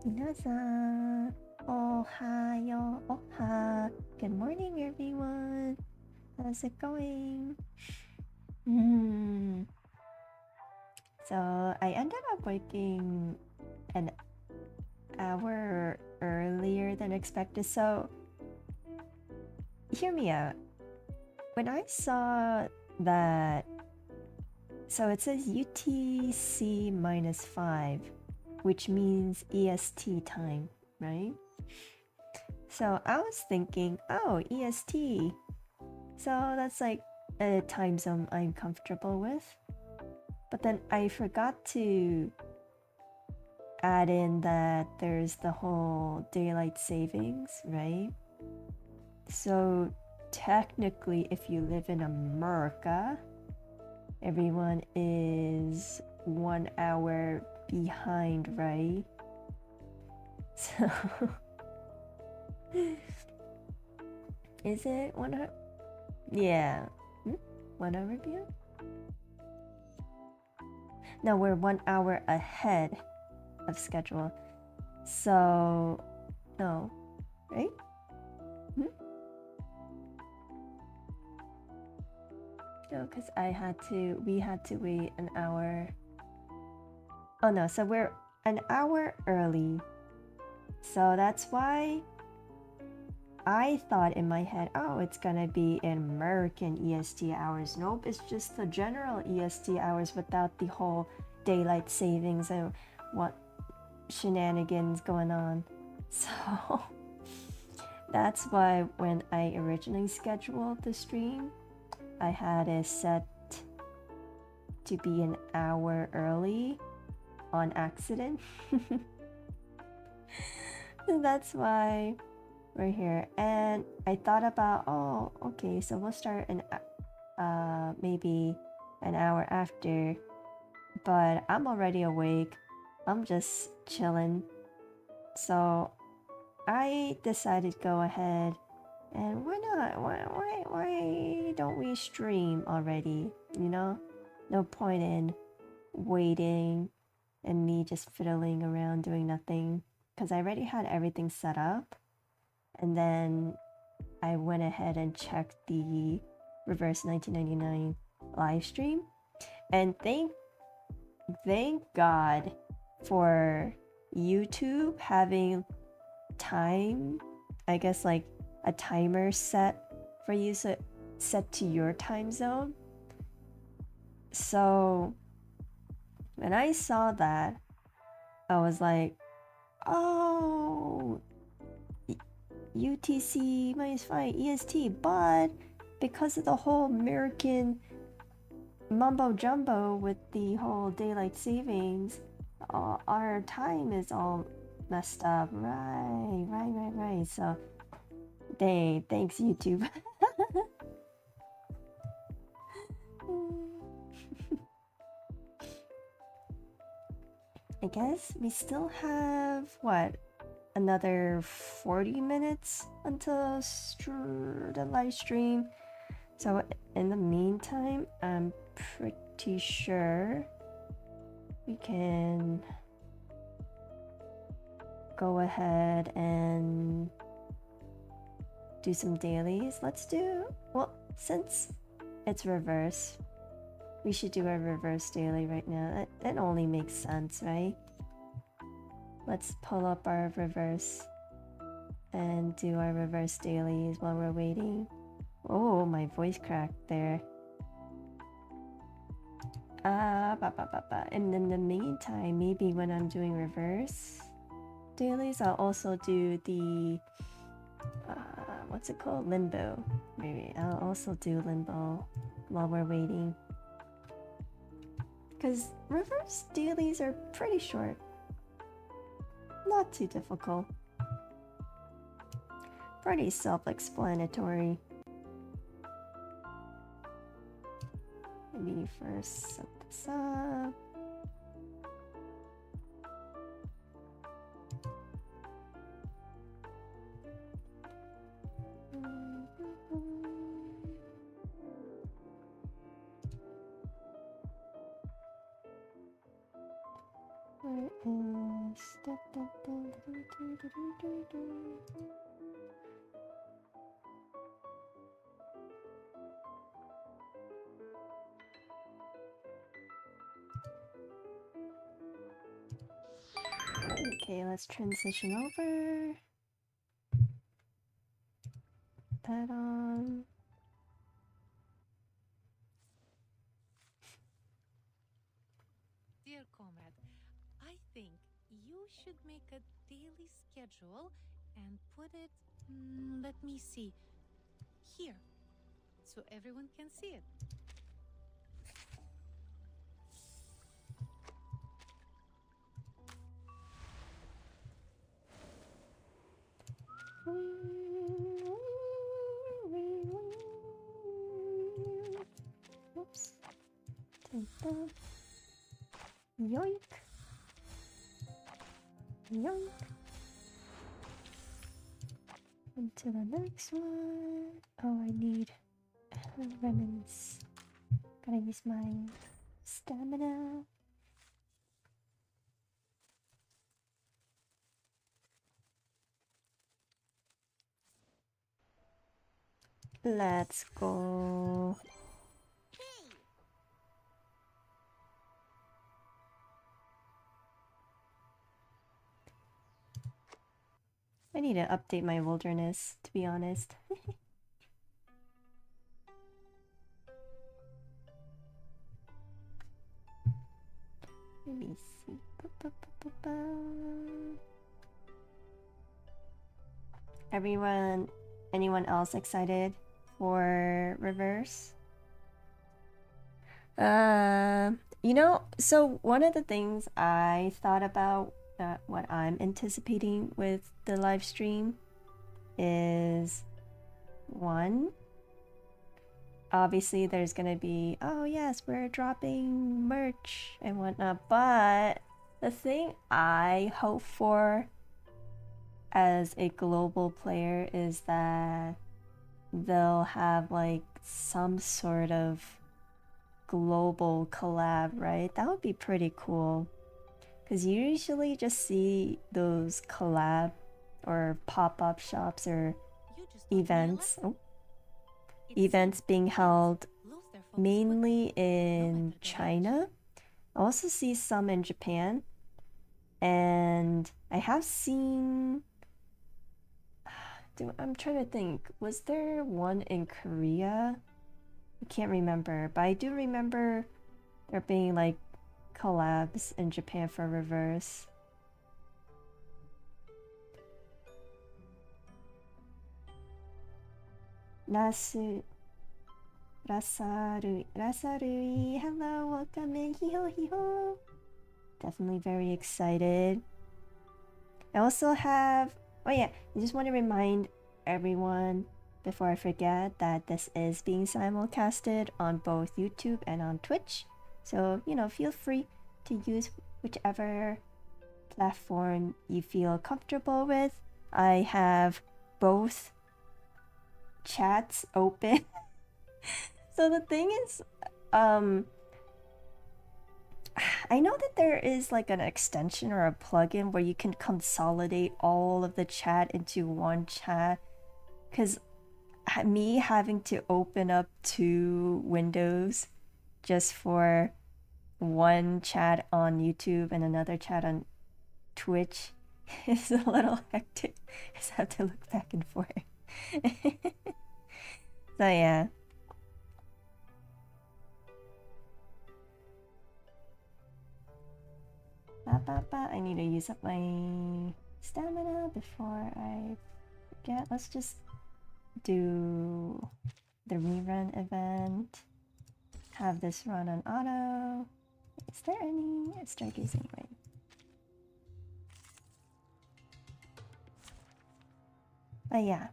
Minasan, ohayo, oha. Good morning, everyone. How's it going? So I ended up waking an hour earlier than expected. So hear me out. When I saw that, so it says UTC -5, which means EST time, right? So I was thinking, oh, EST. So that's like a time zone I'm comfortable with. But then I forgot to add in that there's the whole daylight savings, right? So technically, if you live in America, everyone is 1 hour behind, right? So is it 1 hour? Yeah. 1 hour behind? No, we're 1 hour ahead of schedule. So no, right? No, because we had to wait an hour. Oh no, so we're an hour early. So that's why I thought in my head, oh, it's gonna be in American EST hours. Nope, it's just the general EST hours without the whole daylight savings and what shenanigans going on. So that's why when I originally scheduled the stream, I had it set to be an hour early on accident. That's why we're here. And I thought about, oh, okay, so we'll start maybe an hour after, but I'm already awake. I'm just chilling. So I decided to go ahead and why not? Why don't we stream already? You know? No point in waiting and me just fiddling around doing nothing because I already had everything set up. And then I went ahead and checked the Reverse 1999 live stream. And thank God for YouTube having time, I guess like a timer set for you, so set to your time zone. So when I saw that, I was like, oh, UTC -5 EST, but because of the whole American mumbo jumbo with the whole daylight savings, our time is all messed up. Right. So, thanks YouTube. I guess we still have what, another 40 minutes until the live stream. So in the meantime, I'm pretty sure we can go ahead and do some dailies. Let's do, well, since it's reverse, we should do a reverse daily right now. That only makes sense, right? Let's pull up our reverse and do our reverse dailies while we're waiting. Oh, my voice cracked there. And in the meantime, maybe when I'm doing reverse dailies, I'll also do the what's it called? Limbo. Maybe I'll also do limbo while we're waiting. Because reverse dailies are pretty short. Not too difficult. Pretty self-explanatory. Let me first set this up. is okay, let's transition over. That on. Dear comrade, I think you should make a daily schedule and put it, let me see, here, so everyone can see it. Oops. Take that. Yoink. Yoink. On to the next one. Oh, I need remnants. Gotta use my stamina. Let's go. I need to update my wilderness, to be honest. Let me see. Anyone else excited for reverse? You know, so one of the things I thought about what I'm anticipating with the live stream is one, obviously there's gonna be, oh yes, we're dropping merch and whatnot, but the thing I hope for as a global player is that they'll have like some sort of global collab, right? That would be pretty cool. Because you usually just see those collab or pop-up shops or events. Events being held mainly in China. I also see some in Japan. And I have seen... I'm trying to think. Was there one in Korea? I can't remember. But I do remember there being like collabs in Japan for reverse. Rasarui, hello, welcome in, hiho hiho. Definitely very excited. I also have, oh yeah, I just want to remind everyone before I forget that this is being simulcasted on both YouTube and on Twitch. So, you know, feel free to use whichever platform you feel comfortable with. I have both chats open. So the thing is, I know that there is like an extension or a plugin where you can consolidate all of the chat into one chat. Because me having to open up 2 windows just for one chat on YouTube and another chat on Twitch is a little hectic. I just have to look back and forth. So yeah. I need to use up my stamina before I forget. Let's just do the rerun event. Have this run on auto. Is there any stargazing? Right. But yeah.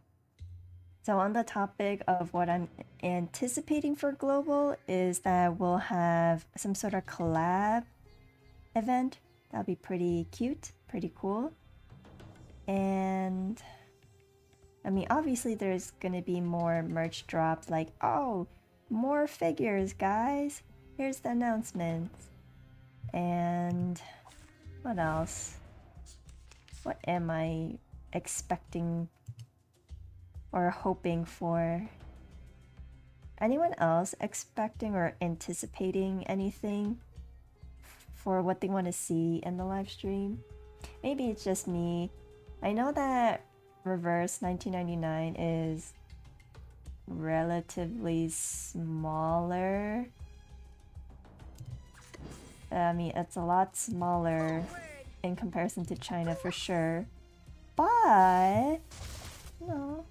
So on the topic of what I'm anticipating for global is that we'll have some sort of collab event. That'll be pretty cute, pretty cool. And I mean, obviously there's gonna be more merch drops, like, oh, more figures, guys. Here's the announcement. And What else? What am I expecting or hoping for? Anyone else expecting or anticipating anything for what they want to see in the live stream? Maybe it's just me. I know that Reverse 1999 is relatively smaller. I mean, it's a lot smaller in comparison to China for sure. But, no.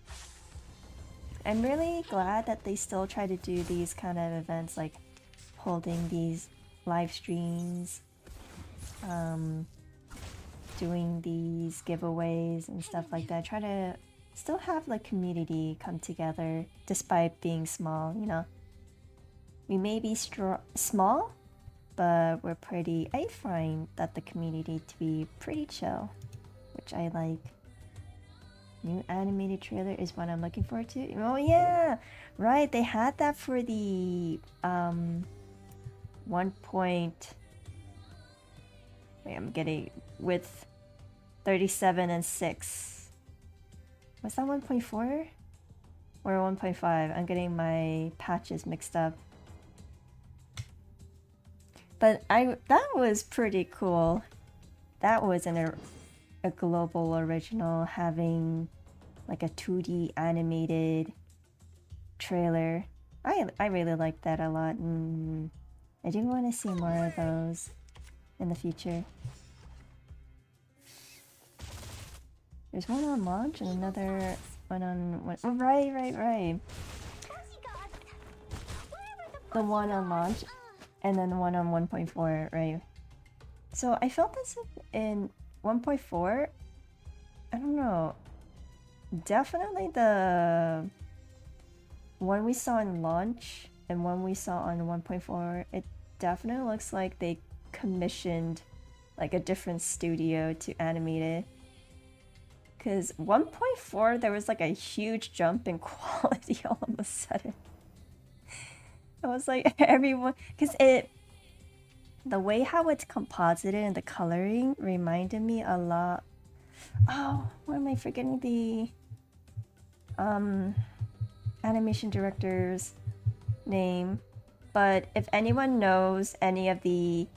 I'm really glad that they still try to do these kind of events, like holding these live streams, doing these giveaways and stuff like that. Try to still have the community come together despite being small, you know. We may be small, but we're pretty... I find that the community to be pretty chill, which I like. New animated trailer is what I'm looking forward to. Oh yeah! Right, they had that for the 1 point... Wait, I'm getting... with 37 and 6. Was that 1.4? Or 1.5? I'm getting my patches mixed up. But that was pretty cool. That was a global original, having like a 2D animated trailer. I really like that a lot, and I do want to see more of those in the future. There's one on launch and another one on... Oh, right. The one on launch and then the one on 1.4, right? So I felt this in 1.4. I don't know. Definitely the one we saw in launch and one we saw on 1.4, it definitely looks like they commissioned like a different studio to animate it. Because 1.4, there was like a huge jump in quality all of a sudden. I was like, everyone, because the way how it's composited and the coloring reminded me a lot. Oh, why am I forgetting the animation director's name? But if anyone knows any of the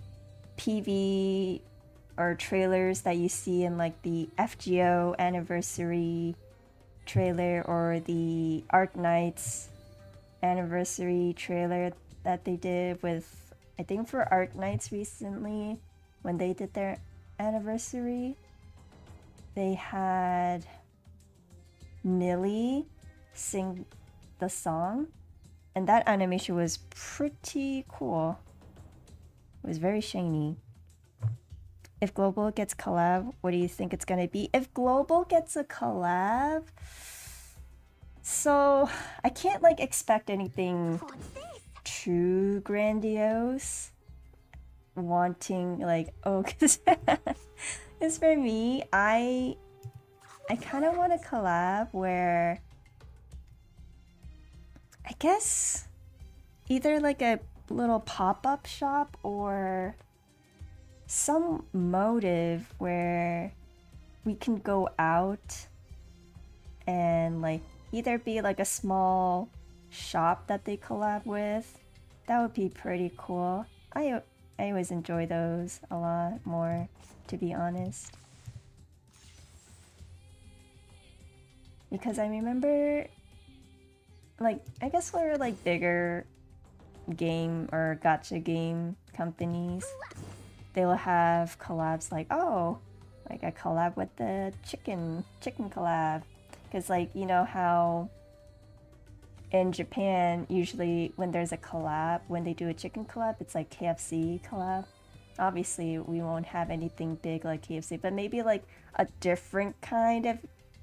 PV or trailers that you see in like the FGO anniversary trailer or the Art Nights anniversary trailer that they did with, I think for Art Nights recently, when they did their anniversary, they had Millie sing the song, and that animation was pretty cool. It was very shiny. If Global gets collab, what do you think it's gonna be? If Global gets a collab, so I can't like expect anything too grandiose. Wanting like, oh, cause it's for me, I kind of want a collab where I guess either like a little pop-up shop or some motive where we can go out and like either be like a small shop that they collab with. That would be pretty cool. I always enjoy those a lot more, to be honest. Because I remember, like, I guess we're like bigger game or gacha game companies. They will have collabs like, oh, like a collab with the chicken collab. Because like, you know how in Japan, usually when there's a collab, when they do a chicken collab, it's like KFC collab. Obviously, we won't have anything big like KFC, but maybe like a different kind of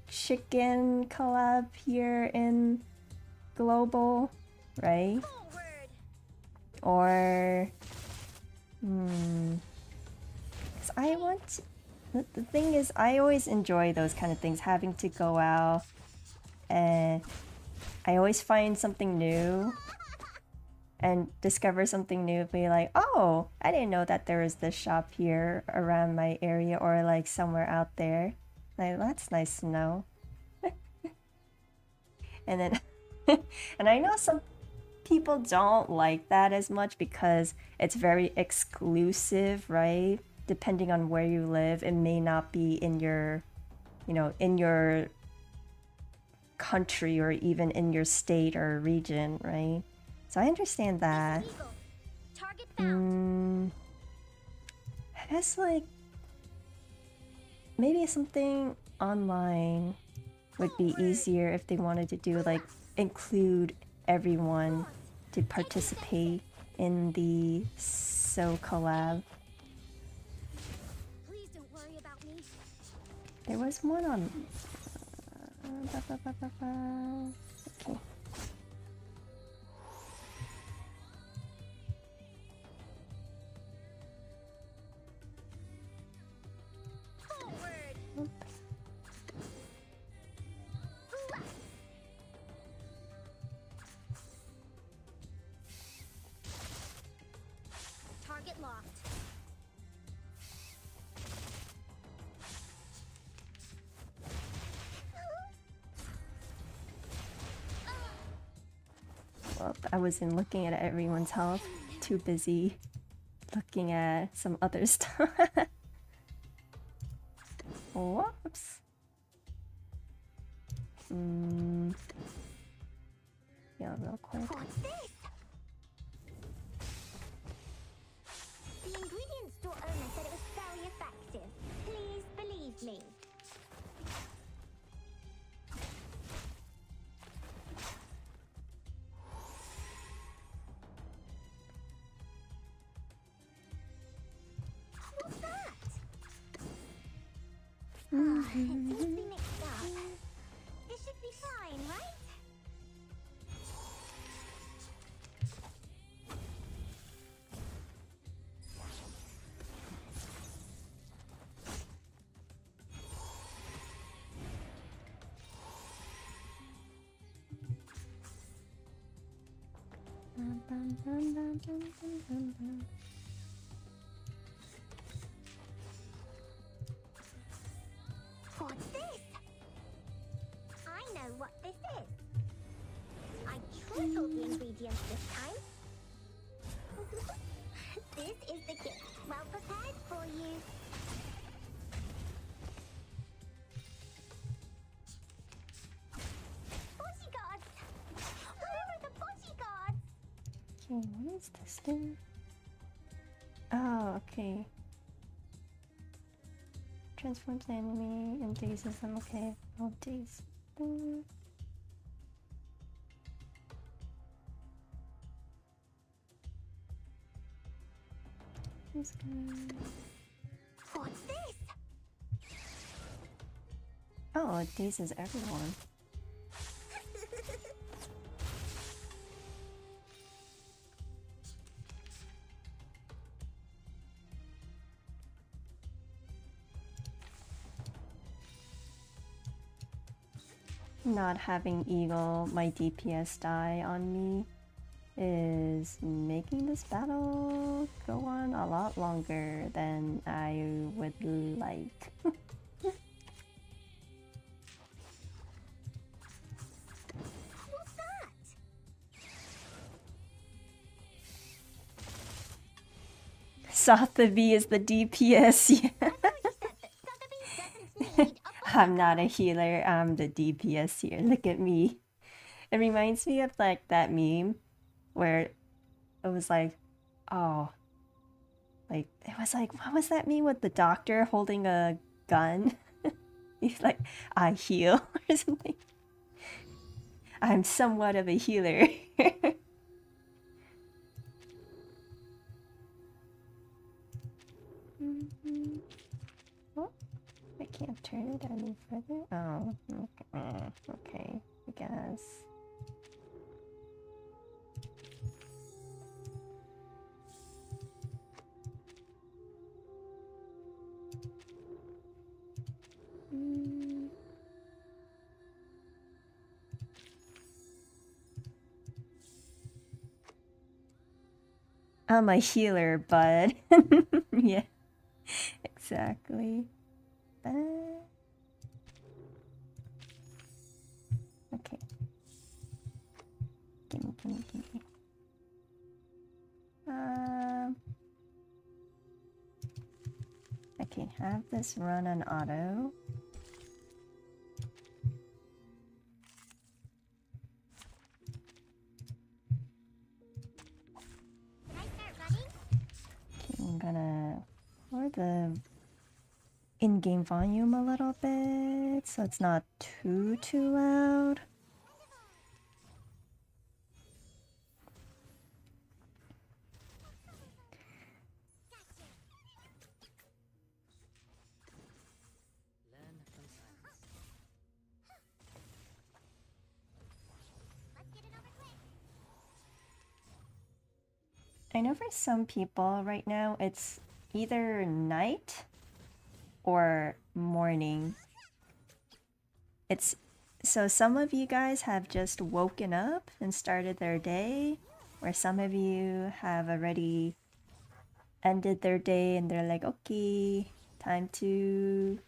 chicken collab here in Global, right? Or, because I want... The thing is, I always enjoy those kind of things, having to go out, and I always find something new and discover something new, be like, oh, I didn't know that there was this shop here around my area or like somewhere out there. Like, that's nice to know. And then, and I know some people don't like that as much because it's very exclusive, right? Depending on where you live, it may not be in your, you know, in your country or even in your state or region, right? So I understand that. I guess like maybe something online would be easier if they wanted to do like include everyone to participate in the COLLAB. There was one on okay. Target locked. Well, I wasn't looking at everyone's health. Too busy looking at some other stuff. Whoops. Yeah, real quick. What's this? The ingredient store owner said it was very effective. Please believe me. What's that? It seems to be mixed up. This should be fine, right? What's this? I know what this is. I tripled the ingredients this time. This is the gift. Well prepared for you. Bodyguards! Where are the bodyguards? Okay, what is this thing? Oh, okay. Transforms the enemy and dazes them. Okay, I'll daze them. This guy. What's this? Oh, it dazes everyone. Not having Eagle, my DPS die on me, is making this battle go on a lot longer than I would like. What's that? Sotheby is the DPS, yeah. I thought you said that Sotheby doesn't need a I'm not a healer, I'm the DPS here. Look at me. It reminds me of like that meme where it was like, oh, like it was like, what was that meme with the doctor holding a gun? He's like, I heal or something. I'm somewhat of a healer. Oh, I can't turn it any further. Oh, okay, I guess. I'm a healer, but yeah, exactly. Okay. Gimme. Okay, have this run on auto. Can I start running? Okay, I'm gonna lower the in-game volume a little bit so it's not too loud. I know for some people right now it's either night or morning. It's so some of you guys have just woken up and started their day, or some of you have already ended their day and they're like, okay, time to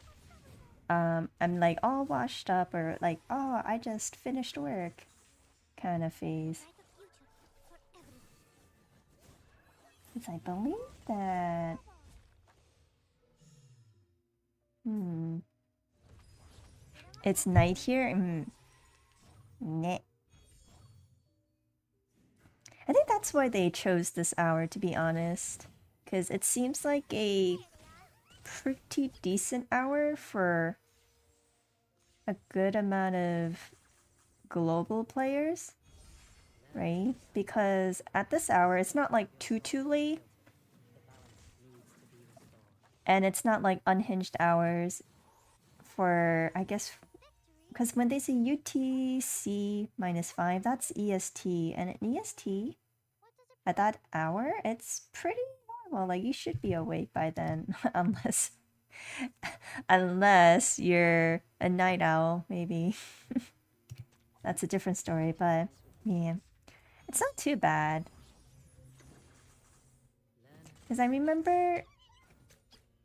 I'm like all washed up, or like, oh, I just finished work kind of phase. Because I believe that it's night here. Nah. I think that's why they chose this hour, to be honest. Because it seems like a pretty decent hour for a good amount of global players, right? Because at this hour, it's not like too late. And it's not like unhinged hours for, I guess, because when they say UTC -5, that's EST. And at EST, at that hour, it's pretty normal. Like, you should be awake by then, unless you're a night owl, maybe. That's a different story, but yeah, it's not too bad. Because I remember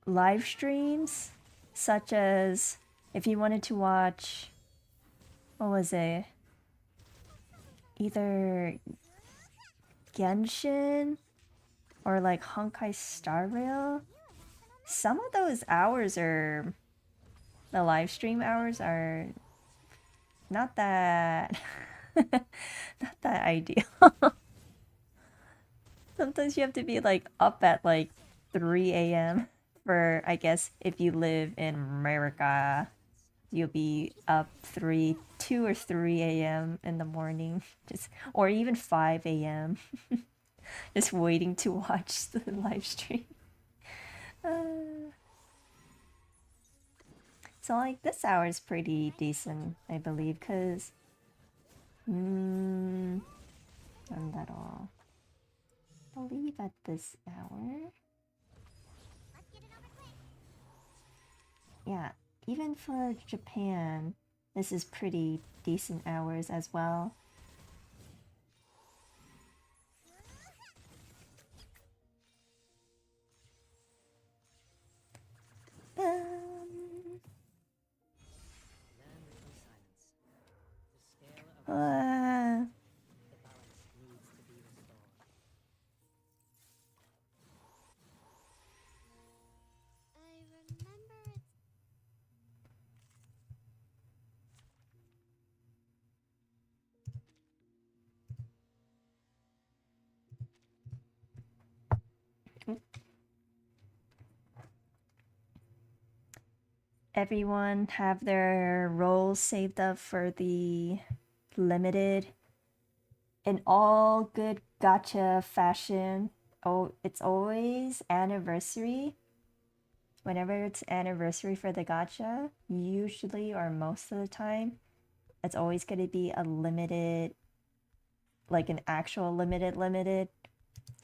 live streams, such as if you wanted to watch, what was it? Either Genshin or like Honkai Star Rail. Some of those hours are, the live stream hours are not that not that ideal. Sometimes you have to be like up at like 3 a.m. for, I guess, if you live in America, you'll be up 2 or 3 a.m. in the morning, just, or even 5 a.m. just waiting to watch the live stream. So like this hour is pretty decent, I believe, because not at all. I believe at this hour. Yeah, even for Japan, this is pretty decent hours as well. Everyone have their roles saved up for the limited in all good gacha fashion. Oh, it's always anniversary. Whenever it's anniversary for the gacha, usually or most of the time, it's always going to be a limited, like an actual limited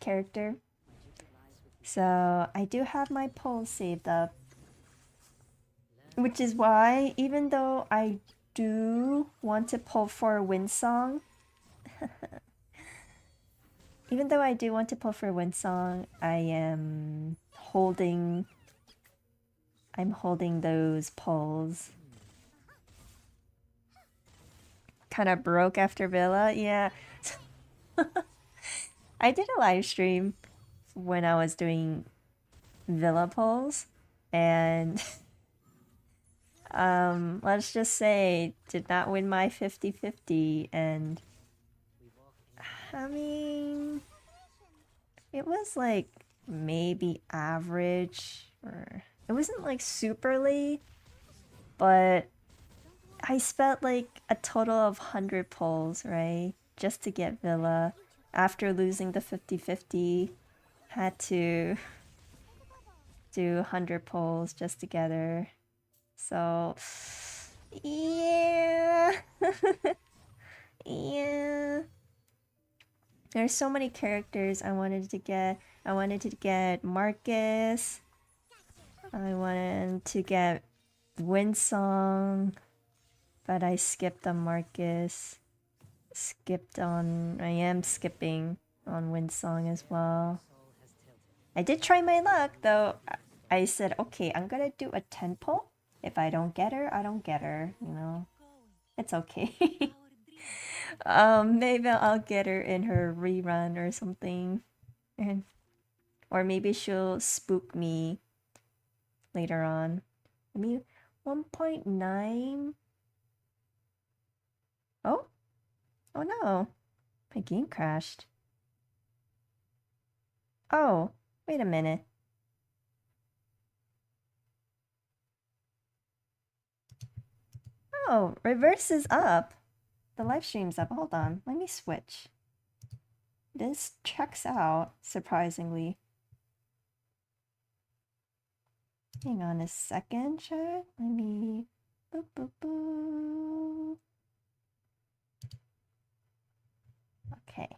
character. So I do have my polls saved up, which is why, even though I do want to pull for a Windsong, even though I do want to pull for Windsong, I'm holding those pulls. Kind of broke after Villa, yeah. I did a live stream when I was doing Villa pulls, and let's just say did not win my 50-50, and I mean it was like maybe average, or it wasn't like super late, but I spent like a total of 100 pulls, right? Just to get Villa. After losing the 50-50, had to do 100 pulls just together. So, yeah. Yeah. There's so many characters I wanted to get. I wanted to get Marcus. I wanted to get Windsong. But I skipped on Marcus. I am skipping on Windsong as well. I did try my luck though. I said, okay, I'm gonna do a 10 pull. If I don't get her, I don't get her, you know. It's okay. Maybe I'll get her in her rerun or something. Or maybe she'll spook me later on. I mean, 1.9. Oh? Oh no. My game crashed. Oh, wait a minute. Oh, reverse is up. The live stream's up. Hold on. Let me switch. This checks out, surprisingly. Hang on a second, chat. Let me... Boop, boop, boop. Okay.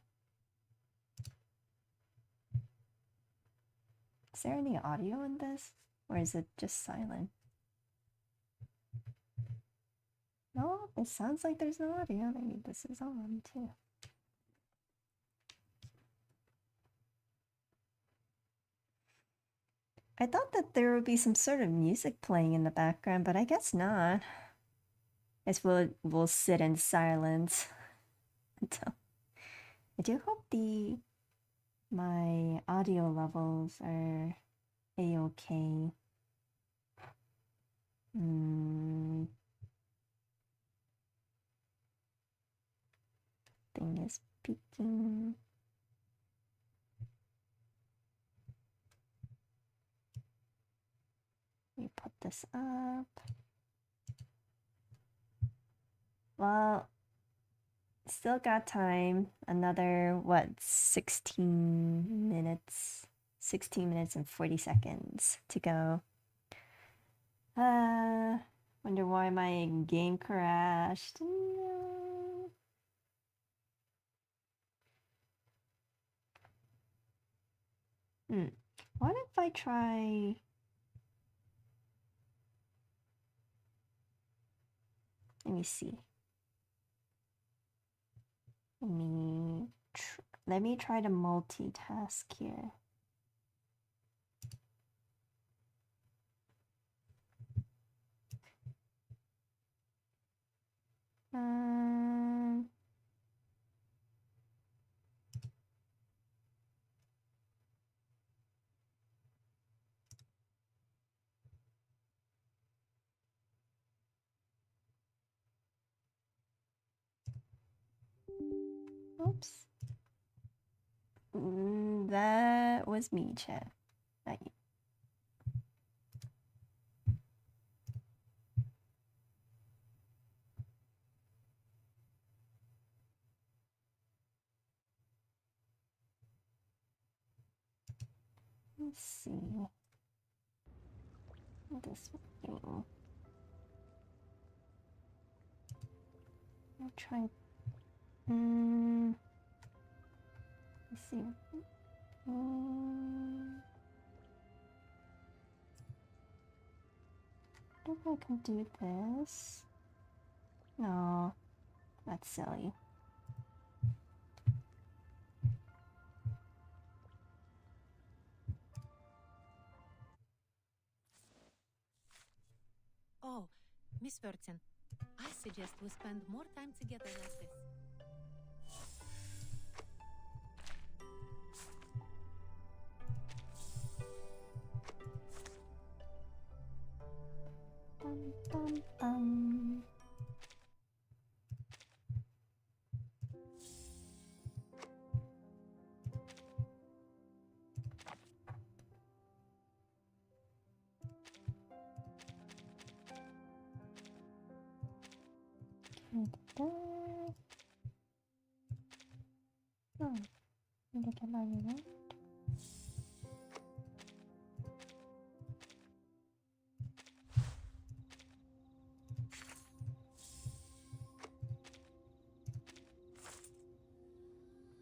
Is there any audio in this? Or is it just silent? No, it sounds like there's no audio. Maybe this is on too. I thought that there would be some sort of music playing in the background, but I guess not. I guess we'll sit in silence until... I do hope my audio levels are a-okay. Thing is peaking. Let me put this up. Well, still got time. Another, what, 16 minutes? 16 minutes and 40 seconds to go. Wonder why my game crashed. No. What if I try... Let me see. Let me try to multitask here. Oops. That was me, chat. Not you. Let's see. This thing. I'll try. Let's see. If I can do this. No, that's silly. Miss Vertin, I suggest we spend more time together like this. Bum, bum, bum. Oh, 이렇게 많이네.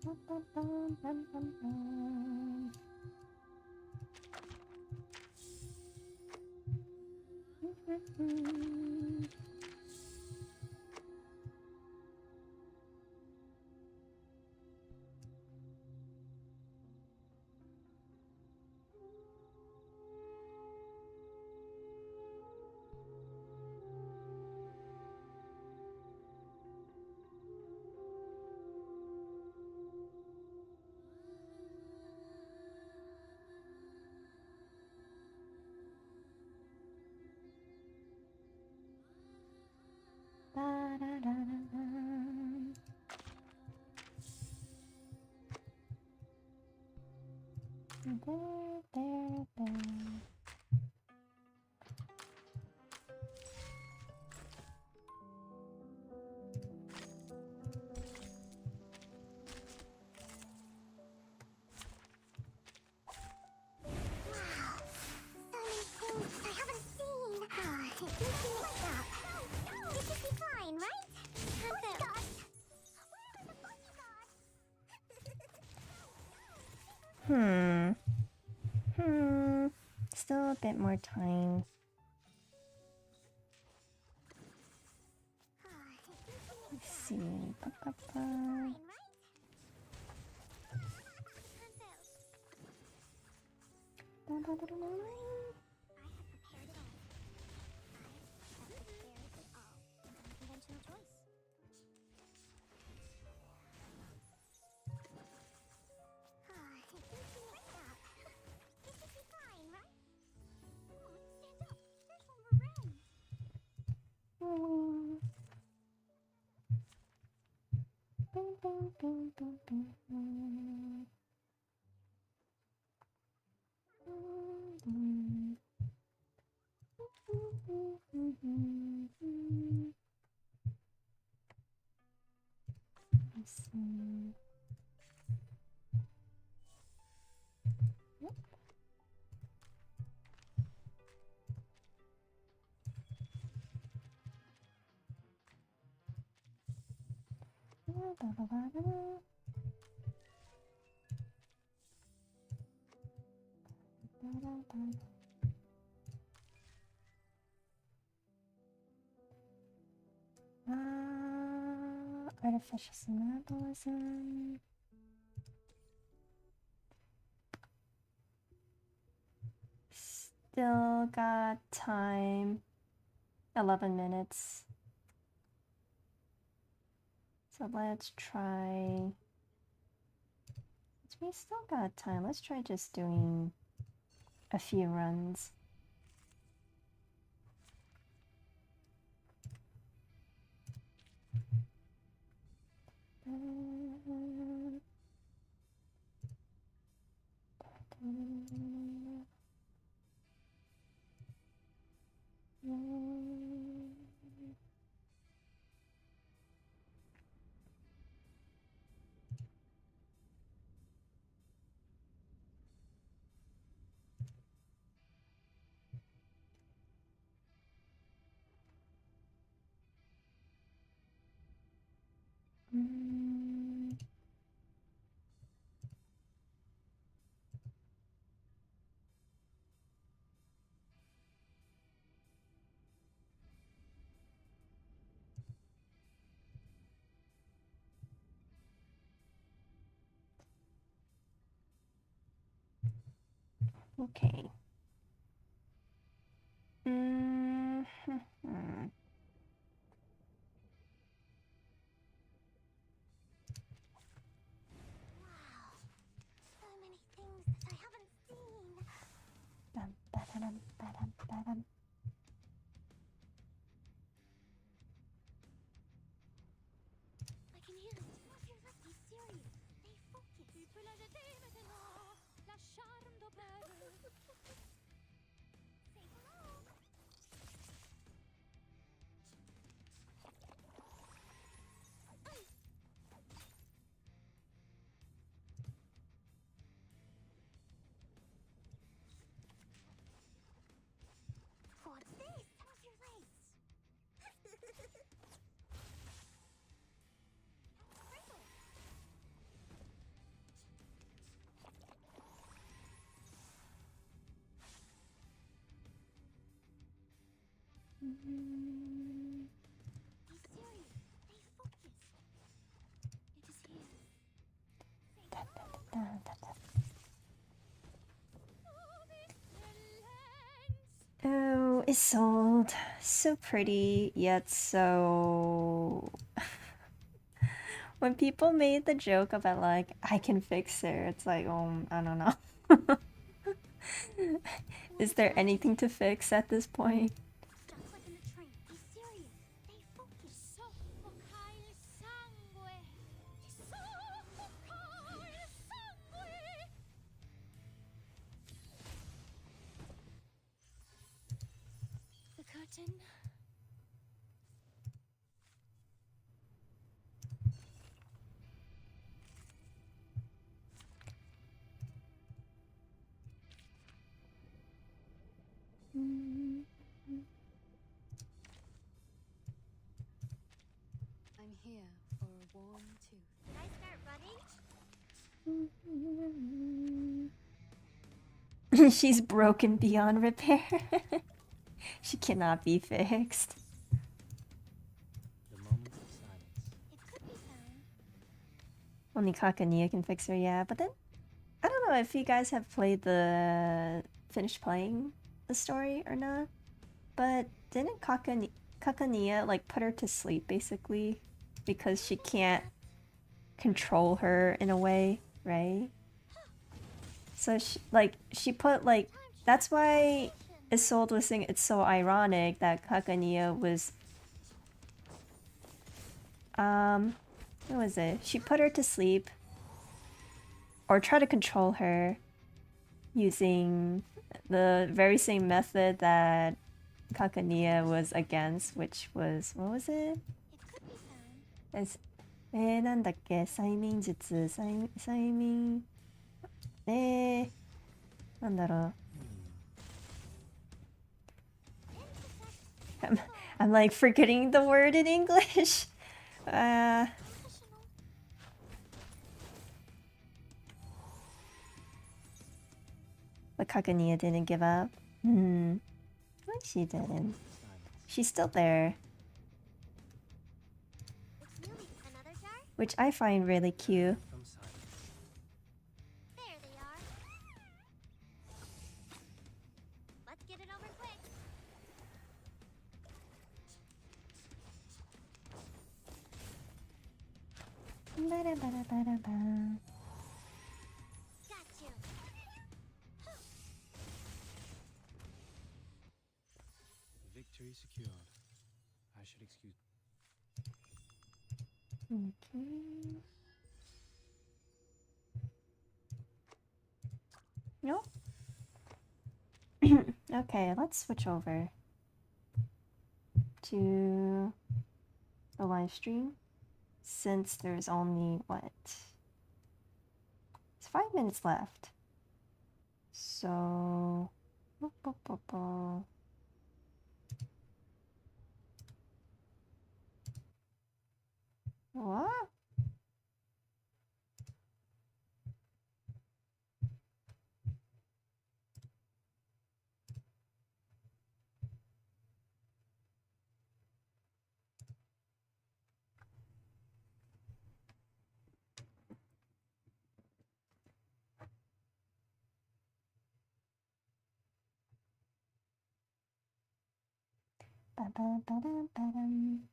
빰빰빰빰빰빰. 따라라라란. 네. So many things I haven't seen. It makes me mix up. This should be fine, right? Bodyguards! Where are the bodyguards? Still a bit more time. Let's see. Ba-ba-ba. Fine, right? Ba-ba-ba-ba-ba. I have prepared it all. I have prepared it all. Unconventional choice. It makes me mix up. This should be fine, right? Oh, stand up. There's one more round. Bing, bing, bing, bing, bing, bing. Let's see. Yep. Artificial symbolism. Still got time. 11 minutes. So let's try. We still got time. Let's try just doing a few runs. Okay. Say hello. What's this? How's your legs? Sprinkle. Be serious. Stay focused. It is here. Say hello. Oh, Isolde. So pretty, yet so... When people made the joke about like, I can fix her, it's like, I don't know. Is there anything to fix at this point? Just like in the train. Be serious. Stay focused. Soffocare sangue. Soffocare sangue. The curtain. I'm here for a warm tooth. Did I start running? She's broken beyond repair. She cannot be fixed. The moment of silence. It could be found. Only Kakania can fix her, yeah. But then, I don't know if you guys have finished playing the story or not. But didn't Kakania like put her to sleep basically because she can't control her in a way, right? So she put like, that's why Isolde was saying it's so ironic that Kakania was what was it? She put her to sleep or try to control her using the very same method that Kakania was against, which was, what was it? It could be found. It's, なんだっけ、催眠術、催眠、なんだろう。I'm like forgetting the word in English. But Kakania didn't give up. She didn't. She's still there. It's Lily. Another jar? Which I find really cute. From silence. There they are. Let's get it over quick. Ba-da-ba-da-ba-da-ba. Got you. Victory secured. I should excuse. Okay. Nope. Okay, let's switch over to the live stream since there's only what? It's 5 minutes left. So what? Ba-ba-ba-da-ba-dum.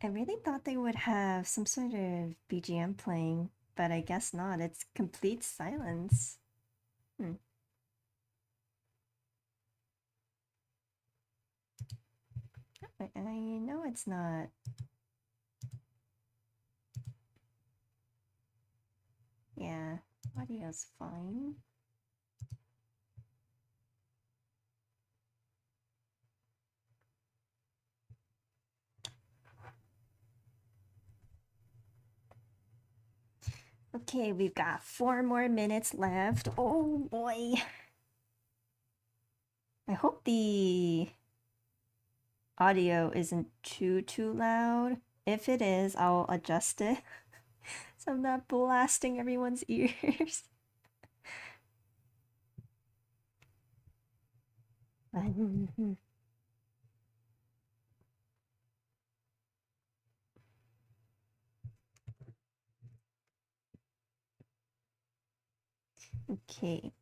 I really thought they would have some sort of BGM playing, but I guess not. It's complete silence. I know it's not. Audio's fine. Okay, we've got 4 more minutes left. Oh boy. I hope the audio isn't too loud. If it is, I'll adjust it so I'm not blasting everyone's ears. Okay.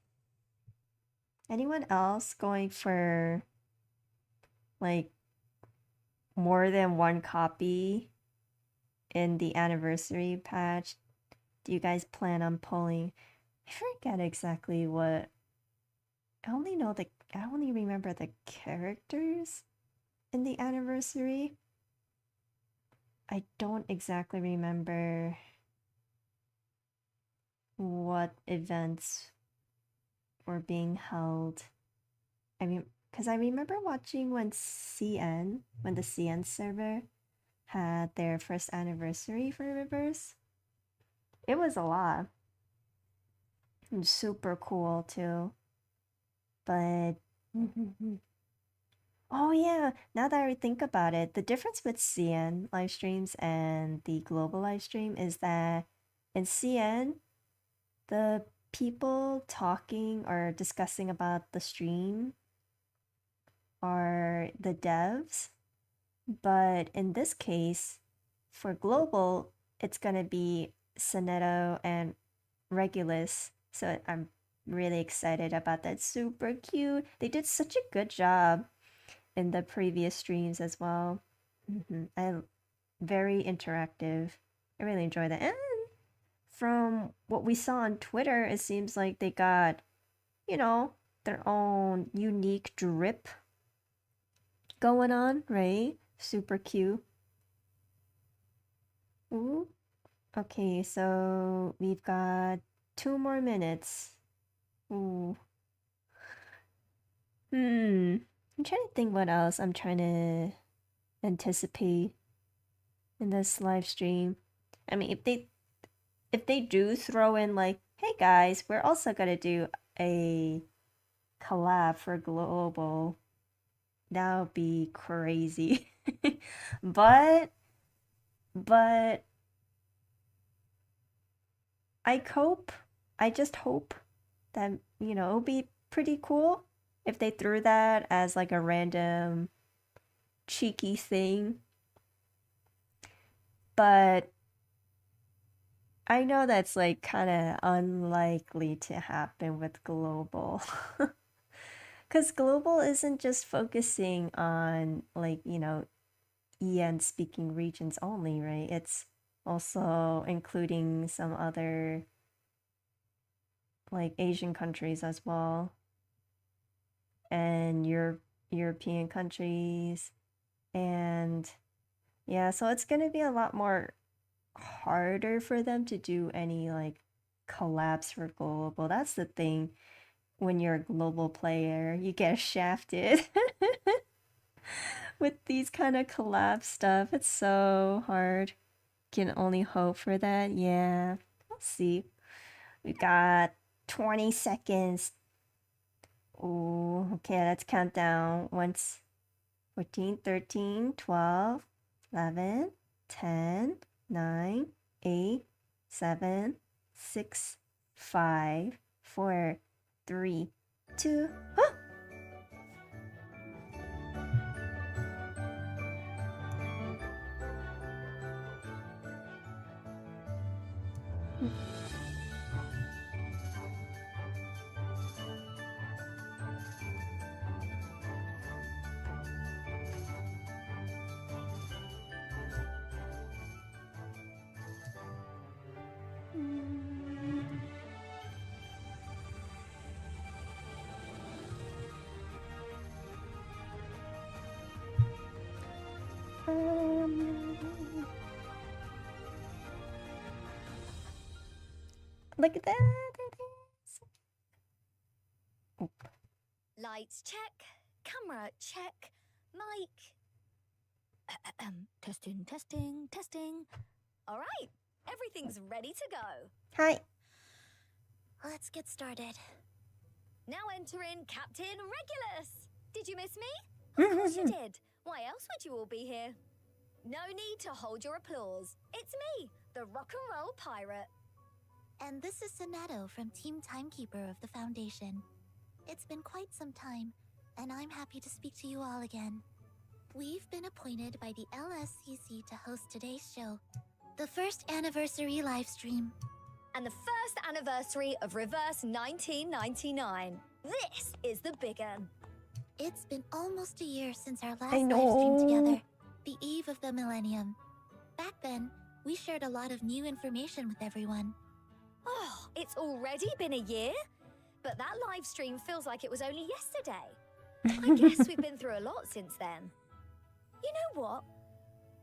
Anyone else going for like more than one copy in the anniversary patch? Do you guys plan on pulling? I forget exactly what. I only remember the characters in the anniversary. I don't exactly remember what events were being held. I mean, because I remember watching when the CN server had their first anniversary for Rivers. It was a lot. And super cool too. But oh yeah, now that I think about it, the difference with CN live streams and the global live stream is that in CN, the people talking or discussing about the stream are the devs. But in this case, for global, it's gonna be Sonetto and Regulus. So I'm really excited about that. Super cute. They did such a good job in the previous streams as well. Very interactive. I really enjoy that. And from what we saw on Twitter, it seems like they got, their own unique drip going on, right? Super cute. Ooh. Okay, so we've got 2 more minutes. Ooh. I'm trying to think what else I'm trying to anticipate in this live stream. I mean, if they do throw in like, hey guys, we're also gonna do a collab for global, that would be crazy. but I just hope that, it'll be pretty cool if they threw that as like a random cheeky thing. But I know that's like kind of unlikely to happen with global. Because global isn't just focusing on like, EN speaking regions only, right? It's also including some other like Asian countries as well, and European countries. And yeah, so it's gonna be a lot more harder for them to do any like collabs for global. That's the thing. When you're a global player, you get shafted with these kind of collab stuff. It's so hard. Can only hope for that. Yeah, we'll see. We got 20 seconds. Oh, okay, let's count down. Once 14, 13, 12, 11, 10, 9, 8, 7, 6, 5, 4, 3, 2. Oh! Look at that. There it is. Oop. Lights check, camera check, mic. Testing, testing, testing. All right, everything's ready to go. Hi. Let's get started. Now entering Captain Regulus. Did you miss me? Of course you did. Why else would you all be here? No need to hold your applause. It's me, the rock and roll pirate. And this is Soneto from Team Timekeeper of the Foundation. It's been quite some time, and I'm happy to speak to you all again. We've been appointed by the LSCC to host today's show, the first anniversary live stream. And the first anniversary of Reverse 1999. This is the big one. It's been almost a year since our last I live stream know. together, the eve of the millennium. Back then, we shared a lot of new information with everyone. Oh, it's already been a year? But that live stream feels like it was only yesterday. I guess we've been through a lot since then. You know what?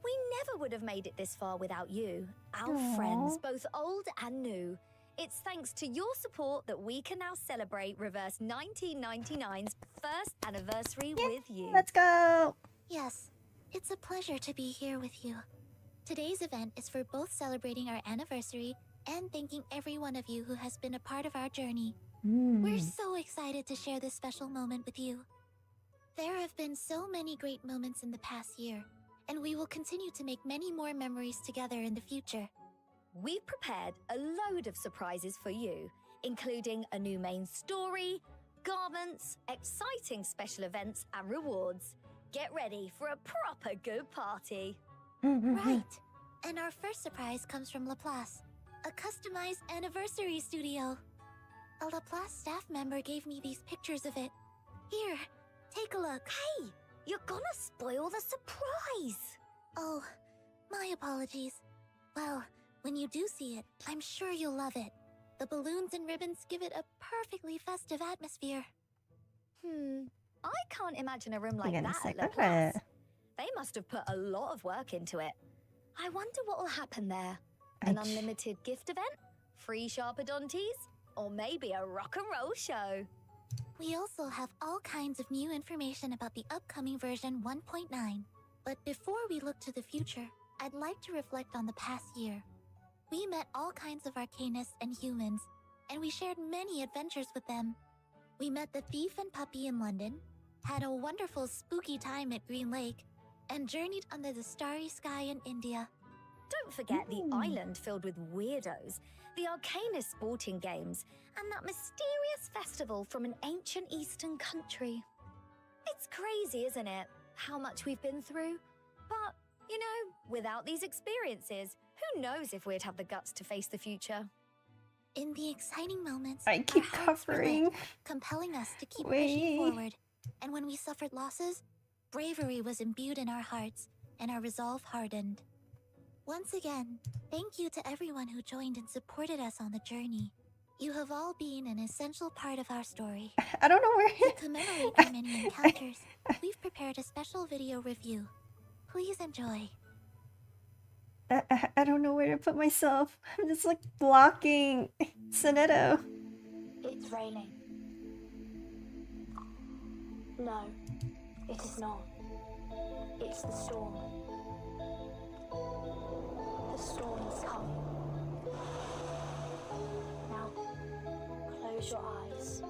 We never would have made it this far without you, our Aww. friends, both old and new. It's thanks to your support that we can now celebrate Reverse 1999's first anniversary with you. Let's go. Yes, it's a pleasure to be here with you. Today's event is for both celebrating our anniversary and thanking every one of you who has been a part of our journey. We're so excited to share this special moment with you. There have been so many great moments in the past year, and we will continue to make many more memories together in the future. We've prepared a load of surprises for you, including a new main story, garments, exciting special events, and rewards. Get ready for a proper good party. Right. And our first surprise comes from Laplace, a customized anniversary studio. A Laplace staff member gave me these pictures of it. Here, take a look. Hey, you're gonna spoil the surprise. Oh, my apologies. Well, when you do see it, I'm sure you'll love it. The balloons and ribbons give it a perfectly festive atmosphere. I can't imagine a room like You're gonna that say, at Laplace. They must have put a lot of work into it. I wonder what will happen there. An unlimited gift event? Free Sharpodonties? Or maybe a rock and roll show? We also have all kinds of new information about the upcoming version 1.9. But before we look to the future, I'd like to reflect on the past year. We met all kinds of arcanists and humans, and we shared many adventures with them. We met the thief and puppy in London, had a wonderful spooky time at Green Lake, and journeyed under the starry sky in India. Don't forget the island filled with weirdos, the Arcanist sporting games, and that mysterious festival from an ancient eastern country. It's crazy, isn't it, how much we've been through? But, you know, without these experiences, who knows if we'd have the guts to face the future? In the exciting moments, I keep our hearts were lit, covering. compelling us to keep Wait. pushing forward. And when we suffered losses, bravery was imbued in our hearts, and our resolve hardened. Once again, thank you to everyone who joined and supported us on the journey. You have all been an essential part of our story. I don't know To where. commemorate our many encounters, we've prepared a special video review. Please enjoy. I don't know where to put myself. I'm just like blocking Soneto. It's raining. No, it is not. It's the storm. The storm is coming. Now, close your eyes.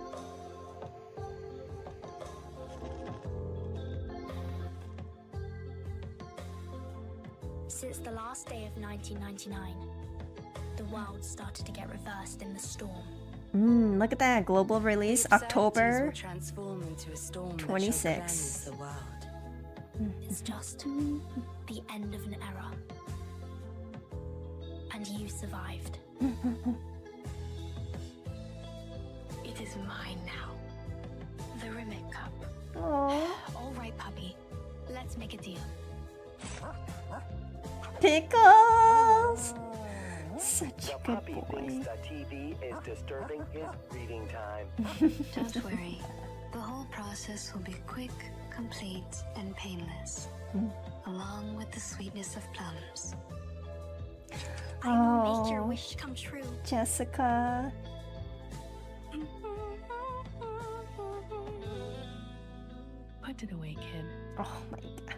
Since the last day of 1999, the world started to get reversed in the storm. Look at that global release October transform into a storm 26. the world. It's just the end of an era. And you survived. It is mine now. The Rimmick Cup. Oh, All right, puppy. Let's make a deal. Pickles! Such The a good puppy boy. thinks the TV is disturbing his reading time. Don't worry. The whole process will be quick, complete, and painless, along with the sweetness of plums. I will make your Oh. wish come true. Jessica. Put it away, kid. Oh my god.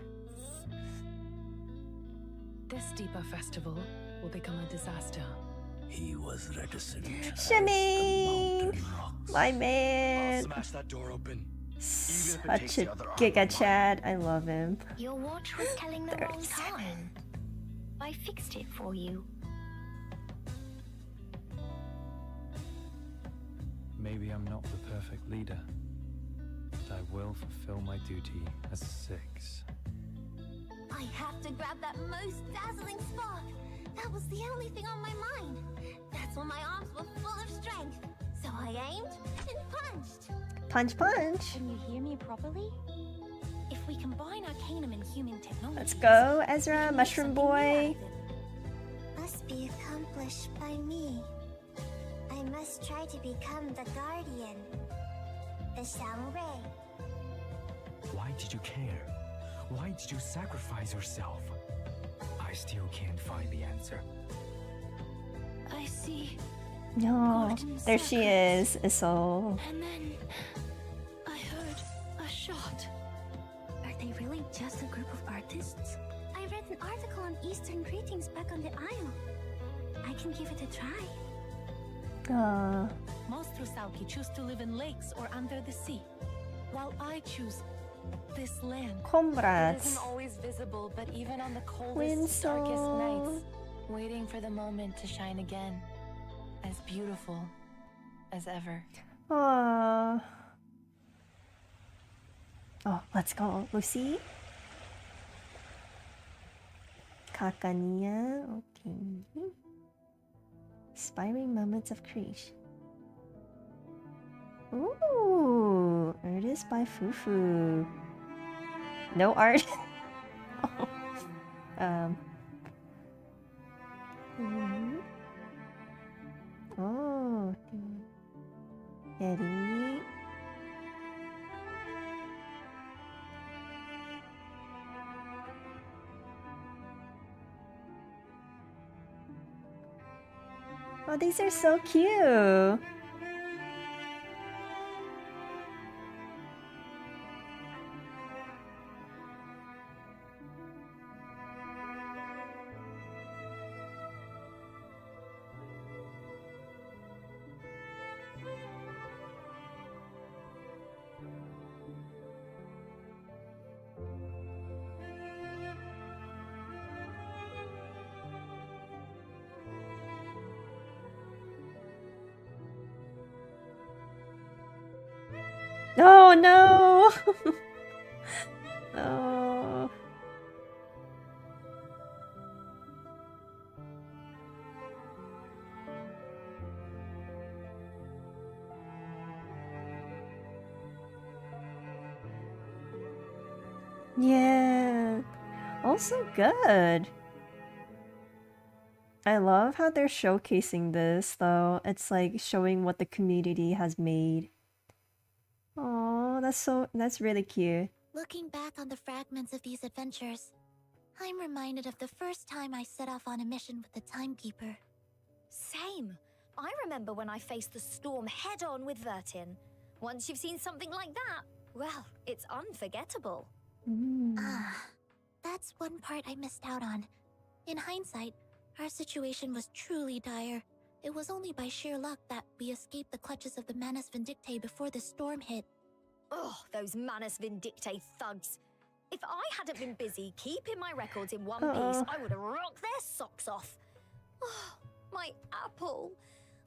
This Deepa festival will become a disaster. He was reticent. Shimmy! My man. Smash that door open. Such a giga Chad. I love him. Your watch was telling the wrong time. I fixed it for you. Maybe I'm not the perfect leader, but I will fulfill my duty as 6. I have to grab that most dazzling spark. That was the only thing on my mind. That's when my arms were full of strength. So I aimed and punched. Punch, punch. Can you hear me properly? If we combine Arcanum and human technology, Let's go, Ezra, Mushroom Boy. Must be accomplished by me. I must try to become the guardian. The Samurai. Why did you care? Why did you sacrifice yourself? I still can't find the answer. I see. No, there she is, Isol. And then I heard a shot. Are they really just a group of artists? I read an article on Eastern greetings back on the Isle. I can give it a try. Most Rusauki choose to live in lakes or under the sea, while I choose this land. It Comrades. isn't always visible, but even on the coldest, darkest nights, waiting for the moment to shine again, as beautiful as ever. Aww. Oh, let's go, Lucy. Kakania. Okay. Inspiring moments of creation. Ooh, artist by Fufu. No art. Oh. Oh. Eddie. Oh, these are so cute. Oh no! Oh. Yeah. Also good. I love how they're showcasing this though. It's like showing what the community has made. Oh, that's really cute. Looking back on the fragments of these adventures, I'm reminded of the first time I set off on a mission with the Timekeeper. Same. I remember when I faced the storm head-on with Vertin. Once you've seen something like that, well, it's unforgettable. Ah, that's one part I missed out on. In hindsight, our situation was truly dire. It was only by sheer luck that we escaped the clutches of the Manus Vindictae before the storm hit. Oh, those Manus Vindictae thugs. If I hadn't been busy keeping my records in one piece, I would have rocked their socks off. Oh, my apple.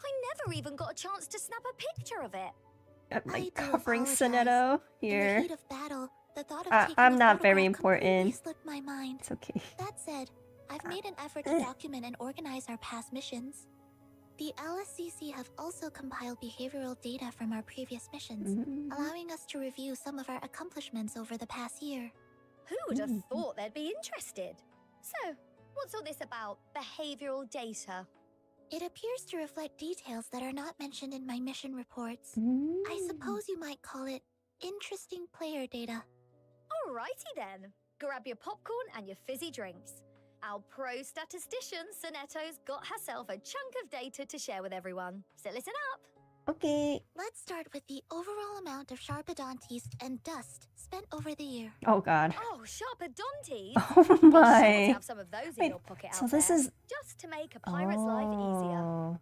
I never even got a chance to snap a picture of it. I'm like covering Sonetto In the here. heat of battle, the thought of taking I'm a not very photograph completely important. slipped my mind. It's okay. That said, I've made an effort to document and organize our past missions. The LSCC have also compiled behavioral data from our previous missions, allowing us to review some of our accomplishments over the past year. Who would have thought they'd be interested? So, what's all this about behavioral data? It appears to reflect details that are not mentioned in my mission reports. I suppose you might call it interesting player data. Alrighty then. Grab your popcorn and your fizzy drinks. Our pro statistician, Sonetto's got herself a chunk of data to share with everyone. So listen up. Okay. Let's start with the overall amount of Sharpodontes and dust spent over the year. Oh god. Oh, Sharpodontes? Oh Be sure to my. have some of those in your pocket So out this there, is just to make a pirate's life easier. Oh.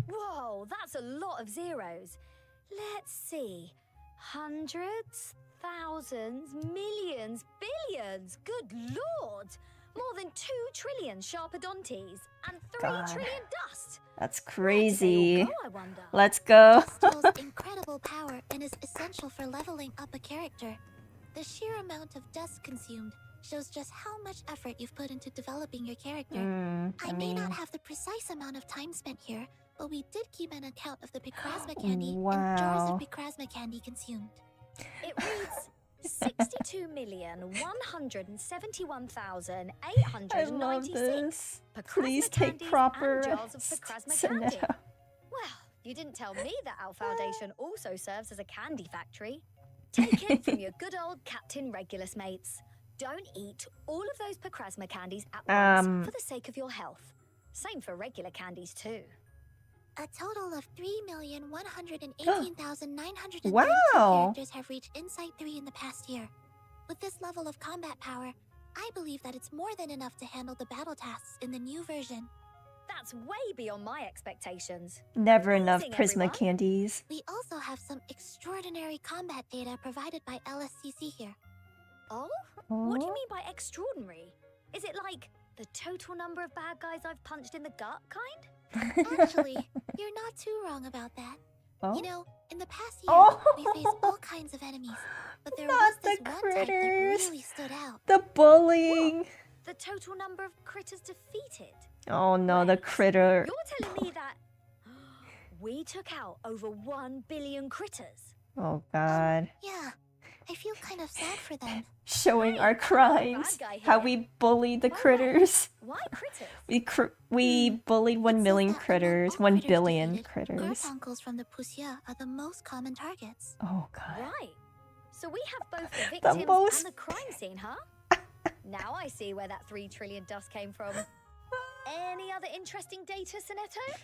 Whoa, that's a lot of zeros. Let's see. Hundreds, thousands, millions, billions. Good lord! More than 2 trillion Sharpodontes and 3 God. trillion dust. That's Where did they crazy. all go, I wonder? Let's go. Dust holds incredible power and is essential for leveling up a character. The sheer amount of dust consumed shows just how much effort you've put into developing your character. I may not have the precise amount of time spent here, but we did keep an account of the Picrasma candy and jars of Wow. Picrasma candy consumed. It reads 62,171,896. I love this. Picrasma Please take candies proper and jars of rest, Picrasma candy. Sonetto. Well, you didn't tell me that our foundation also serves as a candy factory. Take it from your good old Captain Regulus mates. Don't eat all of those Picrasma candies at once for the sake of your health. Same for regular candies too. A total of 3,118,932 Wow. characters have reached Insight 3 in the past year. With this level of combat power, I believe that it's more than enough to handle the battle tasks in the new version. That's way beyond my expectations. Never enough Amazing, Prisma everyone. candies. We also have some extraordinary combat data provided by LSCC here. Oh? What do you Oh. mean by extraordinary? Is it like the total number of bad guys I've punched in the gut kind? Actually, you're not too wrong about that. Oh. You know, in the past year, Oh. we faced all kinds of enemies, but there Not was the this one type that critters. really stood out. The bullying. The total number of critters defeated? Oh no, the Wait, critter. You're telling me that we took out over 1 billion critters? Oh god. Yeah, I feel kind of sad for them. Showing our bad crimes. guy How here. we bullied the Why? critters. Why critters? We bullied 1 It says million that among critters. all 1 critters billion defeated, critters. Garfunkels from the Pusia are the most common targets. Oh god. Right. So we have both the The victims most- and the crime scene, huh? Now I see where that 3 trillion dust came from. Any other interesting data, Sonetto?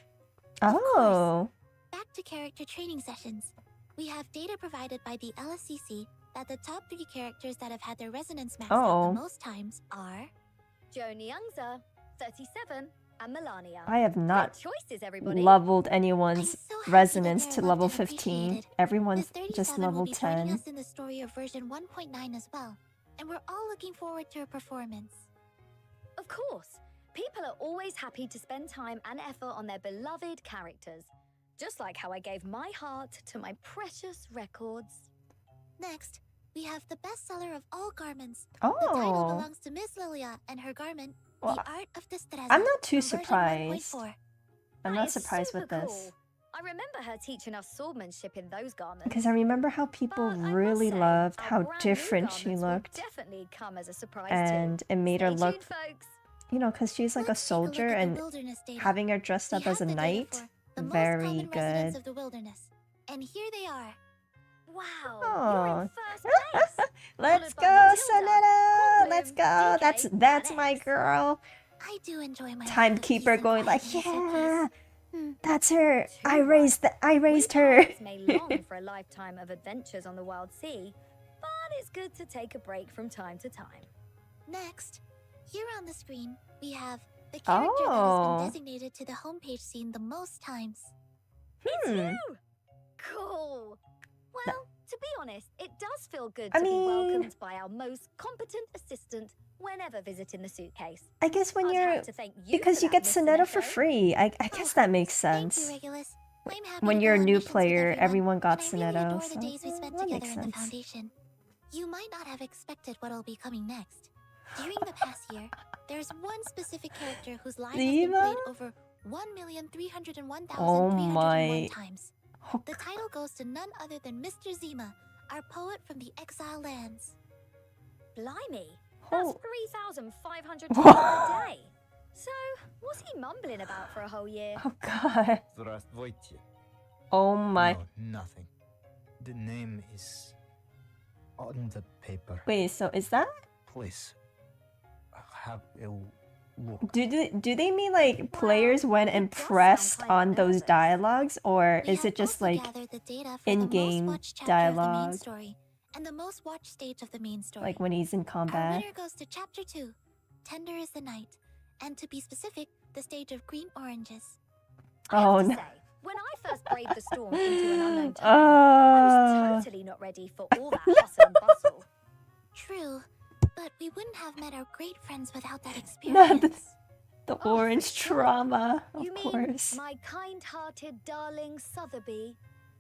Oh. Back to character training sessions. We have data provided by the LSCC that the top 3 characters that have had their resonance maxed out Oh. the most times are Joni Youngza, 37, and Melania. I have not Great choices, everybody. leveled anyone's I'm so happy that resonance they're to loved level and 15. appreciated. Everyone's This 37 just will level be joining 10. us in the story of version 1.9 as well, and we're all looking forward to her performance. Of course. People are always happy to spend time and effort on their beloved characters. Just like how I gave my heart to my precious records. Next, we have the bestseller of all garments. The title Oh. belongs to Miss Lilia and her garment, Well, The Art of Destreza. I'm not too from version surprised. 1.4. I'm That not is surprised with super this. cool. I remember her teaching us swordsmanship in those garments. Because I remember how people But I must really say, loved our how brand new different she garments will looked. definitely come as a surprise And too. it made her Stay look, tuned, folks. you know, because she's like a Let's take look soldier at the and wilderness data. having her dressed We up as a have the data knight, for the most very common residents good. of the wilderness. And here they are. Wow, Oh. you're in first place. Let's Followed by go, Matilda, Sonetto! Let's Olive, go! DK, That's and my X. girl. I do enjoy my Timekeeper peace going and like, quietness and yeah, peace. that's her. I Too raised We her. pirates may long for a lifetime of adventures on the wild sea, but it's good to take a break from time to time. Next, here on the screen, we have the character that has Oh. been designated to the homepage scene the most times. Hmm. You? Cool. Well, to be honest, it does feel good I to be mean- welcomed by our most competent assistant whenever visiting the suitcase. I guess when I'd you're have to thank you because for you that, get Miss Sonetto for Sonetto. free. I guess that makes Thank sense. you, Regulus. I'm happy When to you're a go on new missions with player, everyone got and I really Sonetto, adore so the days we spent that together makes in the sense. Foundation. You might not have expected what'll be coming next. During the past year, there's one specific character whose line has been Ziva? played over 1,301,301 Oh my. times. Oh, The title goes to none other than Mr. Zima, our poet from the Exile Lands. Blimey, that's Oh. 3,500 times a day. So, what's he mumbling about for a whole year? Oh god. Здравствуйте. Oh my. No, nothing. The name is on the paper. Wait, so is that? Please have a Do they mean like players went and pressed on those dialogues, or is it just like in-game dialogue? And the most watched stage of the main story. Like when he's in Our combat? winner goes to Chapter 2, Tender is the Night. And to be specific, the stage of green oranges. Oh no. When I first braved the storm into an unknown time, I was totally not ready for all that hustle and bustle. True, but we wouldn't have met our great friends without that experience. The orange trauma, of You mean course. my kind-hearted darling Sotheby?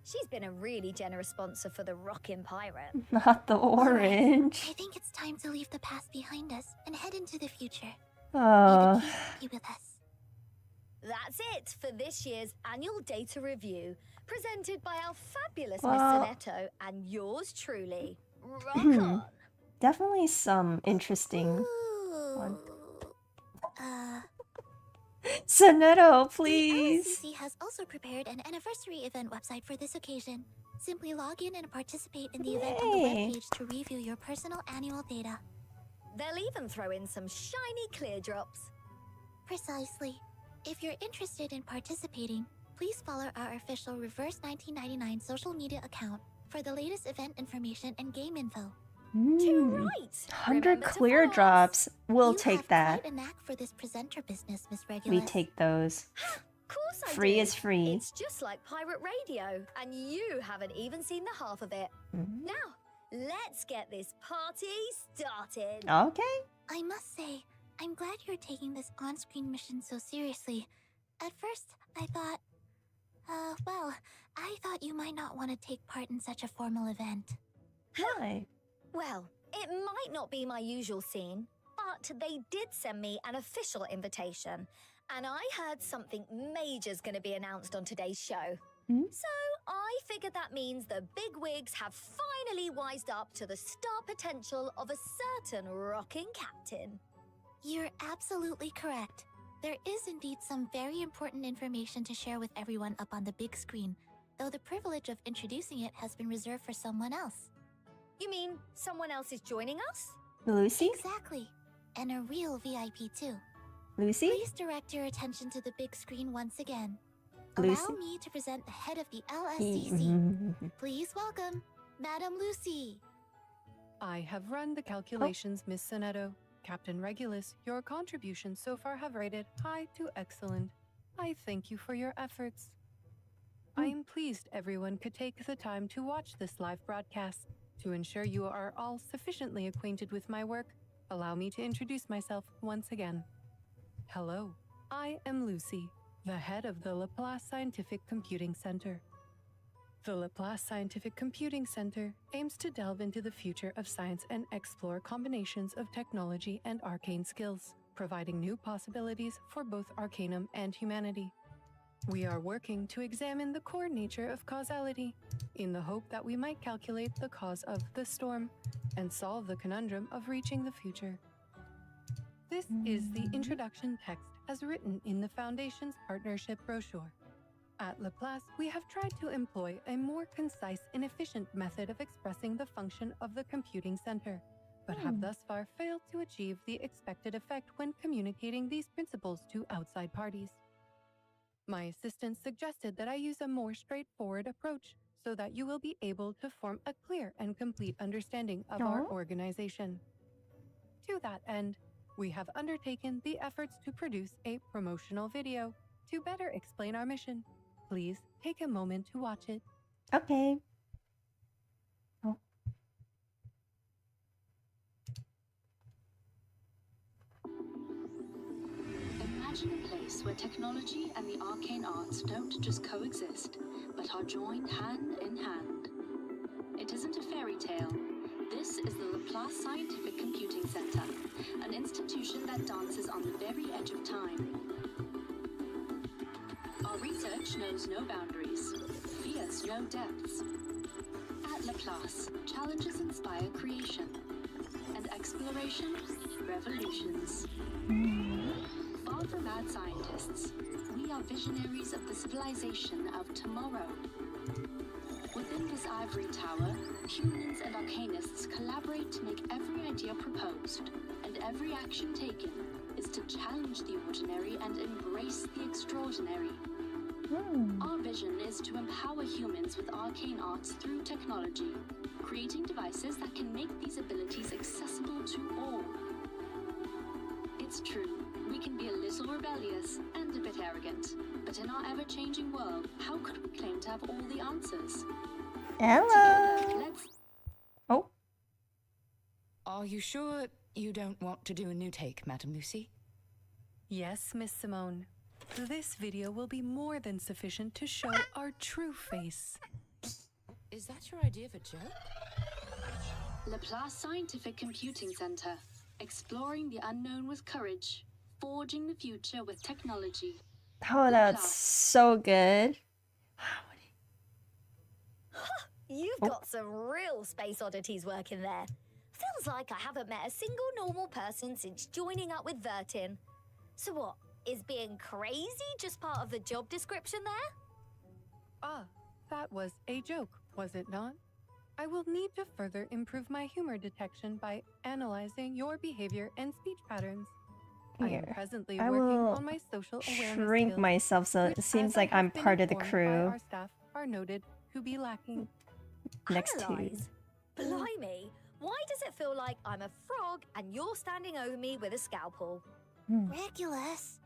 She's been a really generous sponsor for the Rockin' Pirate. Not the orange. I think it's time to leave the past behind us and head into the future. Oh. Be with us. That's it for this year's annual data review, presented by our fabulous Well- Miss Sonetto and yours truly. Rock on! Definitely some interesting one. Sonetto, please. LICC has also prepared an anniversary event website for this occasion. Simply log in and participate in the event on the Yay. webpage to review your personal annual data. They'll even throw in some shiny clear drops. Precisely. If you're interested in participating, please follow our official Reverse 1999 social media account for the latest event information and game info. Too right. 100 clear drops. We'll take that. Quite a knack for this presenter business, Miss We Regulus. take those. Of course I Free do. is free. It's just like pirate radio, and you haven't even seen the half of it. Now, let's get this party started. Okay. I must say, I'm glad you're taking this on-screen mission so seriously. At first, I thought... well, I thought you might not want to take part in such a formal event. Why? Well, it might not be my usual scene, but they did send me an official invitation, and I heard something major's going to be announced on today's show. So I figured that means the bigwigs have finally wised up to the star potential of a certain rocking captain. You're absolutely correct. There is indeed some very important information to share with everyone up on the big screen, though the privilege of introducing it has been reserved for someone else. You mean someone else is joining us? Lucy? Exactly. And a real VIP too. Lucy? Please direct your attention to the big screen once again. Lucy? Allow me to present the head of the LSCC. Please welcome, Madam Lucy. I have run the calculations, Miss Sonetto. Captain Regulus, your contributions so far have rated high to excellent. I thank you for your efforts. I am pleased everyone could take the time to watch this live broadcast. To ensure you are all sufficiently acquainted with my work, allow me to introduce myself once again. Hello, I am Lucy, the head of the Laplace Scientific Computing Center. The Laplace Scientific Computing Center aims to delve into the future of science and explore combinations of technology and arcane skills, providing new possibilities for both Arcanum and humanity. We are working to examine the core nature of causality, in the hope that we might calculate the cause of the storm and solve the conundrum of reaching the future. This is the introduction text as written in the Foundation's partnership brochure. At Laplace, we have tried to employ a more concise and efficient method of expressing the function of the computing center, but have thus far failed to achieve the expected effect when communicating these principles to outside parties. My assistant suggested that I use a more straightforward approach so that you will be able to form a clear and complete understanding of our organization. To that end, we have undertaken the efforts to produce a promotional video to better explain our mission. Please take a moment to watch it. Okay. Imagine a place where technology and the arcane arts don't just coexist, but are joined hand in hand. It isn't a fairy tale. This is the Laplace Scientific Computing Center, an institution that dances on the very edge of time. Our research knows no boundaries, fears no depths. At Laplace, challenges inspire creation, and exploration, revolutions. Far from mad scientists, we are visionaries of the civilization of tomorrow. Within this ivory tower, humans and arcanists collaborate to make every idea proposed and every action taken is to challenge the ordinary and embrace the extraordinary. Our vision is to empower humans with arcane arts through technology, creating devices that can make these abilities accessible to all. It's true, we can be a little rebellious and a bit arrogant, but in our ever-changing world, how could we claim to have all the answers? Hello. Together, let's... Oh. Are you sure you don't want to do a new take, Madame Lucy? Yes, Miss Simone. This video will be more than sufficient to show our true face. Is that your idea of a joke? Laplace Scientific Computing Center. Exploring the unknown with courage. Forging the future with technology. Oh, that's so good. You've got some real space oddities working there. Feels like I haven't met a single normal person since joining up with Vertin. So what, is being crazy just part of the job description there? Ah, that was a joke, was it not? I will need to further improve my humor detection by analyzing your behavior and speech patterns. I am presently I working will on my social awareness shrink skills, myself so it which, seems as I like have I'm been part of the informed by crew. Our staff are noted to be lacking. Next to Analyze? Blimey, why does it feel like I'm a frog and you're standing over me with a scalpel? Regulus.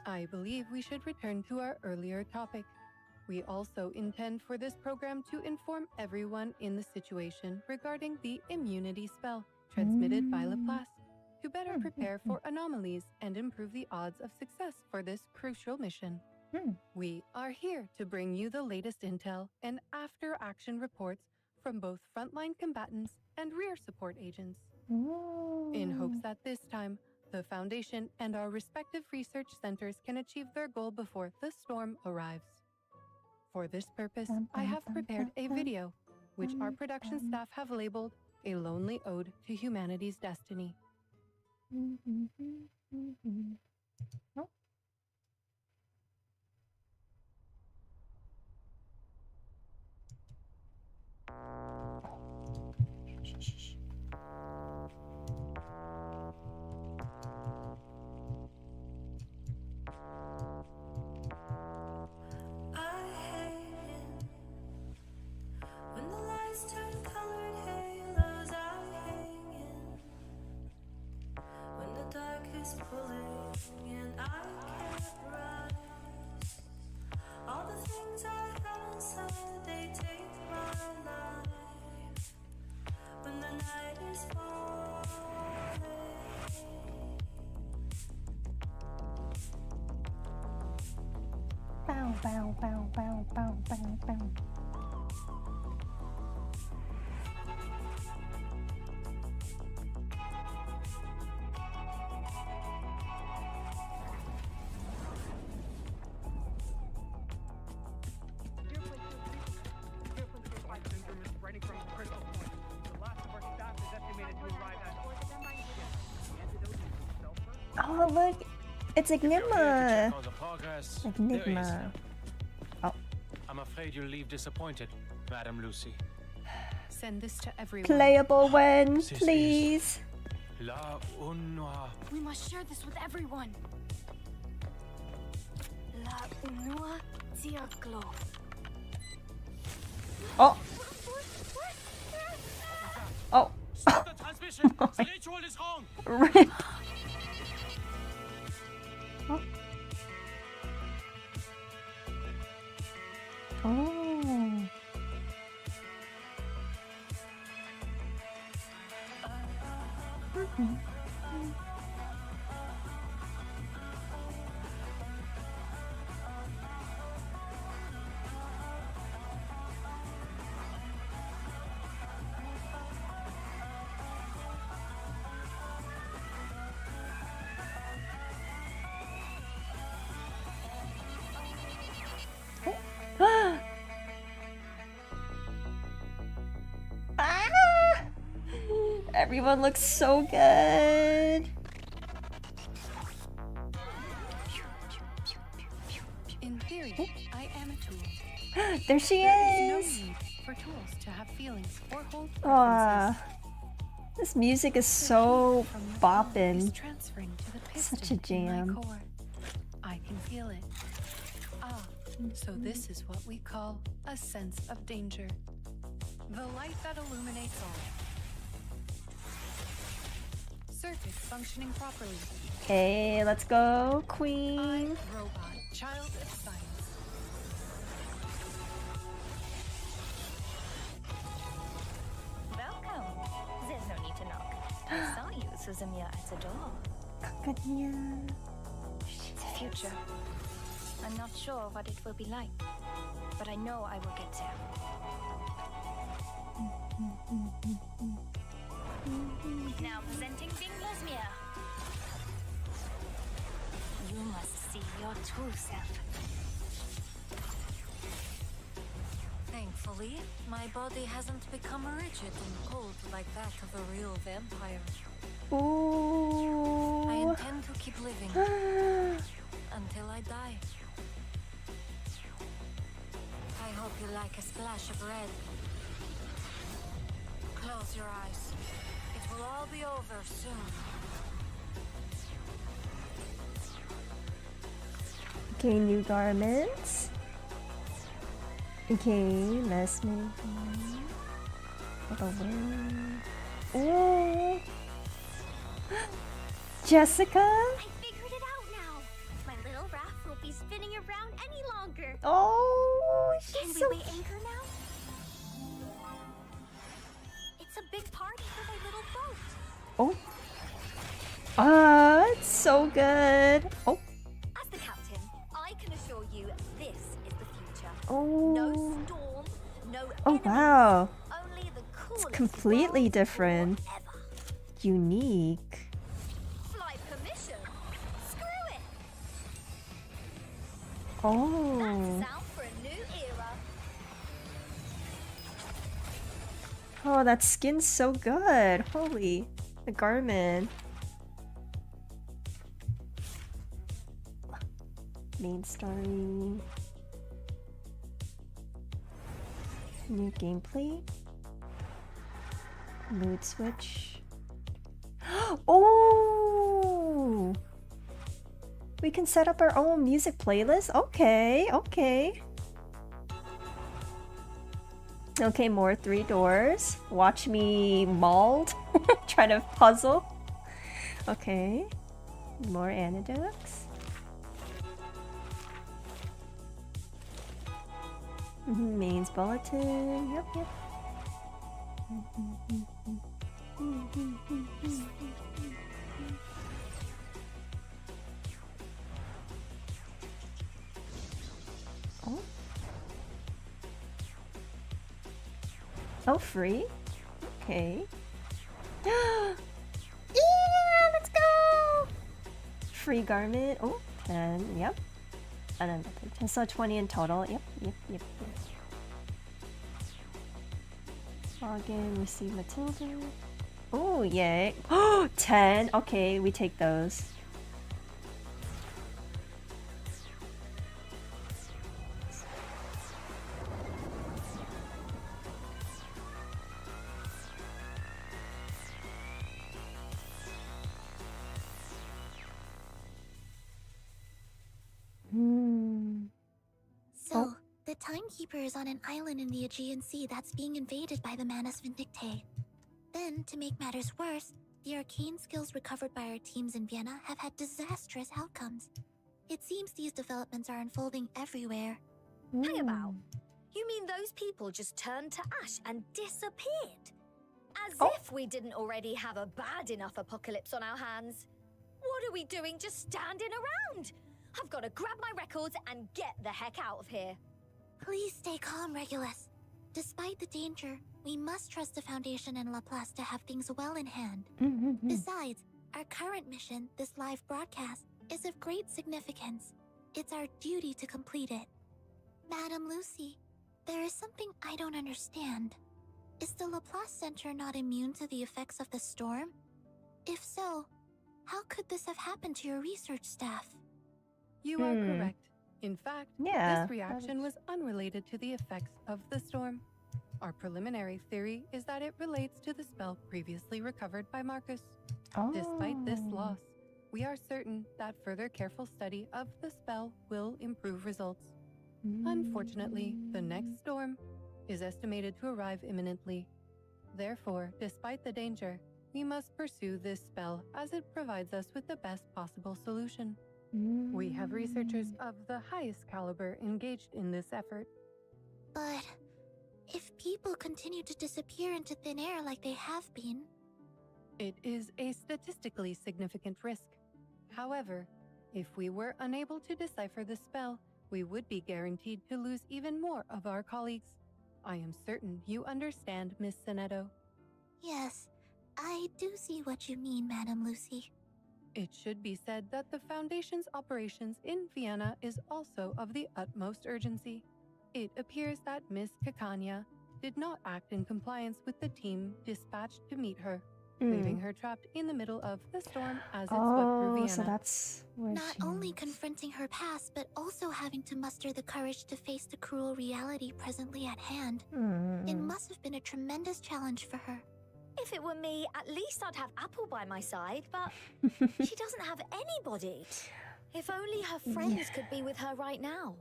I believe we should return to our earlier topic. We also intend for this program to inform everyone in the situation regarding the immunity spell transmitted by Laplace to better prepare for anomalies and improve the odds of success for this crucial mission. We are here to bring you the latest intel and after-action reports from both frontline combatants and rear support agents, in hopes that this time, the Foundation and our respective research centers can achieve their goal before the storm arrives. For this purpose, I have prepared a video, which our production staff have labeled A Lonely Ode to Humanity's Destiny. Oh. When the lights turn colored halos out hanging, when the dark is pulling and I can't rise, all the things I have inside, they take my life. When the night is falling, bow, bow, bow, bow, bow, bow, bow. Oh, look, it's Enigma. Enigma. Oh. I'm afraid you'll leave disappointed, Madame Lucy. Send this to everyone. Playable when, please. La Unua. We must share this with everyone. La Unua Diaglo. Oh. Oh. Stop the transmission. The ritual is wrong. Rip. Oh. Oh. Everyone looks so good. In theory, I am a tool. There she There is is. no need for tools to have feelings or hold Aw. preferences. This music is so boppin'. Transferring to the Such a piston in my jam. core. I can feel it. Ah, so this is what we call a sense of danger. The light that illuminates all. Circuits functioning properly. Okay, let's go, Queen. Robot, child of science. Welcome. There's no need to knock. I saw you, Suzumiya, at the door. Kakanya. The future. I'm not sure what it will be like, but I know I will get there. Now presenting Bilibili. You must see your true self. Thankfully, my body hasn't become rigid and cold like that of a real vampire. Ooh. I intend to keep living until I die. I hope you like a splash of red. Close your eyes. It will all be over soon. Okay, new garments. Okay, let's move on. Ooh. Jessica? I figured it out now. My little raft won't be spinning around any longer. Oh, Can she's we so weigh anchor now? It's a big party for my little boat. Oh. Ah, it's so good. Oh. As the captain, I can assure you this is the future. Oh. No storm, no Oh, enemies, wow. only the It's coolest completely different. Unique. flight permission. Screw it. Oh. Sound for a new era. Oh, that skin's so good. Holy. The garment. Main story. New gameplay. Mood switch. Oh! We can set up our own music playlist? Okay, okay. Okay, more 3 doors. Watch me mauled. Try to puzzle. Okay. More anecdotes. Mains bulletin. Yep, yep. Oh. Oh, free? Okay. Yeah, let's go! Free garment. Oh, 10. Yep. And then 10, so 20 in total. Yep, yep, yep, yep. Login, receive Matilda. Oh, yay. Oh, 10. Okay, we take those. So, the Timekeeper is on an island in the Aegean Sea that's being invaded by the Manus Vindictae. Then, to make matters worse, the arcane skills recovered by our teams in Vienna have had disastrous outcomes. It seems these developments are unfolding everywhere. Hang about. You mean those people just turned to ash and disappeared? As if we didn't already have a bad enough apocalypse on our hands. What are we doing just standing around? I've got to grab my records and get the heck out of here. Please stay calm, Regulus. Despite the danger, we must trust the Foundation and Laplace to have things well in hand. Besides, our current mission, this live broadcast, is of great significance. It's our duty to complete it. Madam Lucy, there is something I don't understand. Is the Laplace Center not immune to the effects of the storm? If so, how could this have happened to your research staff? You are correct. In fact, Yeah, this reaction was unrelated to the effects of the storm. Our preliminary theory is that it relates to the spell previously recovered by Marcus. Despite this loss, we are certain that further careful study of the spell will improve results. Unfortunately, the next storm is estimated to arrive imminently. Therefore, despite the danger, we must pursue this spell as it provides us with the best possible solution. We have researchers of the highest caliber engaged in this effort. But if people continue to disappear into thin air like they have been... It is a statistically significant risk. However, if we were unable to decipher the spell, we would be guaranteed to lose even more of our colleagues. I am certain you understand, Miss Sonetto. Yes, I do see what you mean, Madam Lucy. It should be said that the Foundation's operations in Vienna is also of the utmost urgency. It appears that Miss Campania did not act in compliance with the team dispatched to meet her, leaving her trapped in the middle of the storm as it swept through Vienna. So that's where Not only confronting her past, but also having to muster the courage to face the cruel reality presently at hand. It must have been a tremendous challenge for her. If it were me, at least I'd have Apple by my side, but she doesn't have anybody. If only her friends could be with her right now.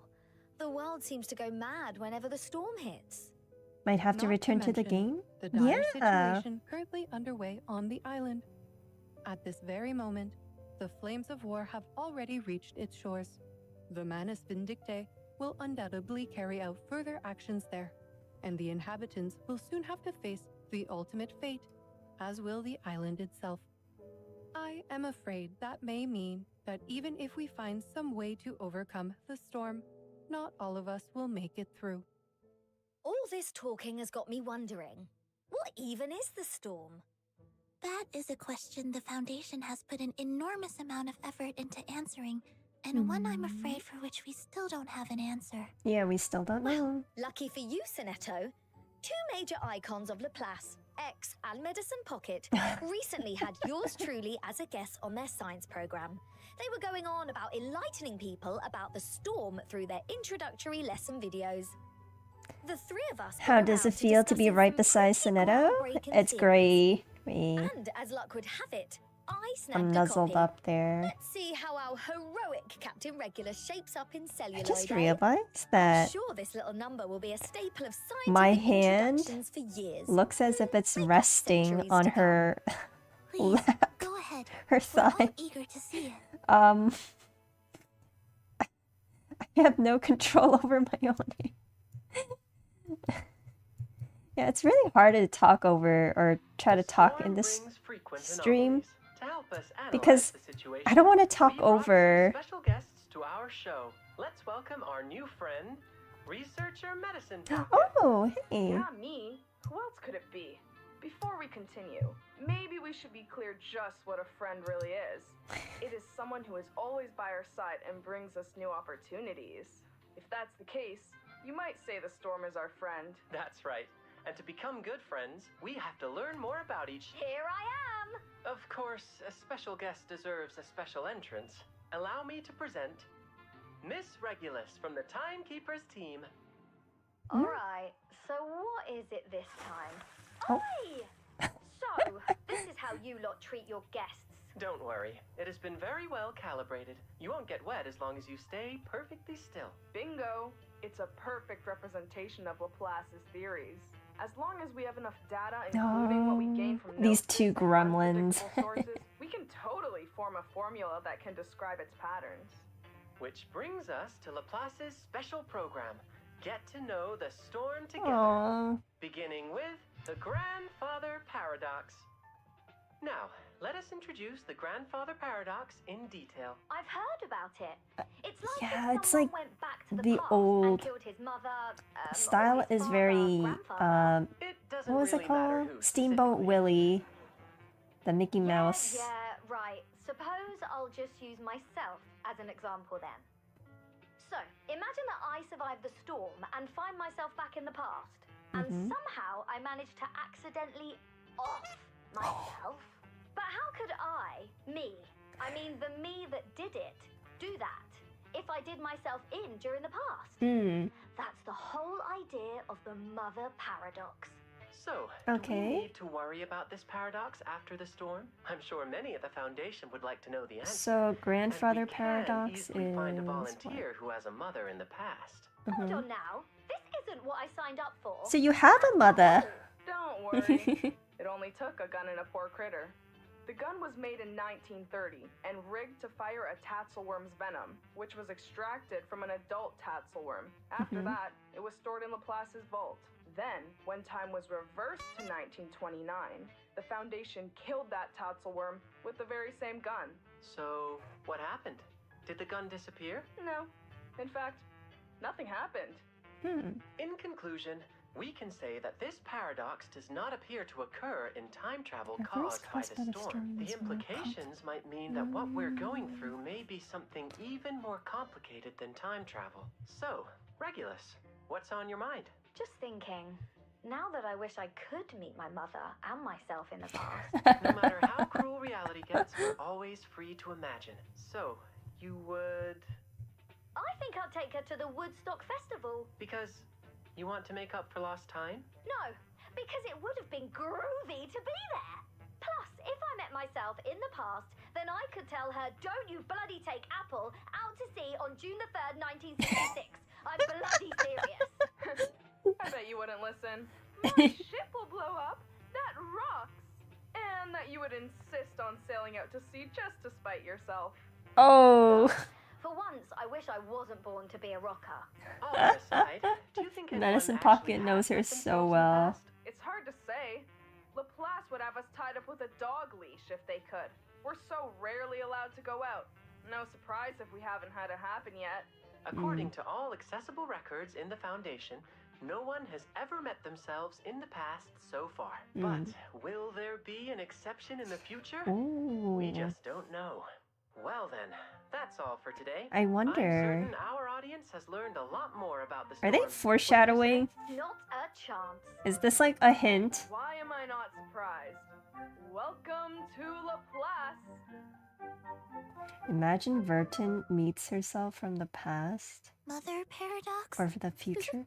The world seems to go mad whenever the storm hits. Might have to return to the game? The dire situation currently underway on the island. At this very moment, the flames of war have already reached its shores. The Manus Vindictae will undoubtedly carry out further actions there, and the inhabitants will soon have to face the ultimate fate, as will the island itself. I am afraid that may mean that even if we find some way to overcome the storm, not all of us will make it through. All this talking has got me wondering, what even is the storm? That is a question the Foundation has put an enormous amount of effort into answering, and one I'm afraid for which we still don't have an answer. Yeah, we still don't know. Lucky for you, Sonetto, two major icons of Laplace, X and Medicine Pocket, recently had yours truly as a guest on their science program. They were going on about enlightening people about the storm through their introductory lesson videos. The three of us... How does it feel to be right beside Sonetto? It's great. And as luck would have it, I'm nuzzled up there. Let's see how our heroic Captain Regulus shapes up in celluloid. I just realized that I'm sure this little number will be a staple of scientific my hand introductions for years. looks as if it's resting on her lap. Go ahead. Her We're thigh. all eager to see it. I have no control over my own hand. Yeah, it's really hard to talk over or try to talk in this stream because I don't want to talk over. Special guests to our show. Let's welcome our new friend, Researcher Medicine Pocket. Oh, hey. Yeah, me. Who else could it be? Before we continue, maybe we should be clear just what a friend really is. It is someone who is always by our side and brings us new opportunities. If that's the case, you might say the storm is our friend. That's right. And to become good friends, we have to learn more about each... Here I am! Of course, a special guest deserves a special entrance. Allow me to present Miss Regulus from the Timekeepers team. Alright, so what is it this time? Oi! So, this is how you lot treat your guests. Don't worry, it has been very well calibrated. You won't get wet as long as you stay perfectly still. Bingo! It's a perfect representation of Laplace's theories. As long as we have enough data, including what we gain from These two gremlins. sources, we can totally form a formula that can describe its patterns. Which brings us to Laplace's special program, Get to Know the Storm Together. Aww. Beginning with the Grandfather Paradox. Now, let us introduce the Grandfather Paradox in detail. I've heard about it. It's like Yeah, if it's someone like went back to the past old and killed his mother, style or his is father, very grandfather. what was really it called? Steamboat Willie, the Mickey Mouse. Yeah, right. Suppose I'll just use myself as an example then. So, imagine that I survive the storm and find myself back in the past, and somehow I manage to accidentally off myself. But how could I mean the me that did it, do that? if I did myself in during the past. That's the whole idea of the mother paradox. So, do we need to worry about this paradox after the storm? I'm sure many at the Foundation would like to know the answer. So, grandfather and we paradox can easily find a is volunteer who has a mother in the past. Hold on now. This isn't what I signed up for. So you have a mother. Don't worry. It only took a gun and a poor critter. The gun was made in 1930 and rigged to fire a tatzelworm's venom, which was extracted from an adult tatzelworm. After that, it was stored in Laplace's vault. Then, when time was reversed to 1929, the Foundation killed that tatzelworm with the very same gun. So, what happened? Did the gun disappear? No. In fact, nothing happened. In conclusion, we can say that this paradox does not appear to occur in time travel caused by the storm. The implications might mean that what we're going through may be something even more complicated than time travel. So, Regulus, what's on your mind? Just thinking, now that I wish I could meet my mother and myself in the past. No matter how cruel reality gets, we're always free to imagine. So, you would... I think I'll take her to the Woodstock Festival. Because you want to make up for lost time? No, because it would have been groovy to be there. Plus, if I met myself in the past, then I could tell her, don't you bloody take Apple out to sea on June the 3rd, 1966. I'm bloody serious. I bet you wouldn't listen. My ship will blow up. That rocks. And that you would insist on sailing out to sea just to spite yourself. Oh. For once, I wish I wasn't born to be a rocker. All aside, do you think Medicine Pocket knows her so well. It's hard to say. Laplace would have us tied up with a dog leash if they could. We're so rarely allowed to go out. No surprise if we haven't had it happen yet. According to all accessible records in the Foundation, no one has ever met themselves in the past so far. But will there be an exception in the future? We just don't know. Well then, that's all for today. I wonder. I'm certain our audience has learned a lot more about the Are they storm. Not foreshadowing? a chance. Is this like a hint? Why am I not surprised? Welcome to Laplace. Imagine Vertin meets herself from the past. Mother paradox? Or the future.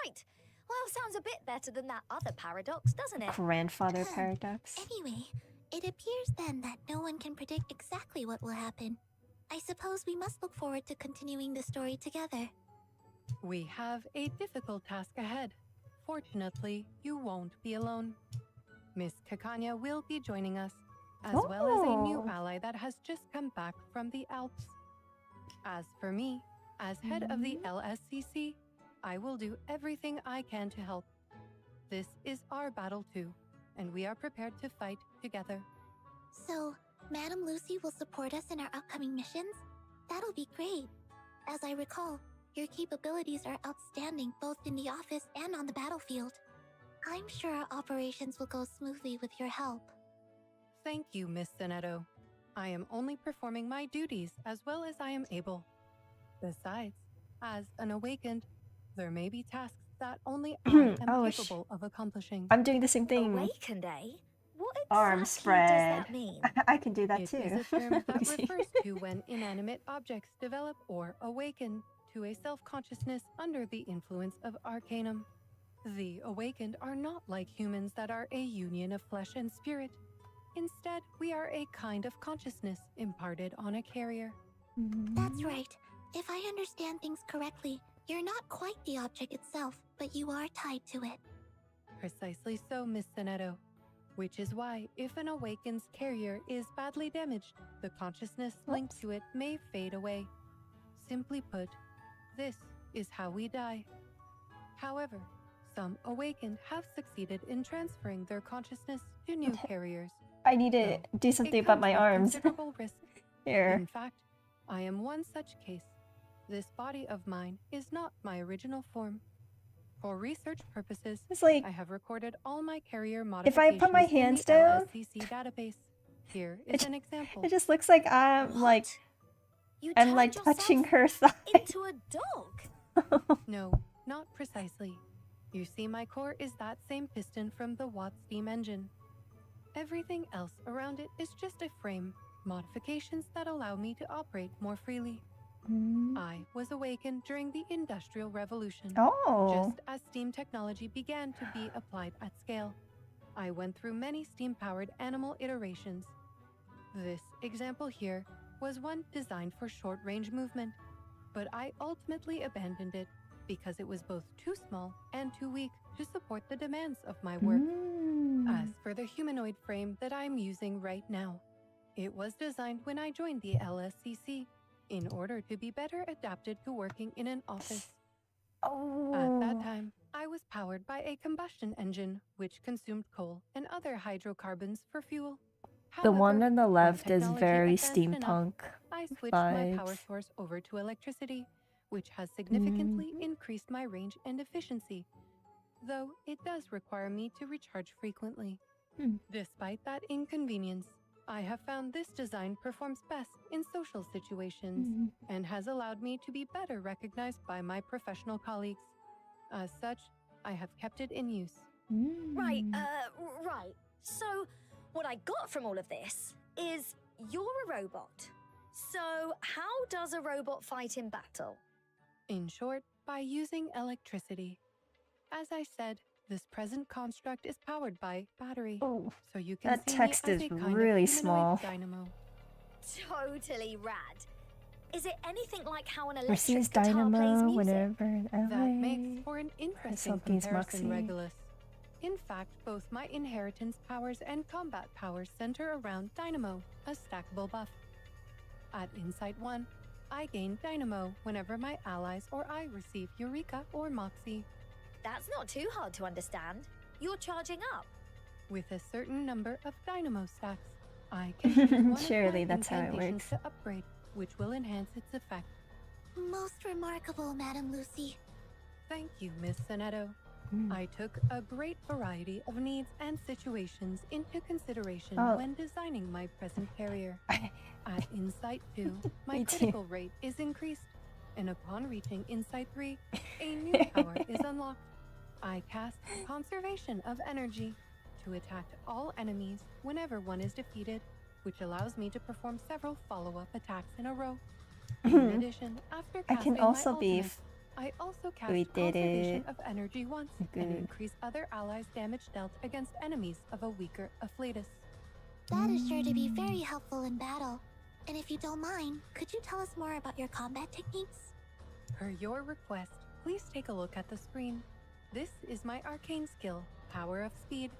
Right. Well, sounds a bit better than that other paradox, doesn't it? Grandfather paradox. Anyway, it appears then that no one can predict exactly what will happen. I suppose we must look forward to continuing the story together. We have a difficult task ahead. Fortunately, you won't be alone. Miss Kakanya will be joining us, as well as a new ally that has just come back from the Alps. As for me, as head of the LSCC, I will do everything I can to help. This is our battle too, and we are prepared to fight together. So, Madam Lucy will support us in our upcoming missions? That'll be great. As I recall, your capabilities are outstanding both in the office and on the battlefield. I'm sure our operations will go smoothly with your help. Thank you, Miss Sinetto. I am only performing my duties as well as I am able. Besides, as an awakened, there may be tasks that only I am capable of accomplishing. I'm doing the same thing. Awakened, eh? What Arm exactly spread. does that mean? I can do that It too. is a term that refers to when inanimate objects develop or awaken to a self-consciousness under the influence of arcanum. The awakened are not like humans that are a union of flesh and spirit. Instead, we are a kind of consciousness imparted on a carrier. That's right. If I understand things correctly, you're not quite the object itself, but you are tied to it. Precisely so, Miss Sinetto. Which is why, if an awakened's carrier is badly damaged, the consciousness linked to it may fade away. Simply put, this is how we die. However, some awakened have succeeded in transferring their consciousness to new carriers. I need to do something about my arms. Considerable risk. Here. In fact, I am one such case. This body of mine is not my original form. For research purposes, It's like, I have recorded all my carrier if modifications I put my in hands the down, LSCC database. Here is an example. it just looks like I'm like touching her thigh. Into a dog? No, not precisely. You see, my core is that same piston from the Watt steam engine. Everything else around it is just a frame, modifications that allow me to operate more freely. I was awakened during the Industrial Revolution, Oh. just as steam technology began to be applied at scale. I went through many steam-powered animal iterations. This example here was one designed for short-range movement, but I ultimately abandoned it because it was both too small and too weak to support the demands of my work. As for the humanoid frame that I'm using right now, it was designed when I joined the LSCC in order to be better adapted to working in an office. At that time, I was powered by a combustion engine which consumed coal and other hydrocarbons for fuel. The one However, on the when left is technology very advanced enough, steampunk I switched my vibes. power source over to electricity, which has significantly increased my range and efficiency, though it does require me to recharge frequently. Despite that inconvenience, I have found this design performs best in social situations and has allowed me to be better recognized by my professional colleagues. As such, I have kept it in use. Right. So, what I got from all of this is you're a robot. So, how does a robot fight in battle? In short, by using electricity. As I said, this present construct is powered by battery, so you can That see text me as is a kind really of humanoid small. dynamo. Totally rad. Is it anything like how an electric Receives guitar plays dynamo music? whenever That makes for an interesting Something's comparison, Moxie. Regulus. In fact, both my inheritance powers and combat powers center around Dynamo, a stackable buff. At Insight 1, I gain Dynamo whenever my allies or I receive Eureka or Moxie. That's not too hard to understand. You're charging up. With a certain number of Dynamo stacks, I can choose one Surely of my that's how it incantations works. to upgrade, which will enhance its effect. Most remarkable, Madam Lucy. Thank you, Miss Sonetto. I took a great variety of needs and situations into consideration when designing my present carrier. At Insight 2, my Me too. critical rate is increased, and upon reaching Insight 3, a new power is unlocked. I cast Conservation of Energy to attack all enemies whenever one is defeated, which allows me to perform several follow-up attacks in a row. In addition, after I casting can also my be ultimate, I also cast we did Conservation it. of Energy once and increase other allies' damage dealt against enemies of a weaker afflatus. That is sure to be very helpful in battle. And if you don't mind, could you tell us more about your combat techniques? Per your request, please take a look at the screen. This is my arcane skill, Power of Speed.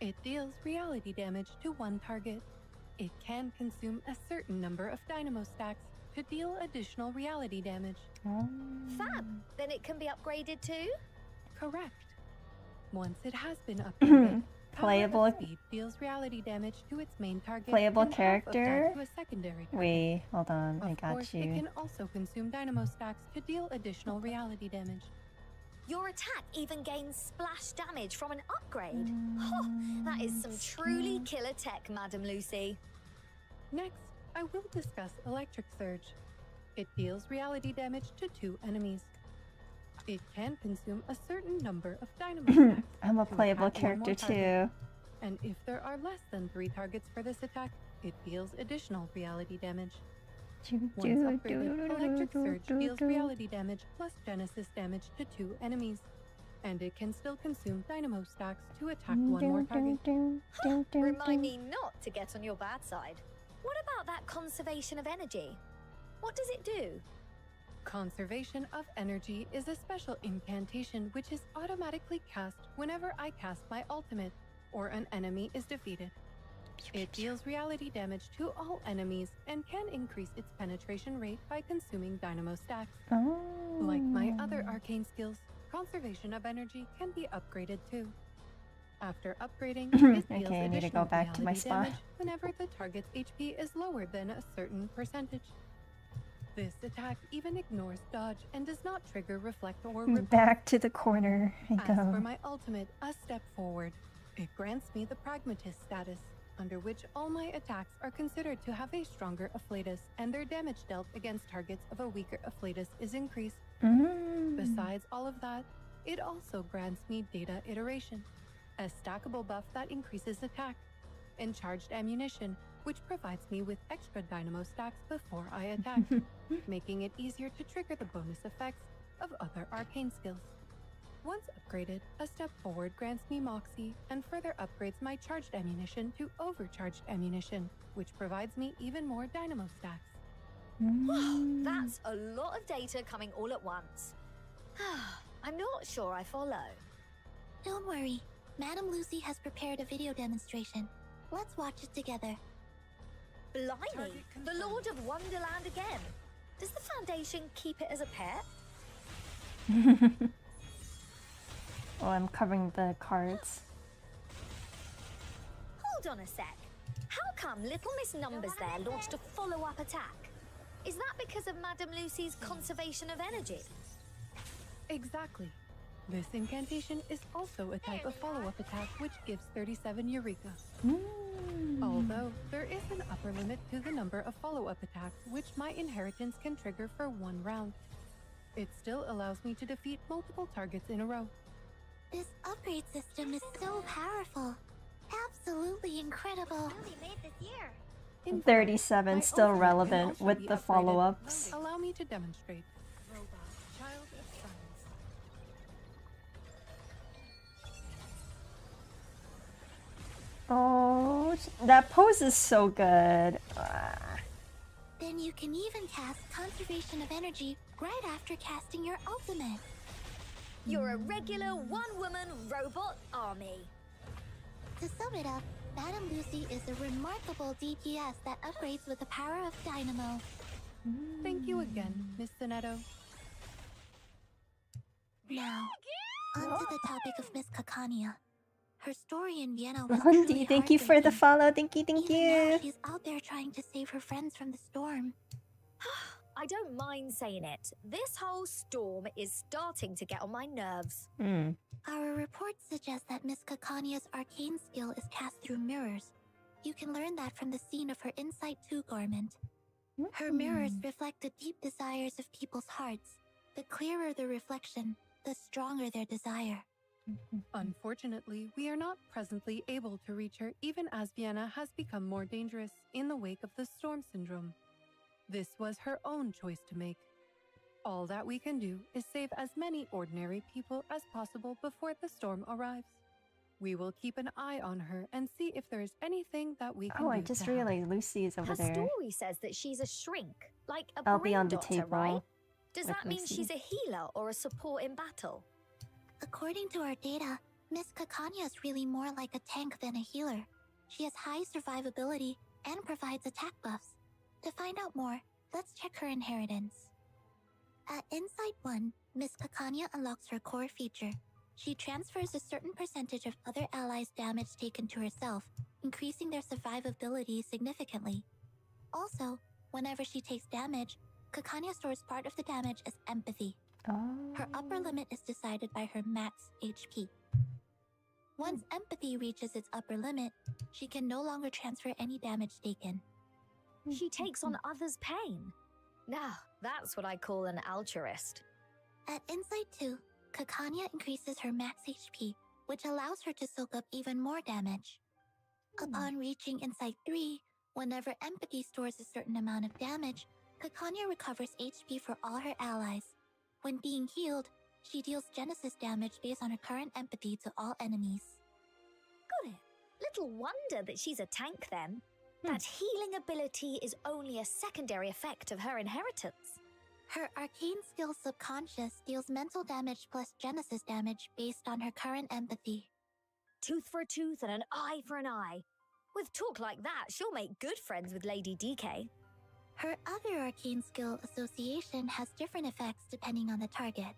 It deals reality damage to one target. It can consume a certain number of dynamo stacks to deal additional reality damage. Fab. Then it can be upgraded too? Correct. Once it has been upgraded, Playable- Power of Speed deals reality damage to its main target. Playable and half of that character? to a secondary target. Wait, hold on. I Of got course, it you. can also consume dynamo stacks to deal additional reality damage. Your attack even gains splash damage from an upgrade. That is some truly killer tech, Madam Lucy. Next, I will discuss Electric Surge. It deals reality damage to 2 enemies. It can consume a certain number of dynamo stacks. I'm a to playable attack one more character target. too. And if there are less than 3 targets for this attack, it deals additional reality damage. Once upgraded, Electric Surge deals reality damage plus Genesis damage to 2 enemies. And it can still consume dynamo stacks to attack one more target. Remind me not to get on your bad side. What about that conservation of energy? What does it do? Conservation of Energy is a special incantation which is automatically cast whenever I cast my ultimate or an enemy is defeated. It deals reality damage to all enemies and can increase its penetration rate by consuming dynamo stacks. Like my other arcane skills, Conservation of Energy can be upgraded too. After upgrading, it deals Okay, I need to additional go back to my reality spot. damage whenever the target's HP is lower than a certain percentage. This attack even ignores dodge and does not trigger reflect or repel. Back to the corner I As for go. my ultimate, A Step Forward, it grants me the Pragmatist status, under which all my attacks are considered to have a stronger afflatus and their damage dealt against targets of a weaker afflatus is increased. Besides all of that, it also grants me Data Iteration, a stackable buff that increases attack, and Charged Ammunition, which provides me with extra dynamo stacks before I attack, making it easier to trigger the bonus effects of other arcane skills. Once upgraded, a step forward grants me Moxie and further upgrades my charged ammunition to overcharged ammunition, which provides me even more dynamo stacks. Wow, that's a lot of data coming all at once. I'm not sure I follow. Don't worry, Madame Lucy has prepared a video demonstration. Let's watch it together. Blimey, the Lord of Wonderland again. Does the Foundation keep it as a pet? Oh, I'm covering the cards. Hold on a sec. How come Little Miss Numbers there launched a follow-up attack? Is that because of Madame Lucy's conservation of energy? Exactly. This incantation is also a type of follow-up attack which gives 37 Eureka. Although there is an upper limit to the number of follow-up attacks which my inheritance can trigger for 1 round. It still allows me to defeat multiple targets in a row. This upgrade system is so powerful. Absolutely incredible. 37 still relevant with the follow-ups. Allow me to demonstrate. Robot, child of science. Oh, that pose is so good. Then you can even cast Conservation of Energy right after casting your ultimate. You're a regular one-woman robot army. To sum it up, Madame Lucy is a remarkable DPS that upgrades with the power of Dynamo. Thank you again, Miss Sonetto. Now, onto the topic of Miss Kakania. Her story in Vienna was Rondi, truly thank you for the follow. Thank you, thank Even now, you. she's out there trying to save her friends from the storm. I don't mind saying it. This whole storm is starting to get on my nerves. Our reports suggest that Miss Kakania's arcane skill is cast through mirrors. You can learn that from the scene of her Insight 2 garment. Her mirrors reflect the deep desires of people's hearts. The clearer the reflection, the stronger their desire. Unfortunately, we are not presently able to reach her even as Vienna has become more dangerous in the wake of the storm syndrome. This was her own choice to make. All that we can do is save as many ordinary people as possible before the storm arrives. We will keep an eye on her and see if there is anything that we can do. Oh, I just realized Lucy is over Her there. story says that she's a shrink, like a I'll be brain on the doctor, table right? Does with that mean Lucy. she's a healer or a support in battle? According to our data, Miss Kakania is really more like a tank than a healer. She has high survivability and provides attack buffs. To find out more, let's check her inheritance. At Insight 1, Miss Kakania unlocks her core feature. She transfers a certain percentage of other allies' damage taken to herself, increasing their survivability significantly. Also, whenever she takes damage, Kakania stores part of the damage as empathy. Her upper limit is decided by her max HP. Once empathy reaches its upper limit, she can no longer transfer any damage taken. She takes on others' pain. Now, that's what I call an altruist. At Insight 2, Kakania increases her max HP, which allows her to soak up even more damage. Upon reaching Insight 3, whenever empathy stores a certain amount of damage, Kakania recovers HP for all her allies. When being healed, she deals Genesis damage based on her current empathy to all enemies. Got it. Little wonder that she's a tank then. That healing ability is only a secondary effect of her inheritance. Her arcane skill Subconscious deals mental damage plus Genesis damage based on her current empathy. Tooth for a tooth and an eye for an eye. With talk like that, she'll make good friends with Lady DK. Her other arcane skill, Association, has different effects depending on the target.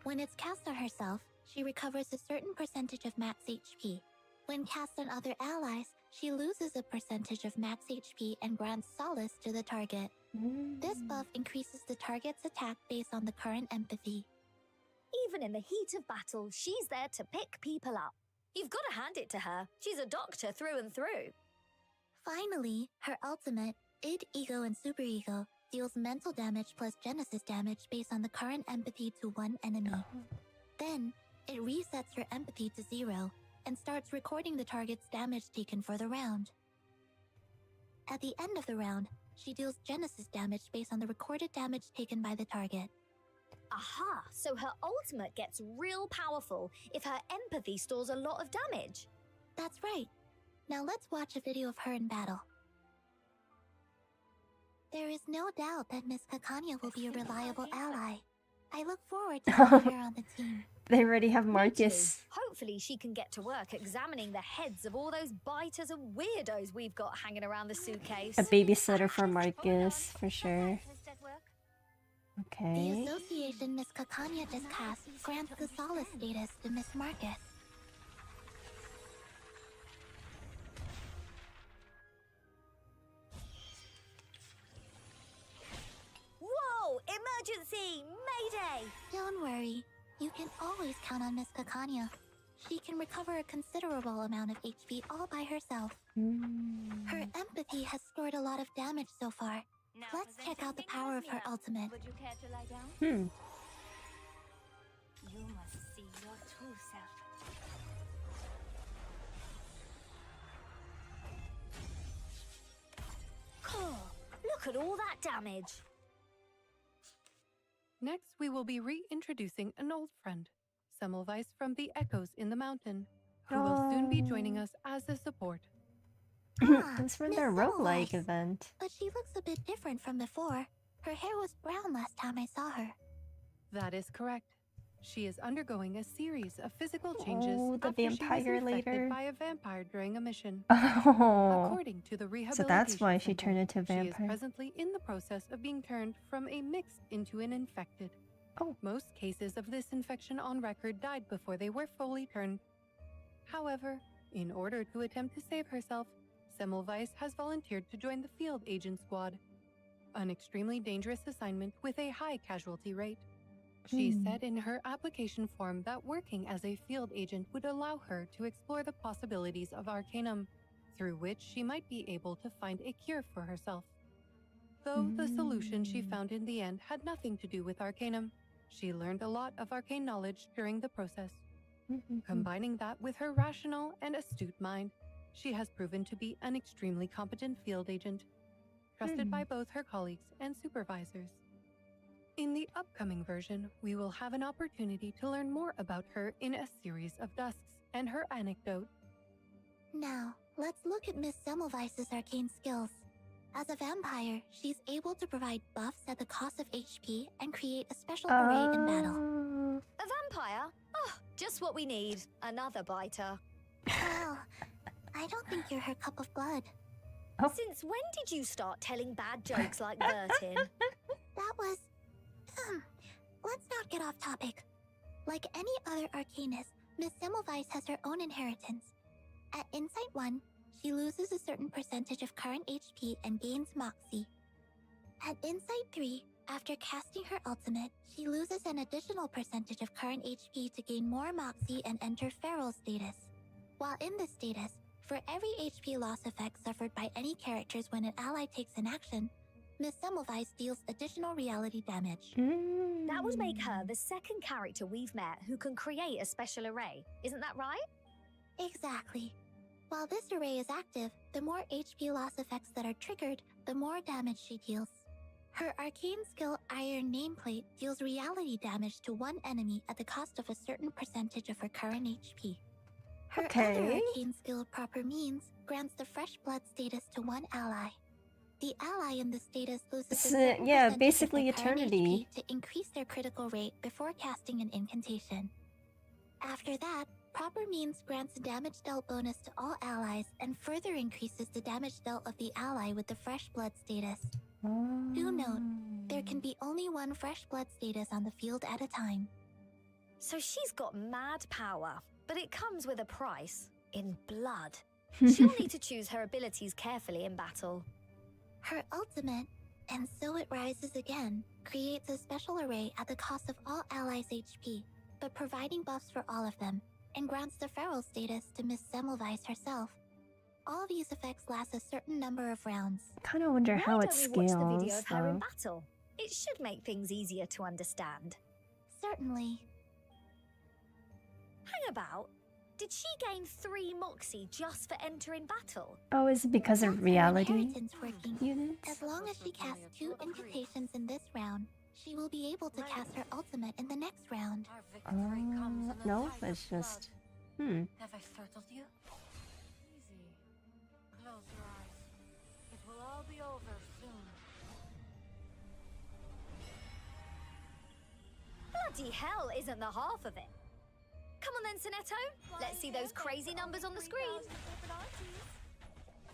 When it's cast on herself, she recovers a certain percentage of max HP. When cast on other allies, she loses a percentage of max HP and grants solace to the target. This buff increases the target's attack based on the current empathy. Even in the heat of battle, she's there to pick people up. You've got to hand it to her. She's a doctor through and through. Finally, her ultimate, id, ego, and superego, deals mental damage plus Genesis damage based on the current empathy to one enemy. Then, it resets her empathy to 0 and starts recording the target's damage taken for the round. At the end of the round, she deals Genesis damage based on the recorded damage taken by the target. Aha! So her ultimate gets real powerful if her empathy stores a lot of damage. That's right. Now let's watch a video of her in battle. There is no doubt that Miss Kakanya will be a reliable ally. I look forward to having her on the team. They already have Marcus. Hopefully she can get to work examining the heads of all those biters and weirdos we've got hanging around the suitcase. A babysitter for Marcus, for sure. The Okay. association Miss Kakanya just cast grants the solace status to Miss Marcus. Whoa! Emergency! Mayday! Don't worry. You can always count on Miss Kakanya. She can recover a considerable amount of HP all by herself. Her empathy has stored a lot of damage so far. Let's check out the power of her ultimate. Would you care to lie down? You must see your true self. Oh, look at all that damage. Next, we will be reintroducing an old friend, Semmelweis from the Echoes in the Mountain, who will soon be joining us as a support. It's from Miss their roguelike Semmelweis. event. But she looks a bit different from before. Her hair was brown last time I saw her. That is correct. She is undergoing a series of physical changes Oh, the after she was vampire infected later. by a vampire during a mission. Oh. According to the So rehabilitation that's why she center, turned into a she is vampire. presently in the process of being turned from a mixed into an infected. Oh. Most cases of this infection on record died before they were fully turned. However, in order to attempt to save herself, Semmelweis has volunteered to join the field agent squad, an extremely dangerous assignment with a high casualty rate. She said in her application form that working as a field agent would allow her to explore the possibilities of Arcanum, through which she might be able to find a cure for herself. Though the solution she found in the end had nothing to do with Arcanum, she learned a lot of arcane knowledge during the process. Combining that with her rational and astute mind, she has proven to be an extremely competent field agent, trusted by both her colleagues and supervisors. In the upcoming version, we will have an opportunity to learn more about her in a series of dusks and her anecdote. Now, let's look at Miss Semmelweis's arcane skills. As a vampire, she's able to provide buffs at the cost of HP and create a special array in battle. A vampire? Oh, just what we need. Another biter. Well, I don't think you're her cup of blood. Since when did you start telling bad jokes like Bertin? That was... let's not get off topic. Like any other arcanist, Miss Semmelweis has her own inheritance. At Insight 1, she loses a certain percentage of current HP and gains Moxie. At Insight 3, after casting her ultimate, she loses an additional percentage of current HP to gain more Moxie and enter Feral status. While in this status, for every HP loss effect suffered by any characters when an ally takes an action, Miss Semmelweis deals additional reality damage. That would make her the second character we've met who can create a special array. Isn't that right? Exactly. While this array is active, the more HP loss effects that are triggered, the more damage she deals. Her arcane skill Iron Nameplate deals reality damage to one enemy at the cost of a certain percentage of her current HP. Her other arcane skill Proper Means grants the Fresh Blood status to one ally. The ally in this status loses a certain yeah, percentage basically of their current eternity. HP to increase their critical rate before casting an incantation. After that, Proper Means grants a damage dealt bonus to all allies and further increases the damage dealt of the ally with the Fresh Blood status. Do note, there can be only one Fresh Blood status on the field at a time. So she's got mad power, but it comes with a price in blood. She'll need to choose her abilities carefully in battle. Her ultimate, and so it rises again, creates a special array at the cost of all allies' HP, but providing buffs for all of them, and grants the Feral status to Miss Semmelweis herself. All these effects last a certain number of rounds. Kind of wonder how it Why don't we watch the video scales, of her in though. battle? It should make things easier to understand. Certainly. Hang about. Did she gain 3 moxie just for entering battle? Oh, is it because of reality Inheritance working. units? As long as she casts 2 invitations in this round, she will be able to cast her ultimate in the next round. No, it's just. Have I startled you? Easy. Close your eyes. It will all be over soon. Bloody hell isn't the half of it. Come on then, Sonetto. Let's see those crazy numbers on the screen.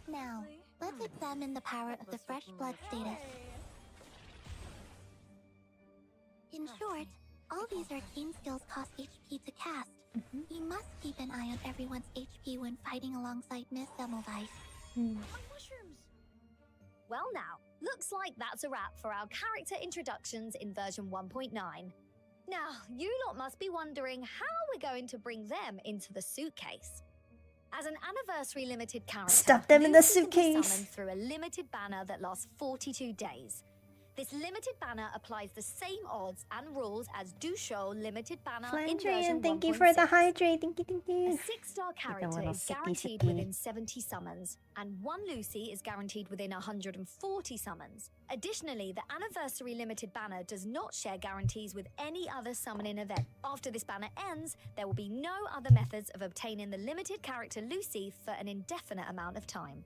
Now, let's examine the power of the fresh blood status. In short, all these arcane skills cost HP to cast. We must keep an eye on everyone's HP when fighting alongside Miss Semmelweis. Well now, looks like that's a wrap for our character introductions in version 1.9. Now, you lot must be wondering how we're going to bring them into the suitcase. As an anniversary limited character, Stuff them in the Lucy will be suitcase. summoned through a limited banner that lasts 42 days. This limited banner applies the same odds and rules as Dusho limited banner in version Flandrian, thank you 1.6. for the hydrate. Thank you, thank A you. 6-star character little is sippy guaranteed sippy. within 70 summons, and 1 Lucy is guaranteed within 140 summons. Additionally, the anniversary limited banner does not share guarantees with any other summoning event. After this banner ends, there will be no other methods of obtaining the limited character Lucy for an indefinite amount of time.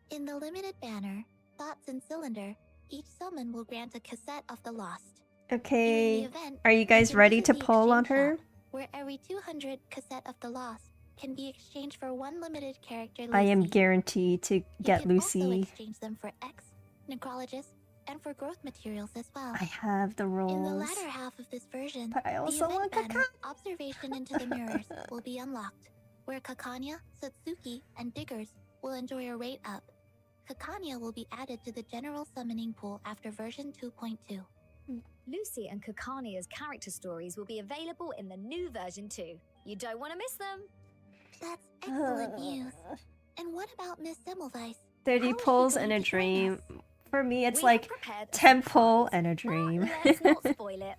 In the limited banner, Thoughts and Cylinder, each summon will grant a cassette of the lost. Okay. During the event, Are you you guys can ready visit to the pull on exchange her? shop, where every 200 cassette of the lost can be exchanged for 1 limited character Lucy. I am guaranteed to You get can also Lucy. exchange them for X, Necrologist, and for growth materials as well. I have the In the rolls. latter half of this version, But I also the event want banner, Observation into the Mirrors, will be unlocked, where Kakanya, Satsuki, and Diggers will enjoy a rate up. Kakanya will be added to the general summoning pool after version 2.2. Lucy and Kakania's character stories will be available in the new version too. You don't want to miss them. That's excellent news. And what about Miss Semmelweis? 30 How is she pulls going and a to join dream. us? For me, it's We have like prepared a 10 pull and a dream. Let's not spoil it.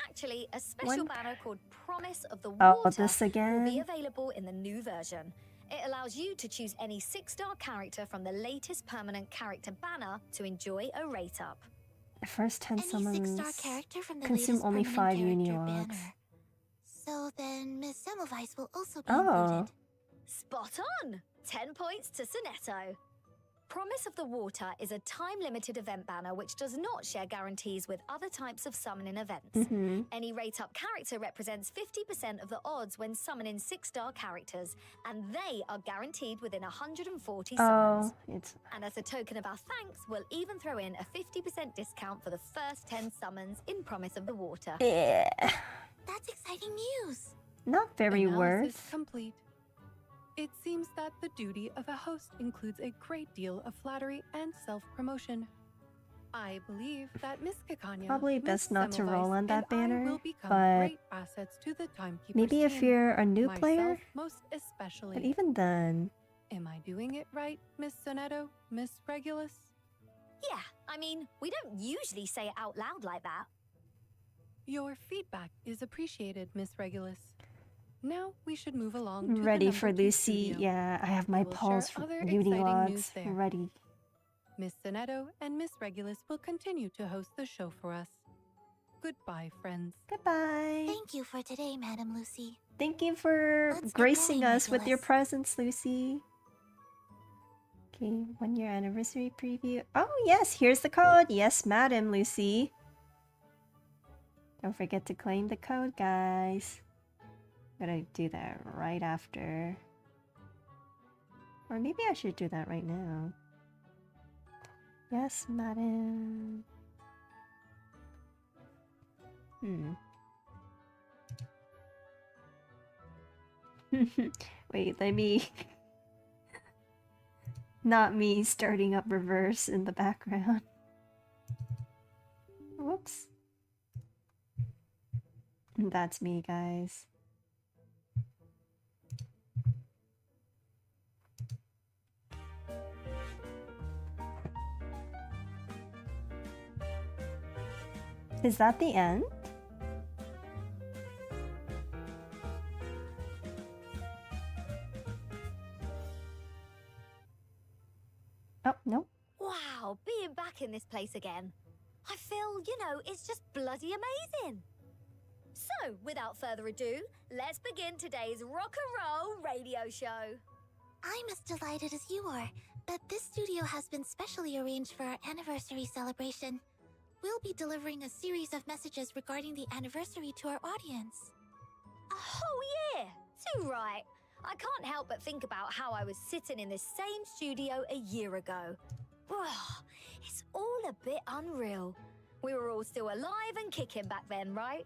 Actually, a special One- banner called Promise of the Oh, Water this will be again? available in the new version. It allows you to choose any 6-star character from the latest permanent character banner to enjoy a rate up. The first 10 Any summons 6-star character from the consume latest only permanent 5 uni character logs. banner. So then Miss Semmelweis will also be Oh. included. Spot on! 10 points to Sonetto. Promise of the Water is a time-limited event banner which does not share guarantees with other types of summoning events. Any rate-up character represents 50% of the odds when summoning 6-star characters, and they are guaranteed within 140 summons. Oh, it's And as a token of our thanks, we'll even throw in a 50% discount for the first 10 summons in Promise of the Water. yeah. That's exciting news. Not very Analysis worth. complete. It seems that the duty of a host includes a great deal of flattery and self-promotion. I believe that Miss Kakanya, Probably Miss best not to roll Semmelweis, on that and I banner, will become but great assets to the Timekeeper's maybe if team. you're a new Myself, player. most especially. But even then, Am I doing it right, Miss Sonetto, Miss Regulus? Yeah, I mean, we don't usually say it out loud like that. Your feedback is appreciated, Miss Regulus. Now we should move along to the ready number for 2 Lucy. studio. Yeah, I have my We will pulls share for other uni exciting logs news there. ready. Miss Sonetto and Miss Regulus will continue to host the show for us. Goodbye, friends. Goodbye. Thank you for today, Madam Lucy. Thank you for Let's get gracing going, us with your Regulus. presence, Lucy. Okay, 1-year anniversary preview. Oh, yes, here's the code. Yes, Madam Lucy. Don't forget to claim the code, guys. Gotta do that right after. Or maybe I should do that right now. Yes, Madam. Wait, let me... Not me starting up reverse in the background. Whoops. That's me, guys. Is that the end? Oh, no. Wow, being back in this place again. I feel, you know, it's just bloody amazing. So, without further ado, let's begin today's rock and roll radio show. I'm as delighted as you are, but this studio has been specially arranged for our anniversary celebration. We'll be delivering a series of messages regarding the anniversary to our audience. Oh yeah, too right. I can't help but think about how I was sitting in this same studio a year ago. It's all a bit unreal. We were all still alive and kicking back then, right?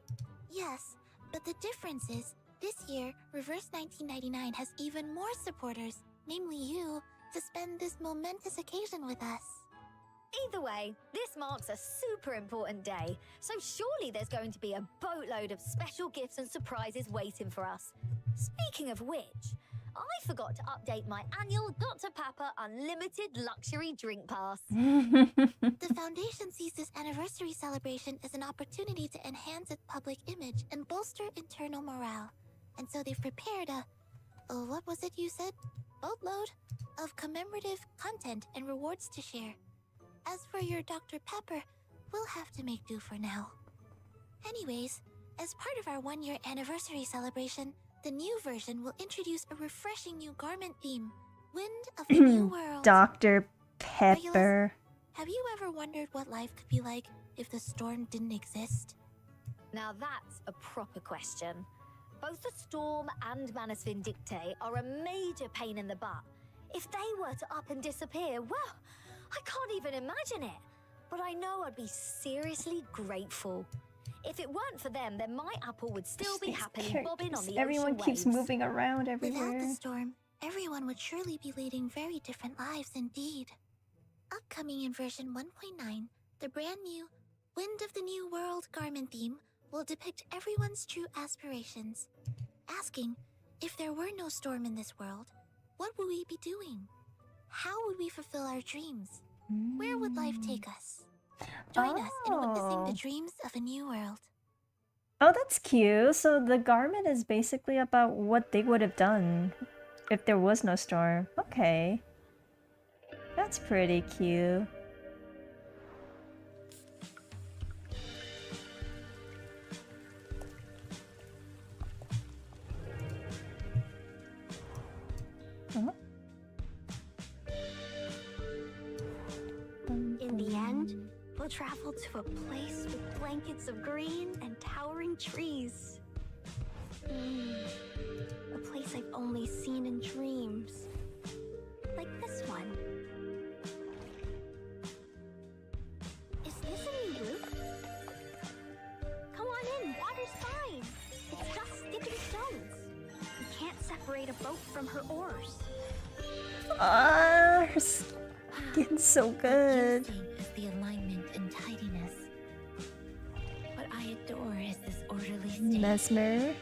Yes, but the difference is, this year, Reverse 1999 has even more supporters, namely you, to spend this momentous occasion with us. Either way, this marks a super important day, so surely there's going to be a boatload of special gifts and surprises waiting for us. Speaking of which, I forgot to update my annual Dr. Pepper Unlimited Luxury Drink Pass. The Foundation sees this anniversary celebration as an opportunity to enhance its public image and bolster internal morale. And so they've prepared what was it you said? Boatload of commemorative content and rewards to share. As for your Dr. Pepper, we'll have to make do for now. Anyways, as part of our 1-year anniversary celebration, the new version will introduce a refreshing new garment theme, Wind of the New World. Dr. Pepper. Have you ever wondered what life could be like if the storm didn't exist? Now that's a proper question. Both the Storm and Manus Vindictae are a major pain in the butt. If they were to up and disappear, well, I can't even imagine it. But I know I'd be seriously grateful. If it weren't for them, then my apple would still be happily bobbing on the Everyone ocean keeps waves. moving around everywhere. Without the storm, everyone would surely be leading very different lives indeed. Upcoming in version 1.9, the brand new Wind of the New World garment theme will depict everyone's true aspirations, asking, if there were no storm in this world, what would we be doing? How would we fulfill our dreams? Where would life take us? Join us in witnessing the dreams of a new world. Oh, that's cute. So the garment is basically about what they would have done if there was no storm. Okay. That's pretty cute. In the end, we'll travel to a place with blankets of green and towering trees. A place I've only seen in dreams. Like this one. Is this a new roof? Come on in, water's fine. It's just skipping stones. You can't separate a boat from her oars. Her skin's so good. Is the alignment and tidiness. What I adore is this orderly state. Mesmer.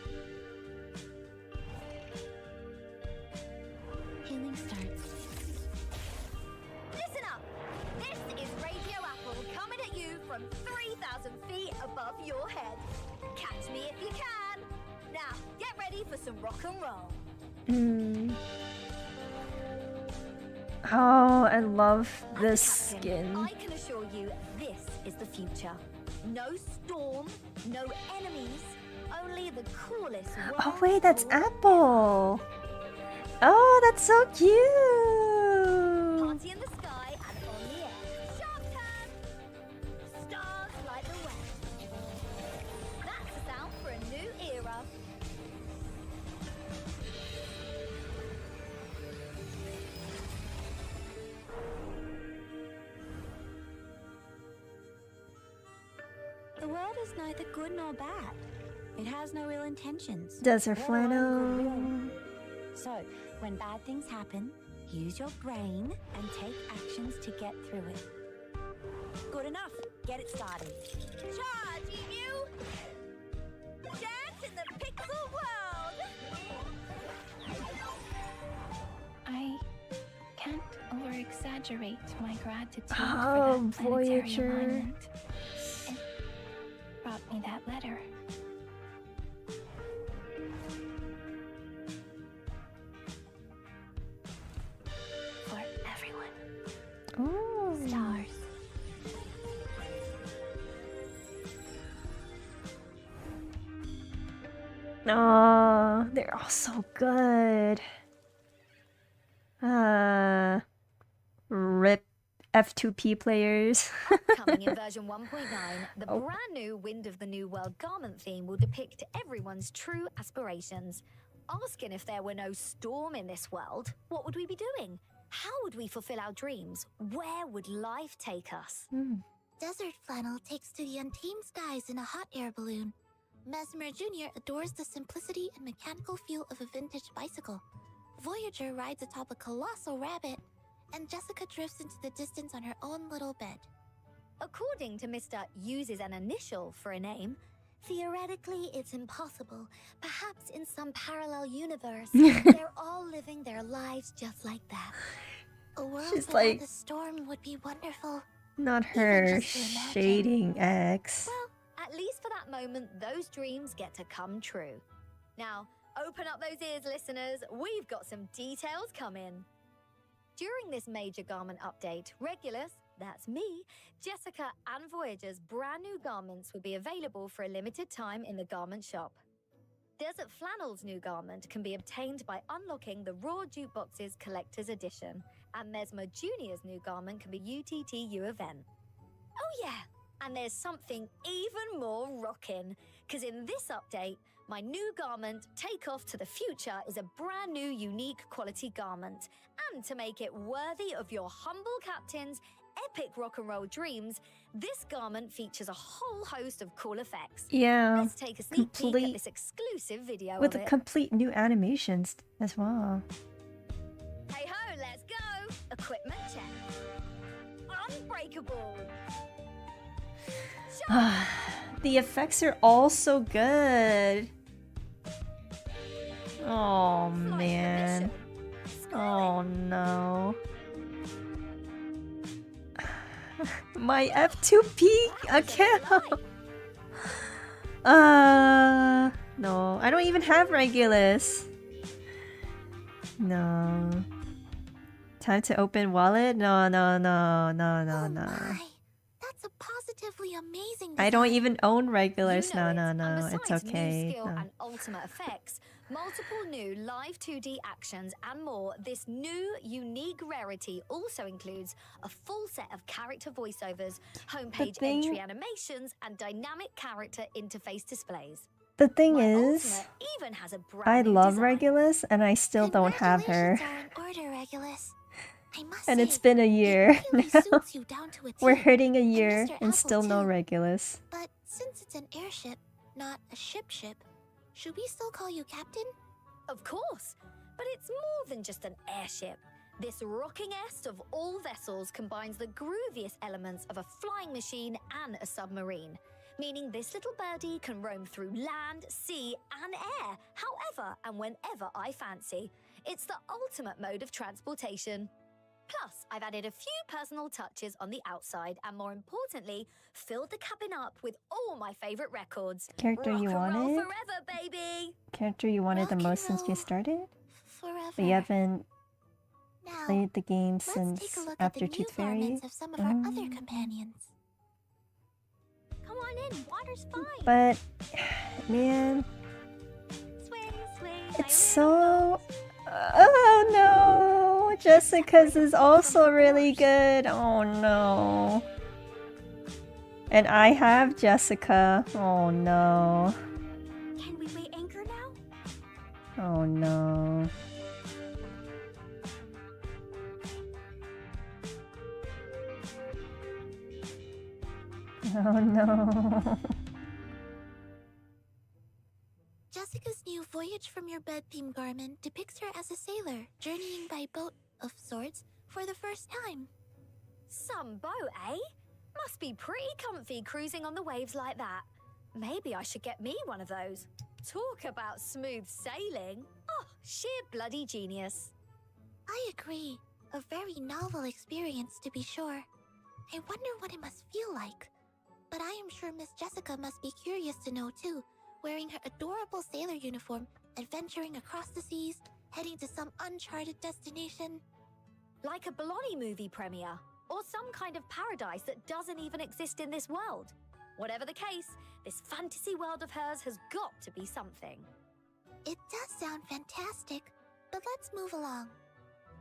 Healing starts. Listen up! This is Radio Apple coming at you from 3,000 feet above your head. Catch me if you can. Now, get ready for some rock and roll. Oh, I love this skin. I can assure you this is the future. No storm, no enemies, only the coolest world. Oh wait, that's Apple. Oh, that's so cute. Party in the sky and on the air. Shark Tan! Stars light the way. That's the sound for a new era. The world is neither good nor bad. It has no ill intentions. Does her or flannel. goodwill. So, when bad things happen, use your brain and take actions to get through it. Good enough. Get it started. Charge, Emu! Dance in the pixel world! I can't over-exaggerate my gratitude Oh, for that planetary Voyager. alignment. It brought me that letter. For everyone. Oh. Stars. Oh, they're all so good. Rip F2P players. Coming in version 1.9, the brand new Wind of the New World garment theme will depict everyone's true aspirations. Asking if there were no storm in this world, what would we be doing? How would we fulfill our dreams? Where would life take us? Desert Flannel takes to the untamed skies in a hot air balloon. Mesmer Jr. adores the simplicity and mechanical feel of a vintage bicycle. Voyager rides atop a colossal rabbit, and Jessica drifts into the distance on her own little bed. According to Mr. Uses an initial for a name, theoretically it's impossible. Perhaps in some parallel universe, they're all living their lives just like that. A world She's without like- the storm would be wonderful. Not her shading X. At least for that moment, those dreams get to come true. Now, open up those ears, listeners. We've got some details coming. During this major garment update, Regulus, that's me, Jessica and Voyager's brand new garments will be available for a limited time in the garment shop. Desert Flannel's new garment can be obtained by unlocking the Raw Jukebox's Collector's Edition, and Mesmer Jr.'s new garment can be UTTU event. Oh yeah, and there's something even more rockin', because in this update, my new garment, Take Off to the Future, is a brand new unique quality garment. And to make it worthy of your humble captain's epic rock and roll dreams, this garment features a whole host of cool effects. Yeah, Let's take a sneak peek at this exclusive video with of the it. complete new animations as well. Hey ho, let's go! Equipment check. Unbreakable. The effects are all so good. Oh man. Oh no. My F2P account. No, I don't even have Regulus. No. Time to open wallet? No. That's a positively amazing I don't design. even own Regulus. You know No, it. And it's besides okay. New skill No. and ultimate effects, multiple new live 2D actions and more, this new unique rarity also includes a full set of character voiceovers, homepage thing- entry animations, and dynamic character interface displays. The thing is, Ultimate even has a brand I new love design. Regulus and I still don't have her. Order, Regulus. I must And say, it's been a year really now. suits you down to a We're T. hitting a year Mr. and Apple still no too. Regulus. But since it's an airship, not a ship, should we still call you Captain? Of course, but it's more than just an airship. This rockingest of all vessels combines the grooviest elements of a flying machine and a submarine, meaning this little birdie can roam through land, sea, and air, however and whenever I fancy. It's the ultimate mode of transportation. Plus, I've added a few personal touches on the outside and, more importantly, filled the cabin up with all my favorite records. Character Rock you and roll wanted? forever, baby! Character you wanted the most since you started? Forever. But you haven't Now, played the game let's since take a look at after the new Tooth Fairy? garments of some of our other companions. Come on in, water's fine. But, man, it's so... Oh no! Jessica's is also really good. Oh no. And I have Jessica. Oh no. Can we weigh anchor now? Oh no. Oh no. Jessica's new Voyage from Your Bed theme garment depicts her as a sailor, journeying by boat of sorts for the first time. Some boat, eh? Must be pretty comfy cruising on the waves like that. Maybe I should get me one of those. Talk about smooth sailing. Oh, sheer bloody genius. I agree. A very novel experience, to be sure. I wonder what it must feel like. But I am sure Miss Jessica must be curious to know too, wearing her adorable sailor uniform, adventuring across the seas, heading to some uncharted destination. Like a Bologna movie premiere. or some kind of paradise that doesn't even exist in this world. Whatever the case, this fantasy world of hers has got to be something. It does sound fantastic, but let's move along.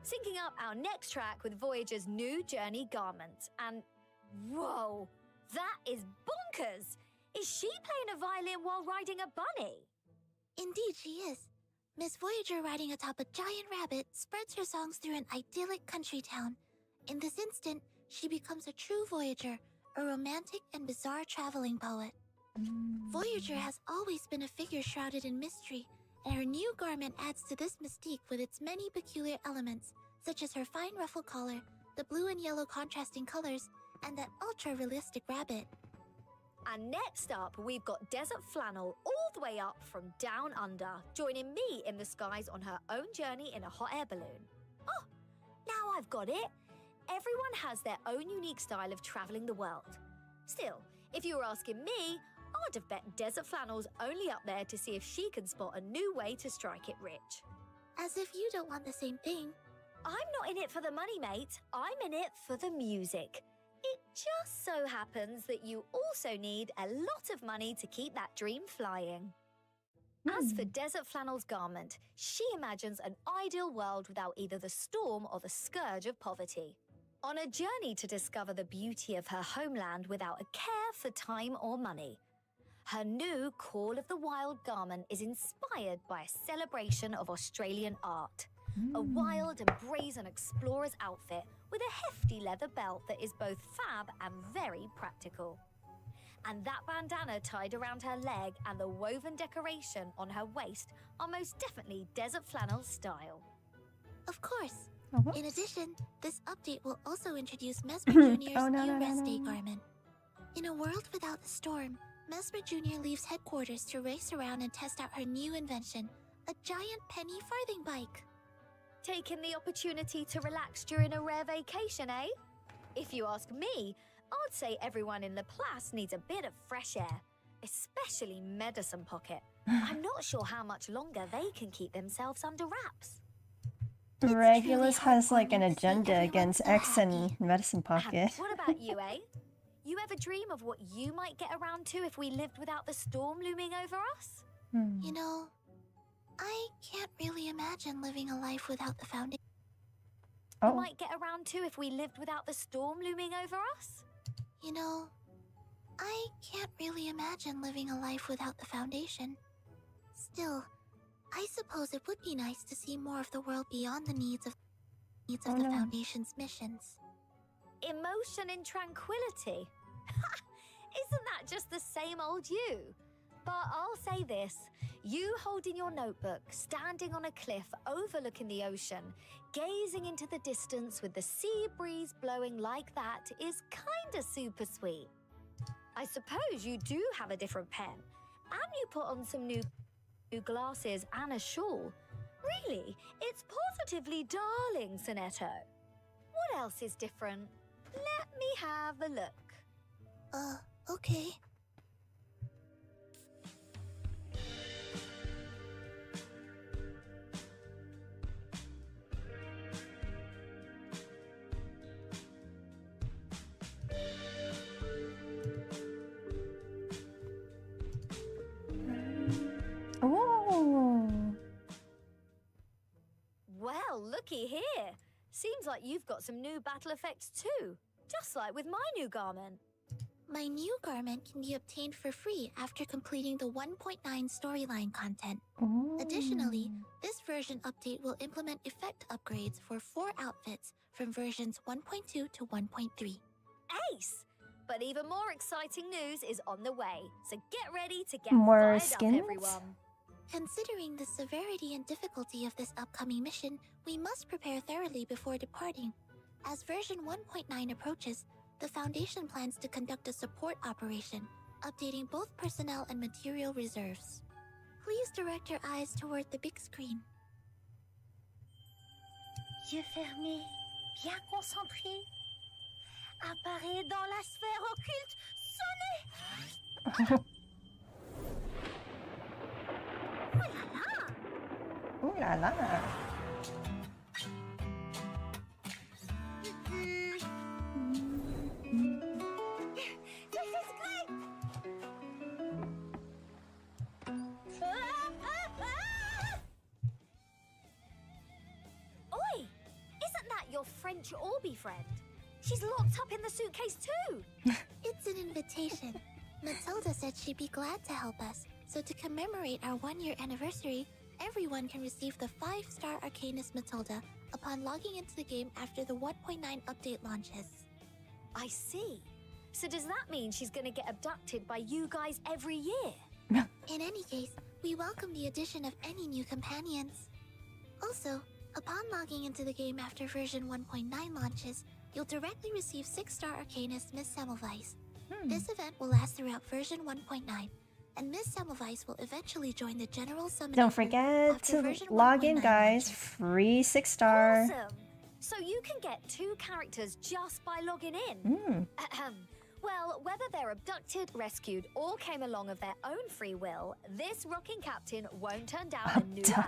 Syncing up our next track with Voyager's new journey garment, and whoa, that is bonkers! Is she playing a violin while riding a bunny? Indeed she is. Miss Voyager riding atop a giant rabbit spreads her songs through an idyllic country town. In this instant, she becomes a true Voyager, a romantic and bizarre traveling poet. Voyager has always been a figure shrouded in mystery, and her new garment adds to this mystique with its many peculiar elements, such as her fine ruffle collar, the blue and yellow contrasting colors, and that ultra-realistic rabbit. And next up, we've got Desert Flannel all the way up from down under, joining me in the skies on her own journey in a hot air balloon. Oh, now I've got it. Everyone has their own unique style of traveling the world. Still, if you were asking me, I'd have bet Desert Flannel's only up there to see if she can spot a new way to strike it rich. As if you don't want the same thing. I'm not in it for the money, mate. I'm in it for the music. It just so happens that you also need a lot of money to keep that dream flying. As for Desert Flannel's garment, she imagines an ideal world without either the storm or the scourge of poverty. On a journey to discover the beauty of her homeland without a care for time or money. Her new Call of the Wild garment is inspired by a celebration of Australian art. A wild and brazen explorer's outfit with a hefty leather belt that is both fab and very practical. And that bandana tied around her leg and the woven decoration on her waist are most definitely Desert Flannel's style. Of course. In addition, this update will also introduce Mesmer Jr.'s new rest day garment. In a world without the storm, Mesmer Jr. leaves headquarters to race around and test out her new invention, a giant penny farthing bike. Taking the opportunity to relax during a rare vacation, eh? If you ask me, I'd say everyone in Laplace needs a bit of fresh air, especially Medicine Pocket. I'm not sure how much longer they can keep themselves under wraps. Regulus has like an agenda against X and Medicine Pocket. What about you, eh? You ever dream of what you might get around to if we lived without the storm looming over us? You know, I can't really imagine living a life without the foundation. You might get around to if we lived without the storm looming over us? You know, I can't really imagine living a life without the foundation. Still, I suppose it would be nice to see more of the world beyond the needs of the Foundation's missions. Emotion and tranquility. Isn't that just the same old you? But I'll say this, you holding your notebook, standing on a cliff overlooking the ocean, gazing into the distance with the sea breeze blowing like that is kinda super sweet. I suppose you do have a different pen, and you put on some new glasses and a shawl. Really, it's positively darling, Sonetto. What else is different? Let me have a look. Okay. Oh. Well, looky here. Seems like you've got some new battle effects too, just like with my new garment. My new garment can be obtained for free after completing the 1.9 storyline content. Additionally, this version update will implement effect upgrades for 4 outfits from versions 1.2 to 1.3. Ace! But even more exciting news is on the way, so get ready to get More fired skins? up, everyone. Considering the severity and difficulty of this upcoming mission, we must prepare thoroughly before departing. As version 1.9 approaches, the Foundation plans to conduct a support operation, updating both personnel and material reserves. Please direct your eyes toward the big screen. Yeux fermés, bien concentrés. Apparaît dans la sphère occulte. Sonnez! Ooh la la. your French Orby friend. She's locked up in the suitcase too. It's an invitation. Matilda said she'd be glad to help us. So to commemorate our 1-year anniversary, everyone can receive the 5-star Arcanist Matilda upon logging into the game after the 1.9 update launches. I see. So does that mean she's gonna get abducted by you guys every year? In any case, we welcome the addition of any new companions. Also, upon logging into the game after version 1.9 launches, you'll directly receive 6-star Arcanist Miss Semmelweis. This event will last throughout version 1.9, and Miss Semmelweis will eventually join the general summoning. Don't forget to log in, guys. Free 6-star. Awesome! So you can get 2 characters just by logging in. Well, whether they're abducted, rescued, or came along of their own free will, this rocking captain won't turn down a new ally.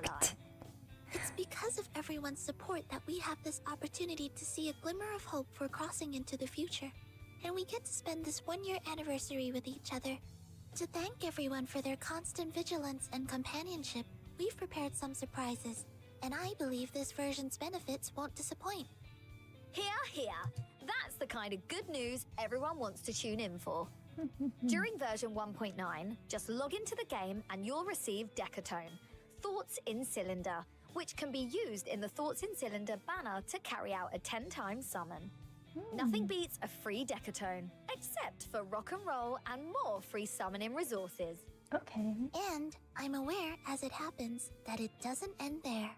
It's because of everyone's support that we have this opportunity to see a glimmer of hope for crossing into the future. And we get to spend this 1-year anniversary with each other. To thank everyone for their constant vigilance and companionship, we've prepared some surprises, and I believe this version's benefits won't disappoint. Hear, hear. That's the kind of good news everyone wants to tune in for. During version 1.9, just log into the game and you'll receive Decatone, Thoughts in Cylinder, which can be used in the Thoughts in Cylinder banner to carry out a 10-time summon. Nothing beats a free Decatone, except for rock and roll and more free summoning resources. Okay. And I'm aware, as it happens, that it doesn't end there.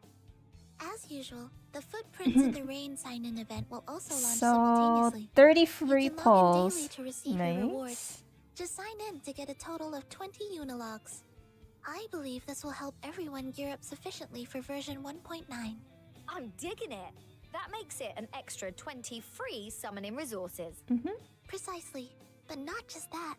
As usual, the Footprints in the Rain sign-in event will also launch simultaneously. 30 free you can log in polls. daily to receive your rewards. Just sign in to get a total of 20 Unilogs. I believe this will help everyone gear up sufficiently for version 1.9. I'm digging it. That makes it an extra 20 free summoning resources. Precisely. But not just that.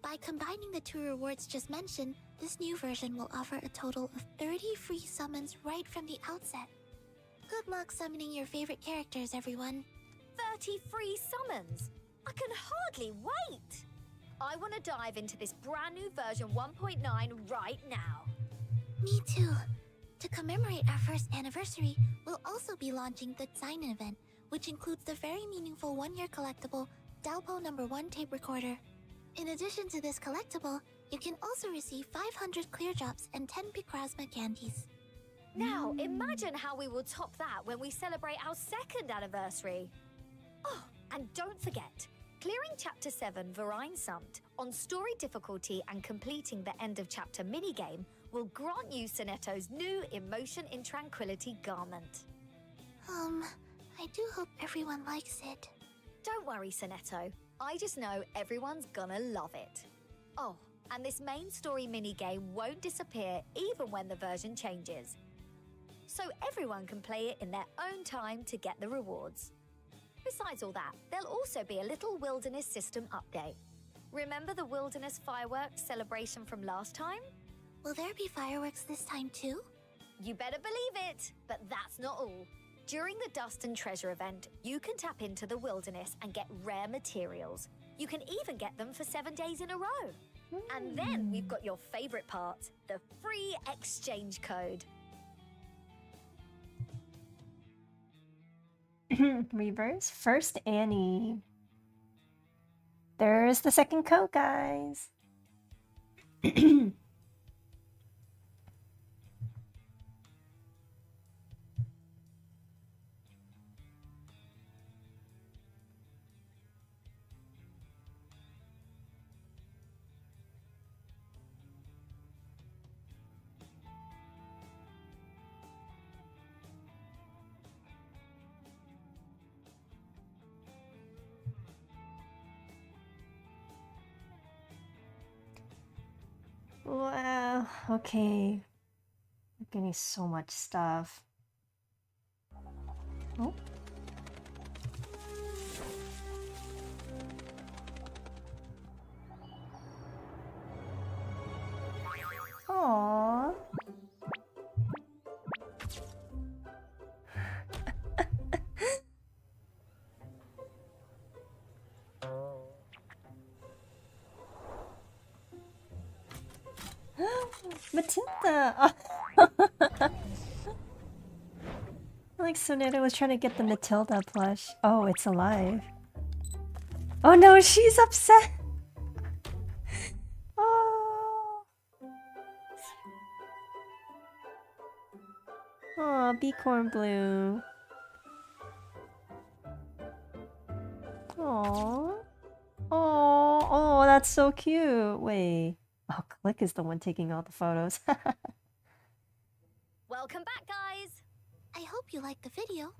By combining the 2 rewards just mentioned, this new version will offer a total of 30 free summons right from the outset. Good luck summoning your favorite characters, everyone. 30 free summons! I can hardly wait! I want to dive into this brand new version 1.9 right now. Me too. To commemorate our first anniversary, we'll also be launching the sign-in event, which includes the very meaningful 1-year collectible Dalpo #1 tape recorder. In addition to this collectible, you can also receive 500 clear drops and 10 Picrasma candies. Now, imagine how we will top that when we celebrate our 2nd anniversary. Oh, and don't forget, clearing Chapter 7 Verine Summit on story difficulty and completing the end of chapter minigame will grant you Sonetto's new Emotion in Tranquility garment. I do hope everyone likes it. Don't worry, Sonetto. I just know everyone's gonna love it. Oh, and this main story minigame won't disappear even when the version changes. So everyone can play it in their own time to get the rewards. Besides all that, there'll also be a little wilderness system update. Remember the wilderness fireworks celebration from last time? Will there be fireworks this time too? You better believe it, but that's not all. During the Dust and Treasure event, you can tap into the wilderness and get rare materials. You can even get them for 7 days in a row. And then we've got your favorite part, the free exchange code. Reverse first Annie. There's the second code, guys. Wow, okay. I'm getting so much stuff. Oh. Aww. Matilda! Like Sonata was trying to get the Matilda plush. Oh, it's alive. Oh no, she's upset. Oh. Oh, Beacorn Blue. Oh. Oh, that's so cute. Wait. Oh, Click is the one taking all the photos. Welcome back, guys. I hope you liked the video.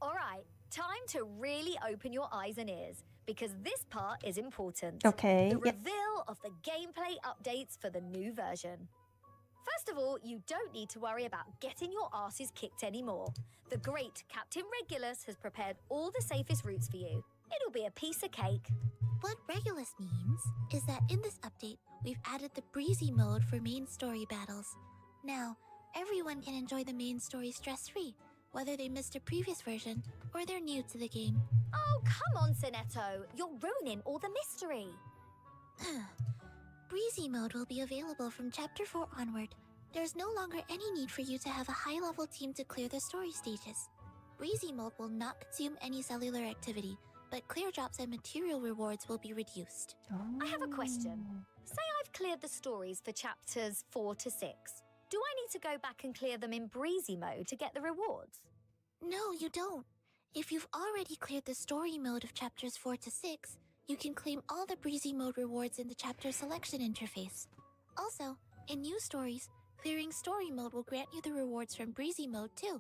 All right, time to really open your eyes and ears, because this part is important. Okay. The reveal of the gameplay updates for the new version. First of all, you don't need to worry about getting your asses kicked anymore. The great Captain Regulus has prepared all the safest routes for you. It'll be a piece of cake. What Regulus means is that in this update, we've added the breezy mode for main story battles. Now, everyone can enjoy the main story stress-free, whether they missed a previous version or they're new to the game. Oh, come on, Sonetto. You're ruining all the mystery. Breezy mode will be available from Chapter 4 onward. There's no longer any need for you to have a high-level team to clear the story stages. Breezy mode will not consume any cellular activity, but clear drops and material rewards will be reduced. I have a question. Say I've cleared the stories for chapters 4 to 6. Do I need to go back and clear them in breezy mode to get the rewards? No, you don't. If you've already cleared the story mode of chapters 4 to 6, you can claim all the breezy mode rewards in the chapter selection interface. Also, in new stories, clearing story mode will grant you the rewards from breezy mode too.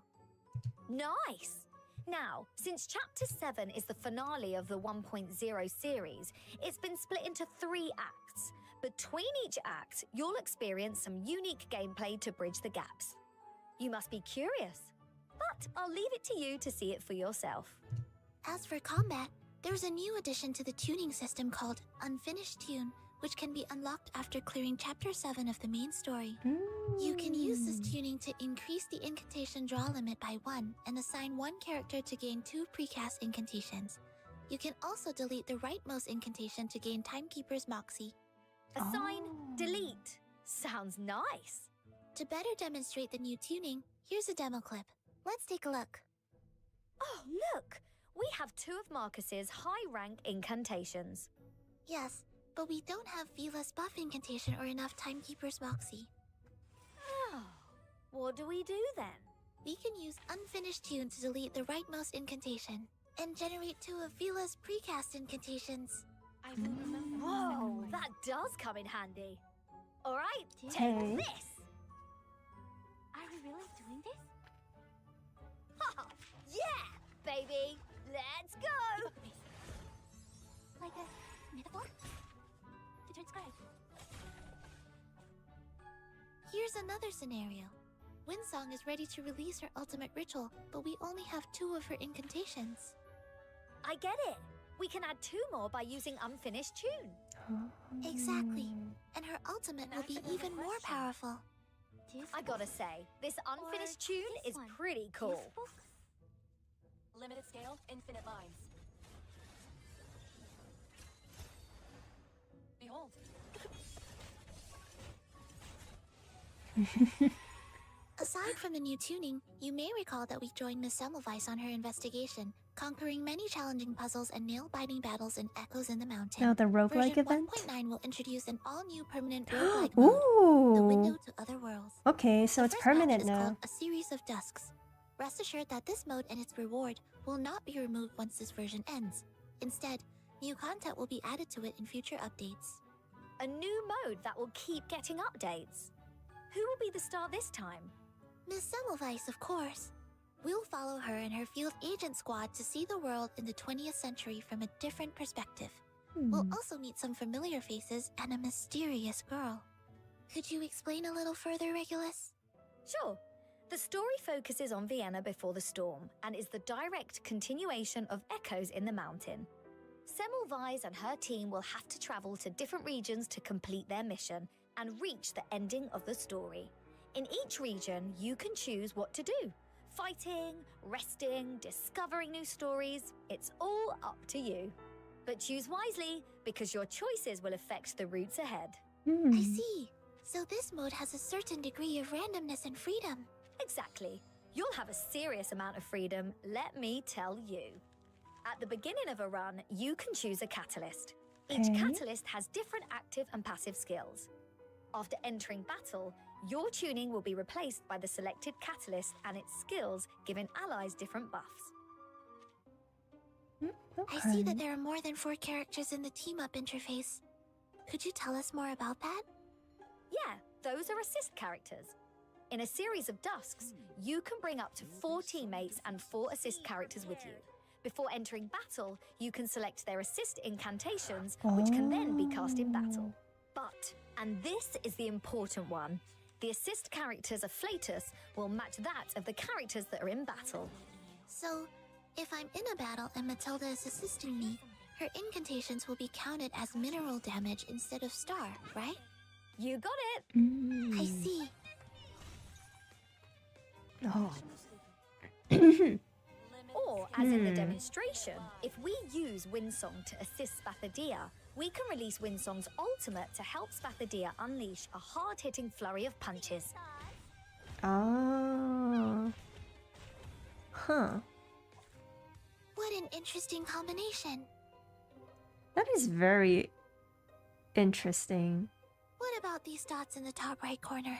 Nice! Now, since Chapter 7 is the finale of the 1.0 series, it's been split into 3 acts. Between each act, you'll experience some unique gameplay to bridge the gaps. You must be curious, but I'll leave it to you to see it for yourself. As for combat, there's a new addition to the tuning system called Unfinished Tune, which can be unlocked after clearing Chapter 7 of the main story. You can use this tuning to increase the incantation draw limit by 1 and assign 1 character to gain 2 precast incantations. You can also delete the rightmost incantation to gain Timekeeper's Moxie. Assign, delete. Sounds nice. To better demonstrate the new tuning, here's a demo clip. Let's take a look. Oh, look! We have 2 of Marcus's high-rank incantations. Yes, but we don't have Vila's buff incantation or enough Timekeeper's Moxie. Oh, what do we do then? We can use Unfinished Tune to delete the rightmost incantation and generate 2 of Vila's precast incantations. I will remember. Whoa, that does come in handy. All right, take this. Are we really doing this? Ha! Yeah, baby, let's go. Like a metaphor? To transcribe. Here's another scenario. Windsong is ready to release her ultimate ritual, but we only have 2 of her incantations. I get it. We can add 2 more by using Unfinished Tune. Exactly. And her ultimate will be even more powerful. I gotta say, this Unfinished Tune is pretty cool. Limited scale, infinite lines. Behold. Aside from the new tuning, you may recall that we joined Miss Semmelweis on her investigation, conquering many challenging puzzles and nail-biting battles in Echoes in the Mountain. Oh, the roguelike Version event? 1.9 will introduce an all-new permanent roguelike mode, the window to other worlds. Okay, so it's permanent Is now. called A Series of Dusks. Rest assured that this mode and its reward will not be removed once this version ends. Instead, new content will be added to it in future updates. A new mode that will keep getting updates. Who will be the star this time? Miss Semmelweis, of course. We'll follow her and her field agent squad to see the world in the 20th century from a different perspective. We'll also meet some familiar faces and a mysterious girl. Could you explain a little further, Regulus? Sure. The story focuses on Vienna before the storm and is the direct continuation of Echoes in the Mountain. Semmelweis and her team will have to travel to different regions to complete their mission and reach the ending of the story. In each region, you can choose what to do. Fighting, resting, discovering new stories, it's all up to you. But choose wisely, because your choices will affect the routes ahead. I see. So this mode has a certain degree of randomness and freedom. Exactly. You'll have a serious amount of freedom, let me tell you. At the beginning of a run, you can choose a catalyst. Each catalyst has different active and passive skills. After entering battle, your tuning will be replaced by the selected catalyst and its skills, giving allies different buffs. I see that there are more than 4 characters in the team-up interface. Could you tell us more about that? Yeah, those are assist characters. In a series of dusks, you can bring up to 4 teammates and 4 assist characters with you. Before entering battle, you can select their assist incantations, which can then be cast in battle. But, and this is the important one, the assist character's afflatus will match that of the characters that are in battle. So, if I'm in a battle and Matilda is assisting me, her incantations will be counted as mineral damage instead of star, right? You got it! I see. Oh. Or, as in the demonstration, if we use Windsong to assist Spathadia, we can release Windsong's ultimate to help Spathadia unleash a hard-hitting flurry of punches. Oh. Huh. What an interesting combination. That is very interesting. What about these dots in the top right corner?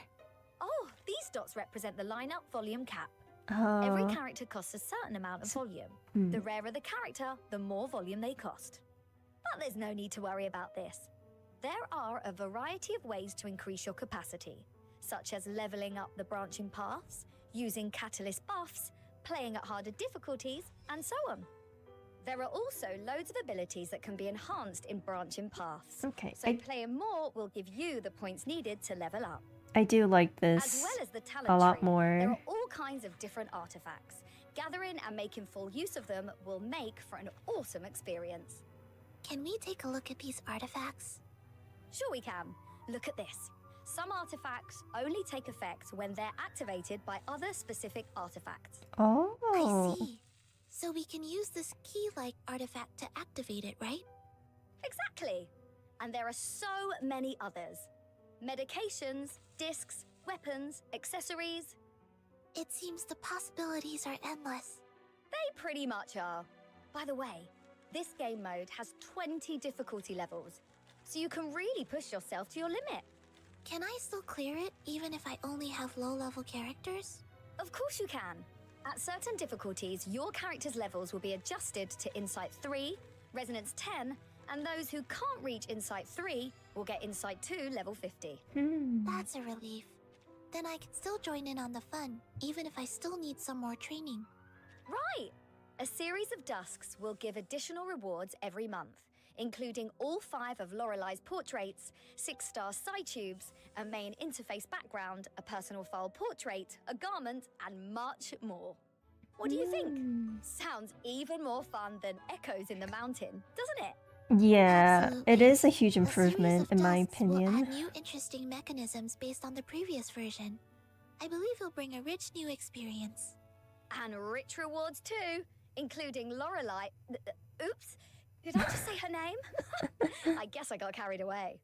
Oh, these dots represent the lineup volume cap. Oh. Every character costs a certain amount of volume. The rarer the character, the more volume they cost. But there's no need to worry about this. There are a variety of ways to increase your capacity, such as leveling up the branching paths, using catalyst buffs, playing at harder difficulties, and so on. There are also loads of abilities that can be enhanced in branching paths. Okay. So playing more will give you the points needed to level up. I do like this As well as the talent a lot tree, more. there are all kinds of different artifacts. Gathering and making full use of them will make for an awesome experience. Can we take a look at these artifacts? Sure we can. Look at this. Some artifacts only take effect when they're activated by other specific artifacts. Oh. I see. So we can use this key-like artifact to activate it, right? Exactly. And there are so many others. Medications, discs, weapons, accessories. It seems the possibilities are endless. They pretty much are. By the way, this game mode has 20 difficulty levels, so you can really push yourself to your limit. Can I still clear it, even if I only have low-level characters? Of course you can. At certain difficulties, your character's levels will be adjusted to Insight 3, Resonance 10, and those who can't reach Insight 3 will get Insight 2 level 50. That's a relief. Then I can still join in on the fun, even if I still need some more training. Right! A series of dusks will give additional rewards every month, including all 5 of Lorelei's portraits, 6-star side tubes, a main interface background, a personal file portrait, a garment, and much more. What do you think? Sounds even more fun than Echoes in the Mountain, doesn't it? Yeah, Absolutely. it is a huge A improvement series of in my dusks will opinion. add new interesting mechanisms based on the previous version. I believe it'll bring a rich new experience. And rich rewards too, including Lorelei. Oops, did I just say her name? I guess I got carried away.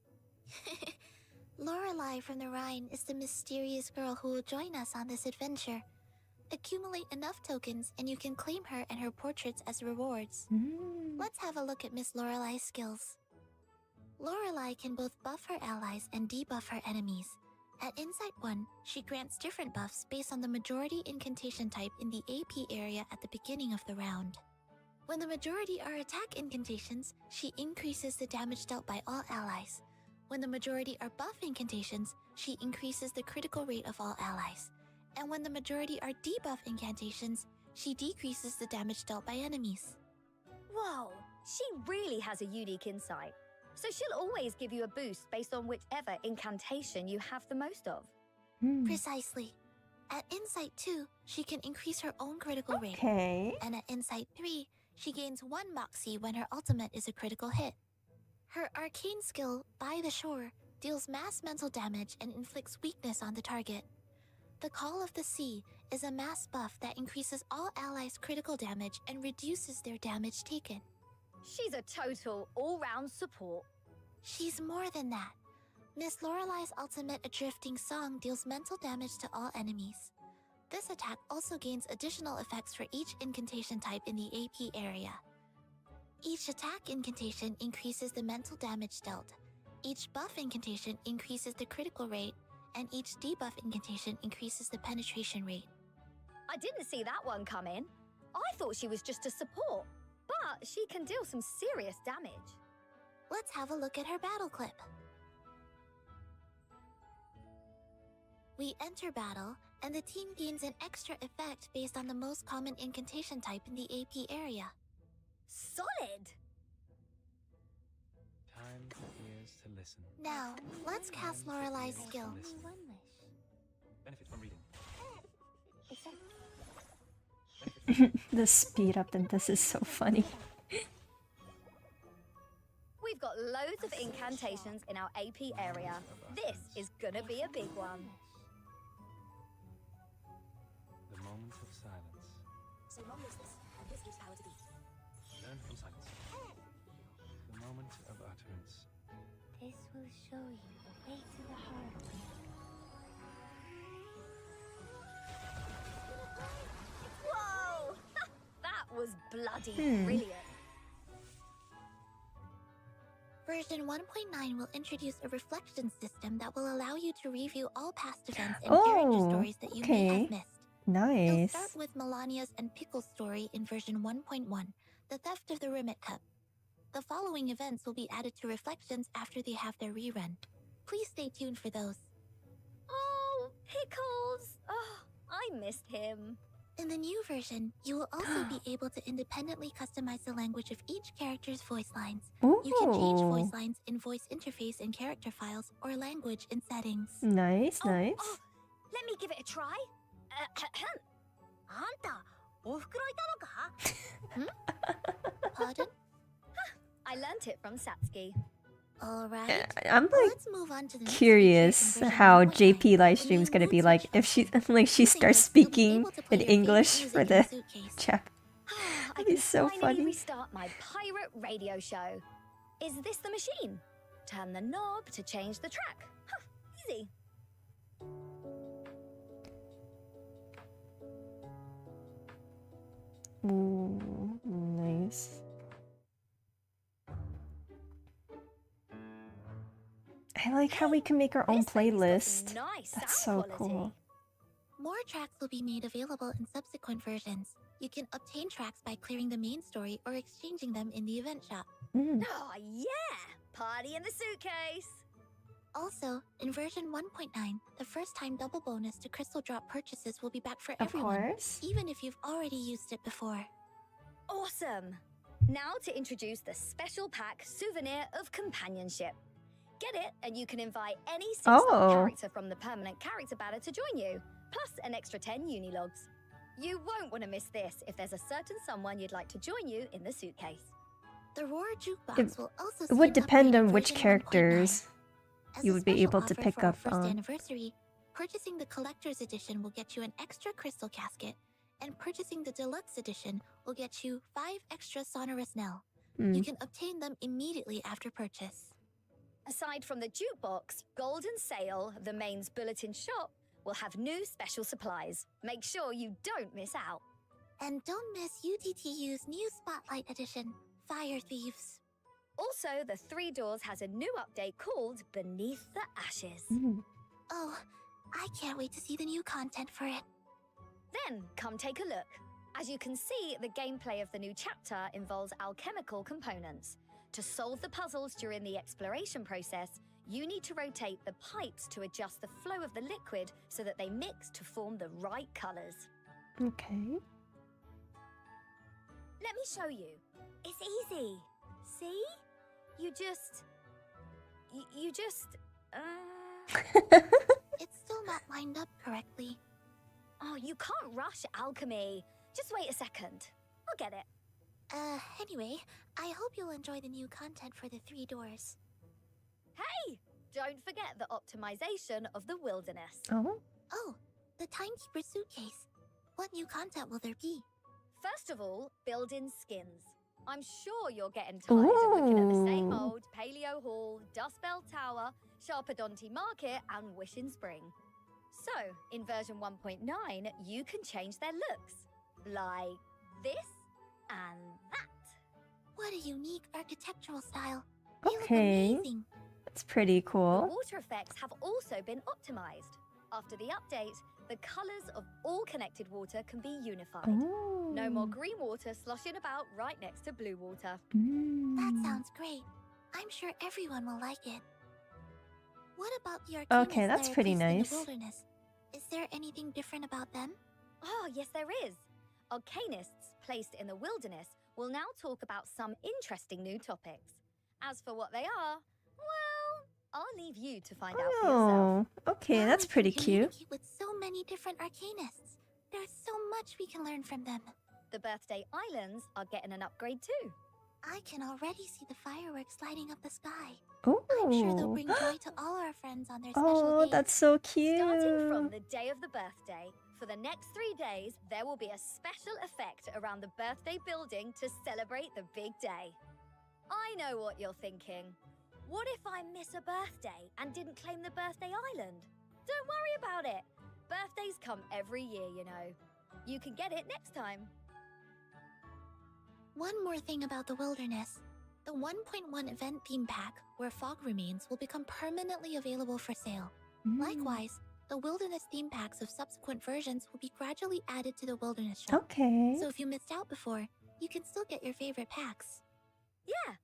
Lorelei from the Rhine is the mysterious girl who will join us on this adventure. Accumulate enough tokens and you can claim her and her portraits as rewards. Let's have a look at Miss Lorelei's skills. Lorelei can both buff her allies and debuff her enemies. At Insight 1, she grants different buffs based on the majority incantation type in the AP area at the beginning of the round. When the majority are attack incantations, she increases the damage dealt by all allies. When the majority are buff incantations, she increases the critical rate of all allies. And when the majority are debuff incantations, she decreases the damage dealt by enemies. Whoa, she really has a unique insight. So she'll always give you a boost based on whichever incantation you have the most of. Precisely. At Insight 2, she can increase her own critical rate. And at Insight 3, she gains 1 Moxie when her ultimate is a critical hit. Her arcane skill, By the Shore, deals mass mental damage and inflicts weakness on the target. The Call of the Sea is a mass buff that increases all allies' critical damage and reduces their damage taken. She's a total all-round support. She's more than that. Miss Lorelei's ultimate, A Drifting Song, deals mental damage to all enemies. This attack also gains additional effects for each incantation type in the AP area. Each attack incantation increases the mental damage dealt. Each buff incantation increases the critical rate, and each debuff incantation increases the penetration rate. I didn't see that one come in. I thought she was just a support, but she can deal some serious damage. Let's have a look at her battle clip. We enter battle, and the team gains an extra effect based on the most common incantation type in the AP area. Solid! Time for ears to listen. Now, let's cast Lorelai's skill. Benefit from reading. The speed up in this is so funny. We've got loads of incantations in our AP area. This is gonna be a big one. The moment of silence. So long as this, and this gives power to these. Learn from silence. The moment of utterance. This will show you the way to the heart. Whoa! That was bloody brilliant. Version 1.9 will introduce a reflection system that will allow you to review all past events and character stories that you may have missed. Nice. We'll start with Melania's and Pickle's story in version 1.1, The Theft of the Rimmet Cup. The following events will be added to reflections after they have their rerun. Please stay tuned for those. Oh, Pickles! Oh, I missed him. In the new version, you will also be able to independently customize the language of each character's voice lines. You can change voice lines in voice interface and character files or language in settings. Nice, nice. Oh, let me give it a try. Pardon? I learnt it from Satsuki. Alright. I'm like Let's move on to the next curious how JP live stream is gonna be like if she she starts speaking in English for the chat. I It's so finally funny. restart my pirate radio show. Is this the machine? Turn the knob to change the track. Huh, easy. Ooh, nice. I like how we can make our own playlist. Nice That's so cool. More tracks will be made available in subsequent versions. You can obtain tracks by clearing the main story or exchanging them in the event shop. Oh yeah! Party in the suitcase! Also, in version 1.9, the first time double bonus to crystal drop purchases will be back for Of everyone, course. even if you've already used it before. Awesome! Now to introduce the special pack Souvenir of Companionship. Get it, and you can invite any 6-star character from the permanent character banner to join you, plus an extra 10 Unilogs. You won't want to miss this if there's a certain someone you'd like to join you in the suitcase. The Roar Jukebox will also It would see an depend upgrade on in which version characters 1.9. As you a would be special able to offer pick for our up first on. anniversary, purchasing the collector's edition will get you an extra crystal casket, and purchasing the deluxe edition will get you 5 extra sonorous knell. You can obtain them immediately after purchase. Aside from the jukebox, Golden Sale, the main's bulletin shop, will have new special supplies. Make sure you don't miss out. And don't miss UTTU's new Spotlight edition, Fire Thieves. Also, the 3 Doors has a new update called Beneath the Ashes. Oh, I can't wait to see the new content for it. Then, come take a look. As you can see, the gameplay of the new chapter involves alchemical components. To solve the puzzles during the exploration process, you need to rotate the pipes to adjust the flow of the liquid so that they mix to form the right colors. Okay. Let me show you. It's easy. See? You just... It's still not lined up correctly. Oh, you can't rush alchemy. Just wait a second. I'll get it. Anyway, I hope you'll enjoy the new content for the 3 Doors. Hey! Don't forget the optimization of the wilderness. Oh? Oh, the Timekeeper suitcase. What new content will there be? First of all, build-in skins. I'm sure you're getting tired of looking at the same old Paleo Hall, Dust Bell Tower, Sharpadonti Market, and Wishing Spring. So, in version 1.9, you can change their looks. Like this and that. What a unique architectural style. They look Okay. amazing. That's pretty The cool. water effects have also been optimized. After the update, the colors of all connected water can be unified. No more green water sloshing about right next to blue water. That sounds great. I'm sure everyone will like it. What about the arcanists Okay, that's that are pretty placed in nice. the wilderness? Is there anything different about them? Oh, yes, there is. Arcanists placed in the wilderness will now talk about some interesting new topics. As for what they are, well, I'll leave you to find out for yourself. Oh, okay, Now that's we can pretty cute. communicate with so many different arcanists. There's so much we can learn from them. The birthday islands are getting an upgrade too. I can already see the fireworks lighting up the sky. Oh, I'm sure they'll bring joy to all our friends on their special oh, days. that's so cute. Starting from the day of the birthday, for the next 3 days, there will be a special effect around the birthday building to celebrate the big day. I know what you're thinking. What if I miss a birthday and didn't claim the birthday island? Don't worry about it. Birthdays come every year, you know. You can get it next time. One more thing about the wilderness. The 1.1 event theme pack, where fog remains, will become permanently available for sale. Likewise, the wilderness theme packs of subsequent versions will be gradually added to the wilderness shop. Okay. So if you missed out before, you can still get your favorite packs. Yeah,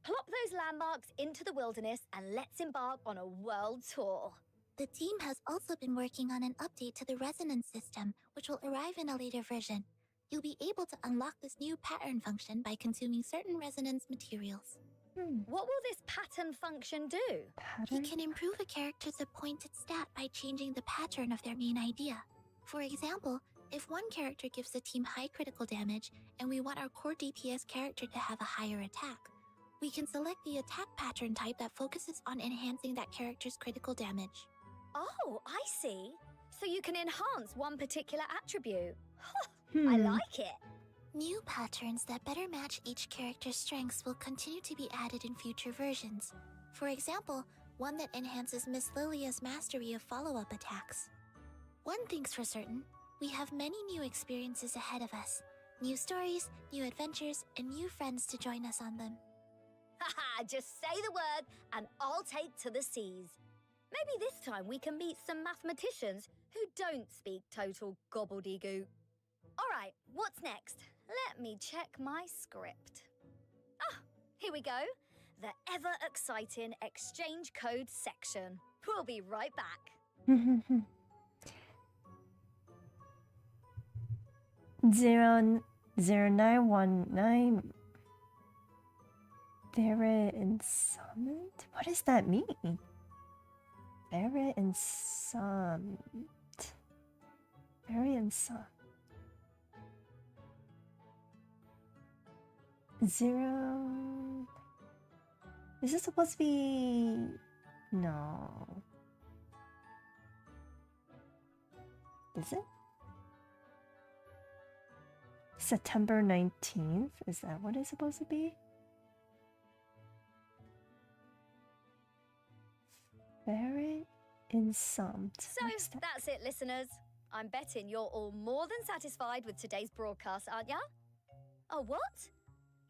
plop those landmarks into the wilderness and let's embark on a world tour. The team has also been working on an update to the resonance system, which will arrive in a later version. You'll be able to unlock this new pattern function by consuming certain resonance materials. What will this pattern function do? You can improve a character's appointed stat by changing the pattern of their main idea. For example, if one character gives the team high critical damage and we want our core DPS character to have a higher attack, we can select the attack pattern type that focuses on enhancing that character's critical damage. Oh, I see. So you can enhance one particular attribute. I like it. New patterns that better match each character's strengths will continue to be added in future versions. For example, one that enhances Miss Lilia's mastery of follow-up attacks. One thing's for certain, we have many new experiences ahead of us. New stories, new adventures, and new friends to join us on them. Haha, just say the word and I'll take to the seas. Maybe this time we can meet some mathematicians who don't speak total gobbledygook. All right, what's next? Let me check my script. Ah, here we go. The ever-exciting exchange code section. We'll be right back. 0919. Very insomnant? What does that mean? Very insomnant. Very insomnant. 0. Is this supposed to be? No. Is it? September 19th? Is that what it's supposed to be? Very insomned. So, that's it, listeners. I'm betting you're all more than satisfied with today's broadcast, aren't ya? Oh, what?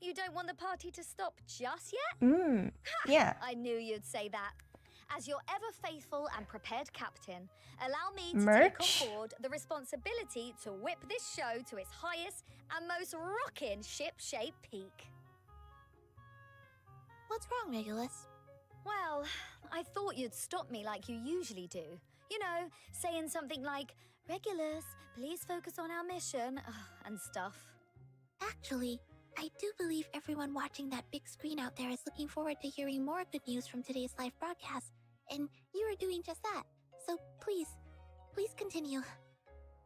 You don't want the party to stop just yet? Yeah. I knew you'd say that. As your ever faithful and prepared captain, allow me to Merch? take on board the responsibility to whip this show to its highest and most rockin' ship-shape peak. What's wrong, Regulus? Well, I thought you'd stop me like you usually do. You know, saying something like, Regulus, please focus on our mission, and stuff. Actually, I do believe everyone watching that big screen out there is looking forward to hearing more good news from today's live broadcast, and you are doing just that. So please continue.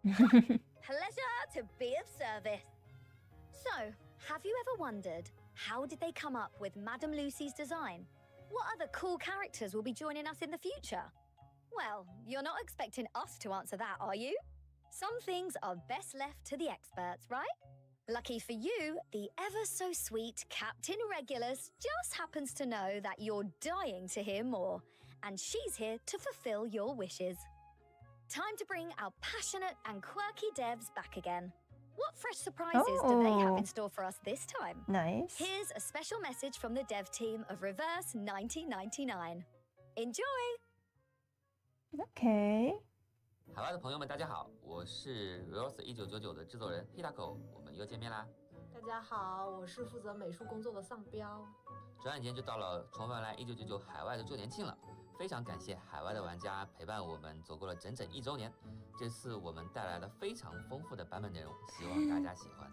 Pleasure to be of service. So, have you ever wondered, how did they come up with Madame Lucy's design? What other cool characters will be joining us in the future? Well, you're not expecting us to answer that, are you? Some things are best left to the experts, right? Lucky for you, the ever-so-sweet Captain Regulus just happens to know that you're dying to hear more, and she's here to fulfill your wishes. Time to bring our passionate and quirky devs back again. What fresh surprises do they have in store for us this time? Nice. Here's a special message from the dev team of Reverse 1999. Enjoy! Okay. 海外的朋友们，大家好，我是 Reverse 1999的制作人 Hitako， 我们又见面啦。大家好，我是负责美术工作的丧彪。转眼间就到了重返来1999海外的周年庆了，非常感谢海外的玩家陪伴我们走过了整整1周年。这次我们带来了非常丰富的版本内容，希望大家喜欢。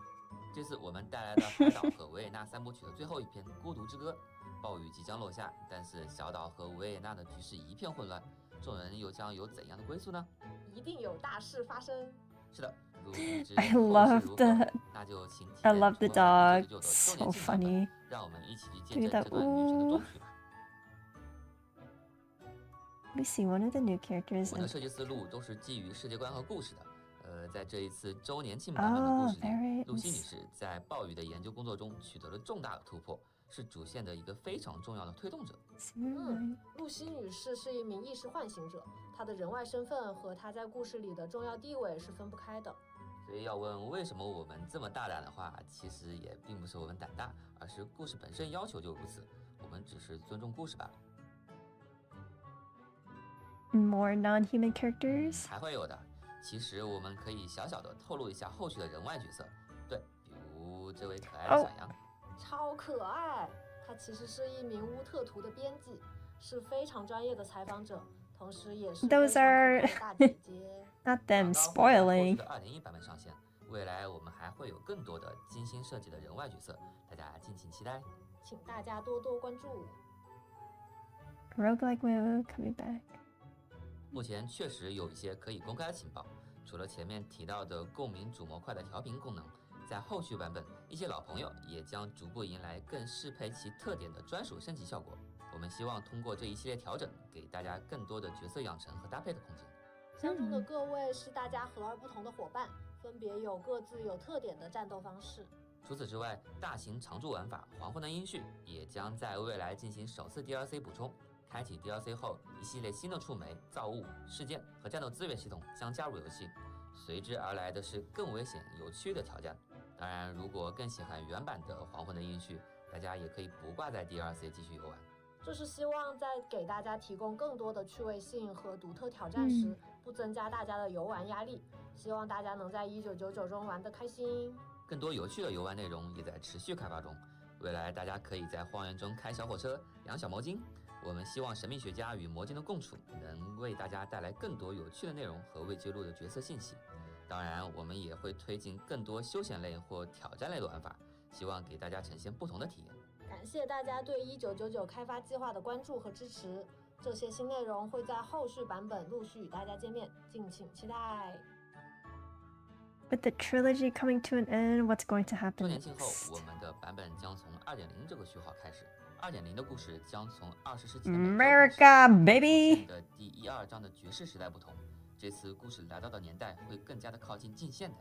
这次我们带来的海岛和维也纳3部曲的最后一篇《孤独之歌》，暴雨即将落下，但是小岛和维也纳的局势一片混乱，众人又将有怎样的归宿呢？一定有大事发生。是的。I love the dog. So funny. 让我们一起去见证这段旅程的终曲吧。We see one of the new characters. 我的设计思路都是基于世界观和故事的。在这一次周年庆版本的故事里，露西女士在暴雨的研究工作中取得了重大的突破，是主线的一个非常重要的推动者。露西女士是一名意识唤醒者，她的人外身份和她在故事里的重要地位是分不开的。所以要问为什么我们这么大胆的话，其实也并不是我们胆大，而是故事本身要求就如此，我们只是尊重故事罢了。More non-human characters? 还会有的。其实我们可以小小的透露一下后续的人外角色，对，比如这位可爱的小羊，超可爱。他其实是一名乌特图的编辑，是非常专业的采访者，同时也是 Those are 大姐姐。Not them spoiling. 2.1版本上线，未来我们还会有更多的精心设计的人外角色，大家敬请期待。请大家多多关注。Roguelike WoW coming back. 目前确实有一些可以公开的情报，除了前面提到的共鸣主模块的调频功能，在后续版本，一些老朋友也将逐步迎来更适配其特点的专属升级效果。我们希望通过这一系列调整，给大家更多的角色养成和搭配的空间。相中的各位是大家和而不同的伙伴，分别有各自有特点的战斗方式。除此之外，大型常驻玩法《黄昏的音序》也将在未来进行首次 DLC 补充。开启 DLC 后，一系列新的触媒、造物、事件和战斗资源系统将加入游戏，随之而来的是更危险、有趣的挑战。当然，如果更喜欢原版的《黄昏的音序》，大家也可以不挂在 DLC 继续游玩。这是希望在给大家提供更多的趣味性和独特挑战时，不增加大家的游玩压力。希望大家能在1999中玩得开心。更多有趣的游玩内容也在持续开发中，未来大家可以在荒原中开小火车、养小毛巾。我们希望神秘学家与魔镜的共处能为大家带来更多有趣的内容和未揭露的角色信息。当然，我们也会推进更多休闲类或挑战类的玩法，希望给大家呈现不同的体验。感谢大家对1999开发计划的关注和支持，这些新内容会在后续版本陆续与大家见面，敬请期待。With the trilogy coming to an end, what's going to happen 周年庆后， next? 我们的版本将从 2.0 这个序号开始。2.0 的故事将从20世纪的 America, baby! 的第1、2章的爵士时代不同，这次故事来到的年代会更加的靠近近现代。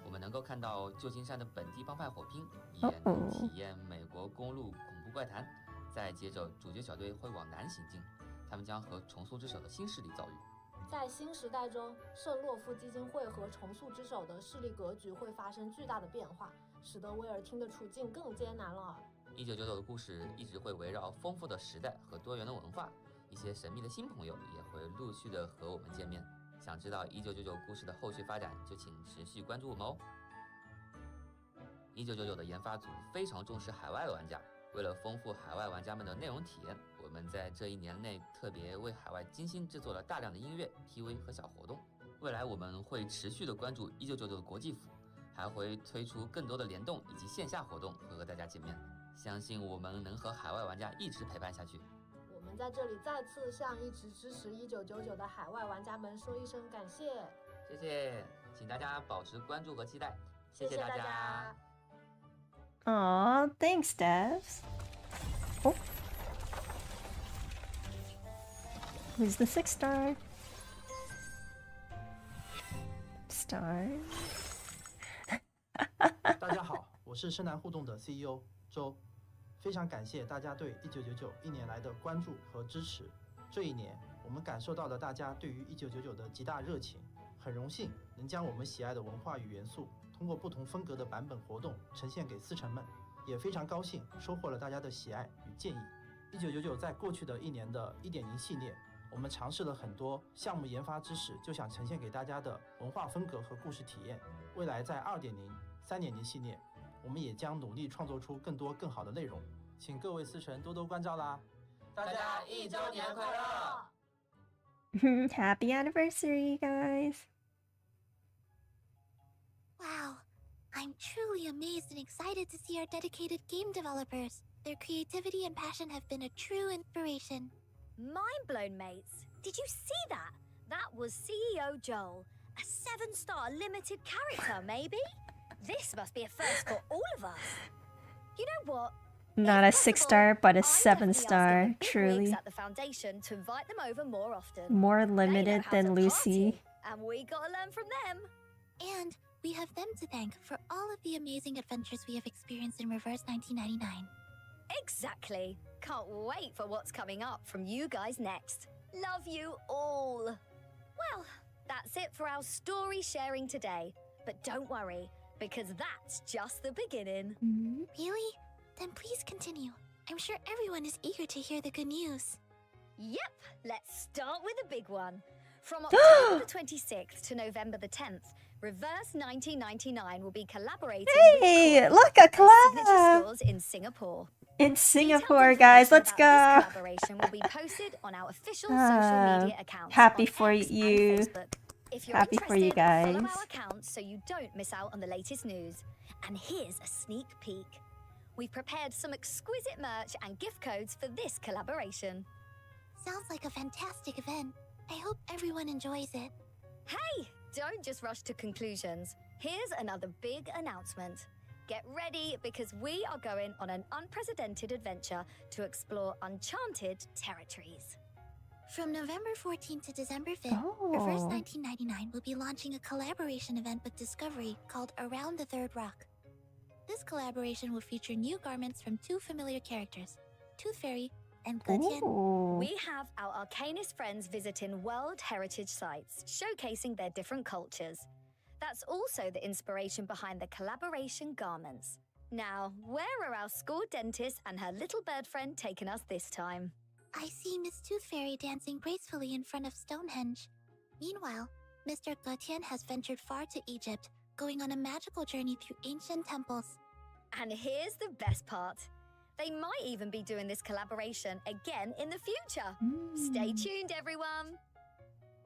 我们能够看到旧金山的本地帮派火拼，也能体验美国公路恐怖怪谈。再接着，主角小队会往南行进，他们将和重塑之手的新势力遭遇。在新时代中，圣洛夫基金会和重塑之手的势力格局会发生巨大的变化，使得威尔汀的处境更艰难了。1999的故事一直会围绕丰富的时代和多元的文化，一些神秘的新朋友也会陆续的和我们见面。想知道1999故事的后续发展，就请持续关注我们哦。1999的研发组非常重视海外的玩家，为了丰富海外玩家们的内容体验，我们在这1年内特别为海外精心制作了大量的音乐、PV 和小活动。未来我们会持续的关注1999的国际服，还会推出更多的联动以及线下活动和大家见面。相信我们能和海外玩家一直陪伴下去。我们在这里再次向一直支持1999的海外玩家们说一声感谢。谢谢，请大家保持关注和期待。谢谢大家。Aw, thanks, devs. Oh. Who's the 6 star? Star. 大家好，我是深南互动的 CEO 周。非常感谢大家对1999一年来的关注和支持。这一年，我我们感受到了大家对于1999的极大热情，很荣幸能将我们喜爱的文化与元素通过不同风格的版本活动呈现给思成们，也非常高兴收获了大家的喜爱与建议。1999在过去的一年的1.0系列，我们尝试了很多项目研发之时就想呈现给大家的文化风格和故事体验。未来在2.0、3.0系列，我们也将努力创作出更多更好的内容，请各位思成多多关照啦！大家1周年快乐！ Happy anniversary, guys! Wow, I'm truly amazed and excited to see our dedicated game developers. Their creativity and passion have been a true inspiration. Mind blown, mates. Did you see that? That was CEO Joel. A 7-star limited character, maybe? This must be a first for all of us. You know what? Not a 6-star, but a 7-star, truly. At the foundation to invite them over more often. More limited than Lucy. And we gotta learn from them. And we have them to thank for all of the amazing adventures we have experienced in Reverse 1999. Exactly. Can't wait for what's coming up from you guys next. Love you all. Well, that's it for our story sharing today. But don't worry, because that's just the beginning. Really? Then please continue. I'm sure everyone is eager to hear the good news. Yep, let's start with the big one. From October the 26th to November the 10th, Reverse 1999 will be collaborating Hey, with look, a signature collab! stores in Singapore. In Singapore, guys, let's go! This collaboration will be posted on our official social media accounts. Happy on for X and you. Facebook. If you're Happy for you interested, guys. follow our accounts so you don't miss out on the latest news. And here's a sneak peek. We've prepared some exquisite merch and gift codes for this collaboration. Sounds like a fantastic event. I hope everyone enjoys it. Hey, don't just rush to conclusions. Here's another big announcement. Get ready because we are going on an unprecedented adventure to explore enchanted territories. From November 14th to December 5th, Reverse 1999 will be launching a collaboration event with Discovery called Around the Third Rock. This collaboration will feature new garments from 2 familiar characters, Tooth Fairy and Gutian. We have our Arcanist friends visiting World Heritage sites, showcasing their different cultures. That's also the inspiration behind the collaboration garments. Now, where are our school dentist and her little bird friend taking us this time? I see Miss Tooth Fairy dancing gracefully in front of Stonehenge. Meanwhile, Mr. Gutian has ventured far to Egypt, going on a magical journey through ancient temples. And here's the best part. They might even be doing this collaboration again in the future. Stay tuned, everyone.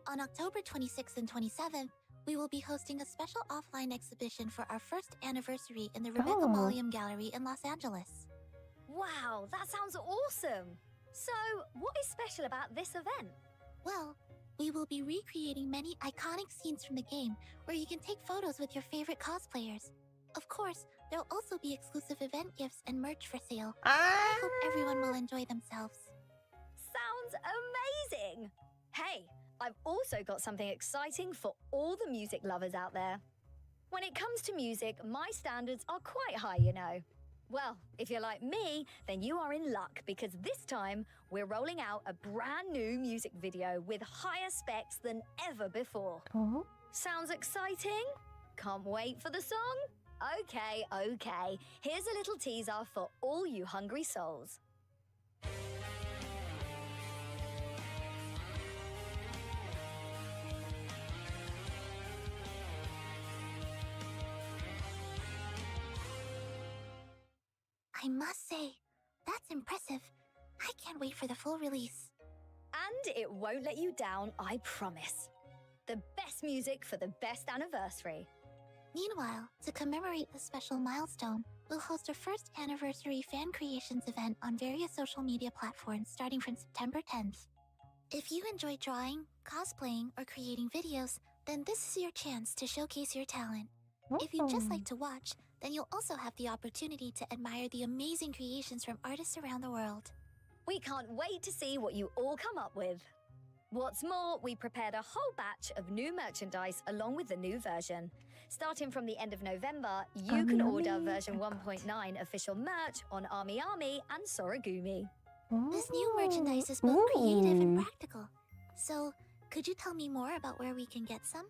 On October 26th and 27th, we will be hosting a special offline exhibition for our first anniversary in the Rebecca Mollium Gallery in Los Angeles. Wow, that sounds awesome. So, what is special about this event? Well, we will be recreating many iconic scenes from the game where you can take photos with your favorite cosplayers. Of course, there'll also be exclusive event gifts and merch for sale. I hope everyone will enjoy themselves. Sounds amazing! Hey, I've also got something exciting for all the music lovers out there. When it comes to music, my standards are quite high, you know. Well, if you're like me, then you are in luck because this time we're rolling out a brand new music video with higher specs than ever before. Sounds exciting? Can't wait for the song? Okay. Here's a little teaser for all you hungry souls. I must say, that's impressive. I can't wait for the full release. And it won't let you down, I promise. The best music for the best anniversary. Meanwhile, to commemorate this special milestone, we'll host a first anniversary fan creations event on various social media platforms starting from September 10th. If you enjoy drawing, cosplaying, or creating videos, then this is your chance to showcase your talent. If you just like to watch, then you'll also have the opportunity to admire the amazing creations from artists around the world. We can't wait to see what you all come up with. What's more, we prepared a whole batch of new merchandise along with the new version. Starting from the end of November, you can order version 1.9 official merch on Army and Soragumi. This new merchandise is both creative and practical. So, could you tell me more about where we can get some?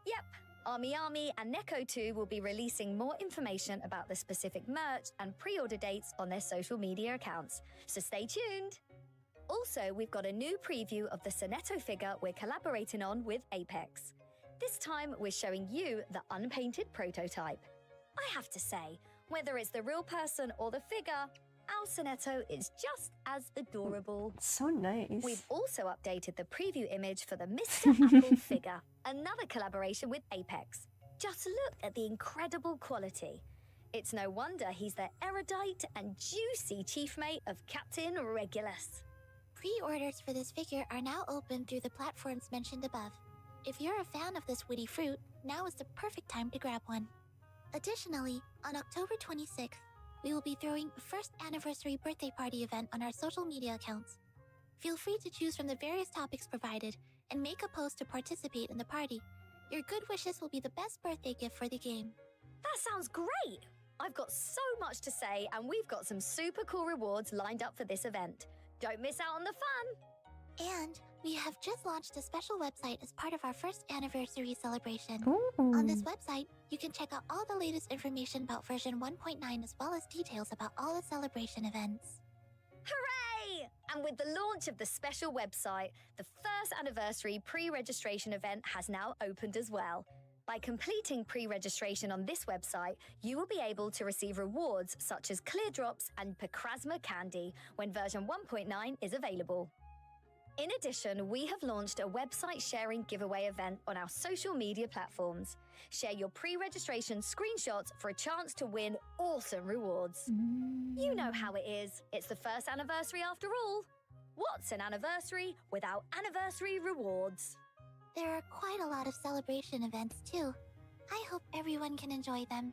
Yep. Army and Neko2 will be releasing more information about the specific merch and pre-order dates on their social media accounts, so stay tuned. Also, we've got a new preview of the Sonetto figure we're collaborating on with Apex. This time, we're showing you the unpainted prototype. I have to say, whether it's the real person or the figure, our Sonetto is just as adorable. So nice. We've also updated the preview image for the Mr. Apple figure, another collaboration with Apex. Just look at the incredible quality. It's no wonder he's the erudite and juicy chief mate of Captain Regulus. Pre-orders for this figure are now open through the platforms mentioned above. If you're a fan of this witty fruit, now is the perfect time to grab one. Additionally, on October 26th, we will be throwing a first anniversary birthday party event on our social media accounts. Feel free to choose from the various topics provided and make a post to participate in the party. Your good wishes will be the best birthday gift for the game. That sounds great! I've got so much to say, and we've got some super cool rewards lined up for this event. Don't miss out on the fun! And we have just launched a special website as part of our first anniversary celebration. Ooh. On this website, you can check out all the latest information about version 1.9 as well as details about all the celebration events. Hooray! And with the launch of the special website, the first anniversary pre-registration event has now opened as well. By completing pre-registration on this website, you will be able to receive rewards such as clear drops and Picrasma candy when version 1.9 is available. In addition, we have launched a website sharing giveaway event on our social media platforms. Share your pre-registration screenshots for a chance to win awesome rewards. You know how it is. It's the first anniversary after all. What's an anniversary without anniversary rewards? There are quite a lot of celebration events too. I hope everyone can enjoy them.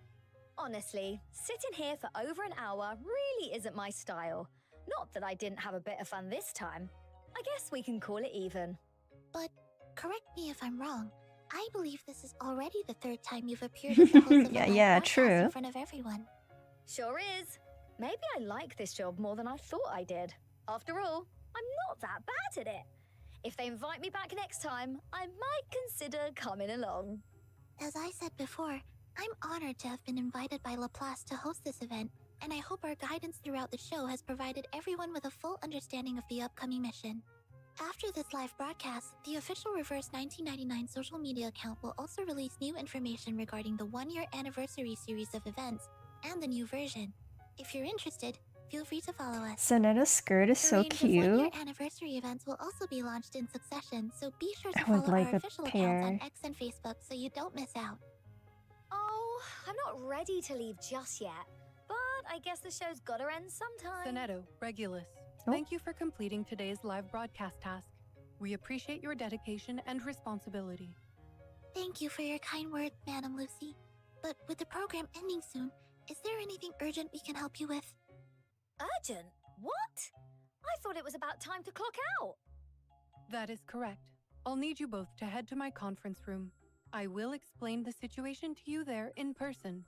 Honestly, sitting here for over an hour really isn't my style. Not that I didn't have a bit of fun this time. I guess we can call it even. But correct me if I'm wrong. I believe this is already the third time you've appeared as the host of a live broadcast true. in front of everyone. Sure is. Maybe I like this job more than I thought I did. After all, I'm not that bad at it. If they invite me back next time, I might consider coming along. As I said before, I'm honored to have been invited by Laplace to host this event, and I hope our guidance throughout the show has provided everyone with a full understanding of the upcoming mission. After this live broadcast, the official Reverse 1999 social media account will also release new information regarding the one-year anniversary series of events and the new version. If you're interested, feel free to follow us. Sonetto's skirt is so A range of one-year cute. anniversary events will also be launched in succession, so be sure I to would follow like our a official accounts on pair. X and Facebook so you don't miss out. Oh, I'm not ready to leave just yet. But I guess the show's gotta end sometime. Sonetto, Regulus, thank you for completing today's live broadcast task. We appreciate your dedication and responsibility. Thank you for your kind words, Madam Lucy. But with the program ending soon, is there anything urgent we can help you with? Urgent? What? I thought it was about time to clock out. That is correct. I'll need you both to head to my conference room. I will explain the situation to you there in person.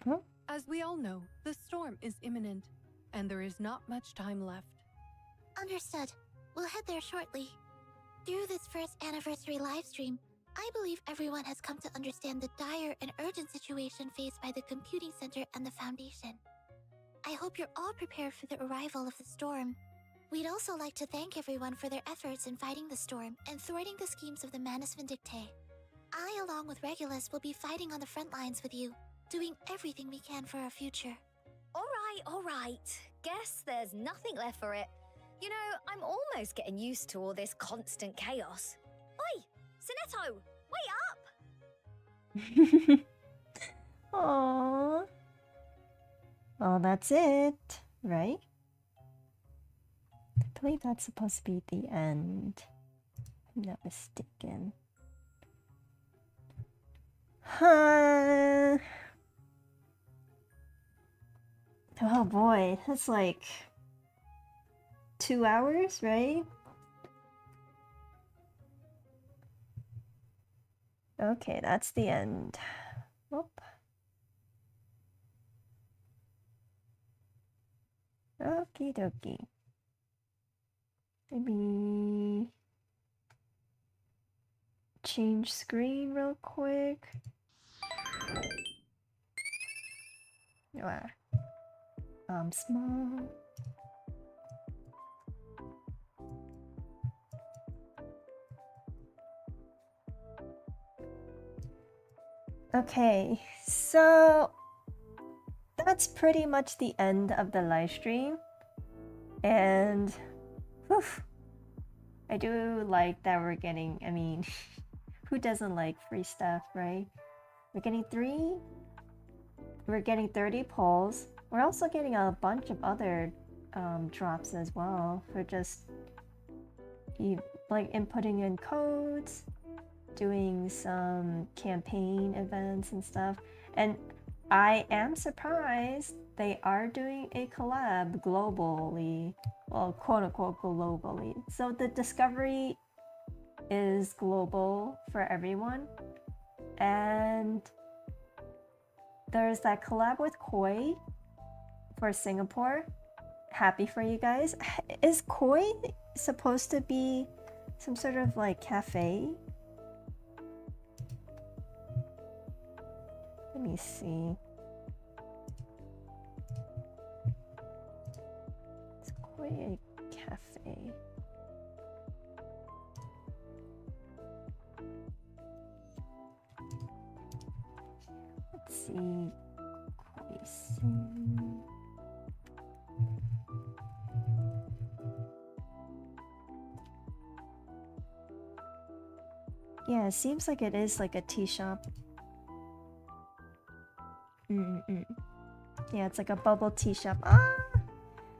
Huh? As we all know, the storm is imminent, and there is not much time left. Understood. We'll head there shortly. Through this first anniversary livestream, I believe everyone has come to understand the dire and urgent situation faced by the Computing Center and the Foundation. I hope you're all prepared for the arrival of the storm. We'd also like to thank everyone for their efforts in fighting the storm and thwarting the schemes of the Manus Vindictae. I, along with Regulus, will be fighting on the front lines with you, doing everything we can for our future. All right. Guess there's nothing left for it. You know, I'm almost getting used to all this constant chaos. Oi! Sonetto! Wait up! Aww. Oh, that's it, right? I believe that's supposed to be the end. If I'm not mistaken. Huh. Oh boy, that's like 2 hours, right? Okay, that's the end. Whoop. Okie dokie. Maybe change screen real quick. Small. Okay, so that's pretty much the end of the live stream. And whew, I do like that we're getting, I mean, who doesn't like free stuff, right? We're getting 30 polls. We're also getting a bunch of other drops as well for just like inputting in codes, doing some campaign events and stuff. And I am surprised they are doing a collab globally, well, quote unquote globally. So the discovery is global for everyone. And there's that collab with Koi for Singapore. Happy for you guys. Is Koi supposed to be some sort of like cafe? Let me see. Is Koi a cafe? Let's see. Koi Sing. Yeah, it seems like it is like a tea shop. Yeah, it's like a bubble tea shop. Ah!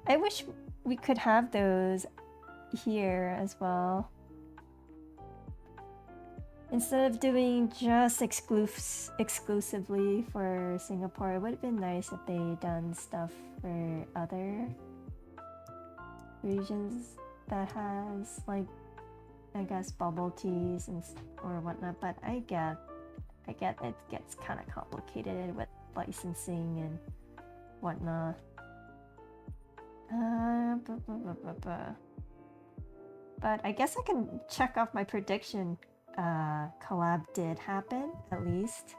I wish we could have those here as well. Instead of doing just exclusively for Singapore, it would have been nice if they done stuff for other regions that has like, I guess, bubble teas and or whatnot. But I get it gets kind of complicated with licensing and whatnot. But I guess I can check off my prediction. Collab did happen, at least.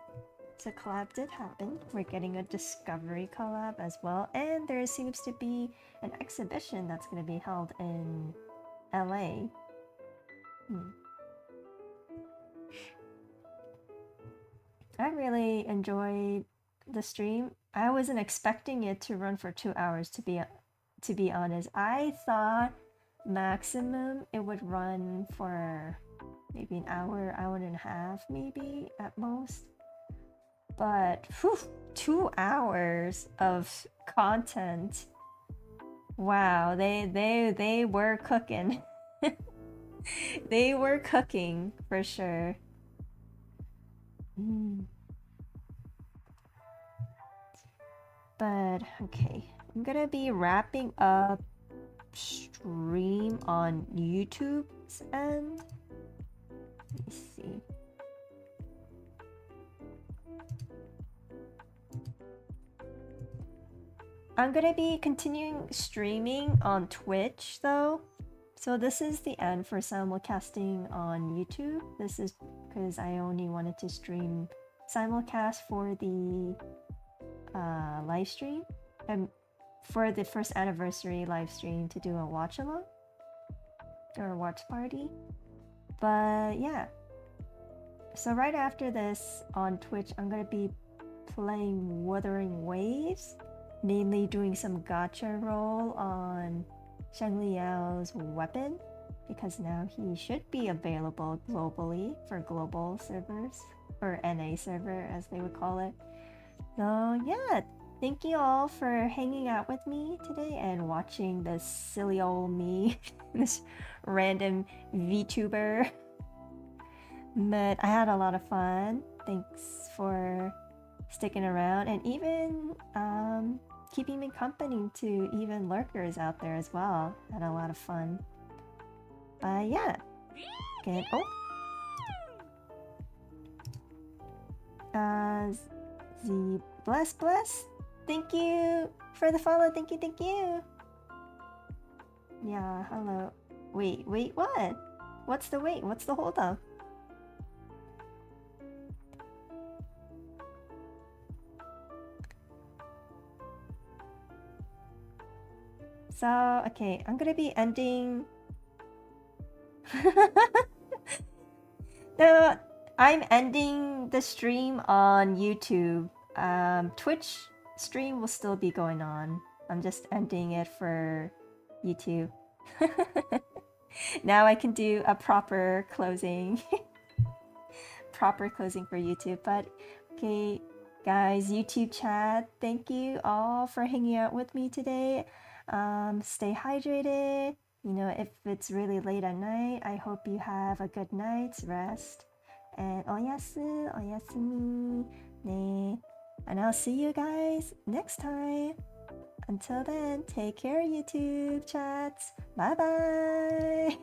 So collab did happen. We're getting a discovery collab as well. And there seems to be an exhibition that's going to be held in LA. I really enjoyed the stream. I wasn't expecting it to run for 2 hours, to be honest. I thought maximum it would run for maybe an hour, hour and a half, maybe at most. But whew, 2 hours of content. Wow, they were cooking. They were cooking for sure. But okay, I'm gonna be wrapping up stream on YouTube's end. Let me see. I'm gonna be continuing streaming on Twitch though. So this is the end for simulcasting on YouTube. This is because I only wanted to stream simulcast for the live stream and for the first anniversary live stream to do a watch along or watch party. But yeah, so right after this on Twitch, I'm gonna be playing Wuthering Waves, mainly doing some gacha roll on Sheng Liao's weapon, because now he should be available globally for global servers, or NA server as they would call it. So yeah, thank you all for hanging out with me today and watching this silly old me, this random VTuber. But I had a lot of fun. Thanks for sticking around and even keeping me company to even lurkers out there as well. Had a lot of fun. But yeah. Okay. Oh. The bless. Thank you for the follow. Thank you. Yeah, hello. Wait, what? What's the wait? What's the hold up? So, okay, I'm gonna be ending. No, I'm ending the stream on YouTube. Twitch stream will still be going on. I'm just ending it for YouTube. Now I can do a proper closing. Proper closing for YouTube. But okay, guys, YouTube chat, thank you all for hanging out with me today. Stay hydrated. You know, if it's really late at night, I hope you have a good night's rest. And oyasumi. 네. And I'll see you guys next time. Until then, take care, YouTube chats. Bye-bye.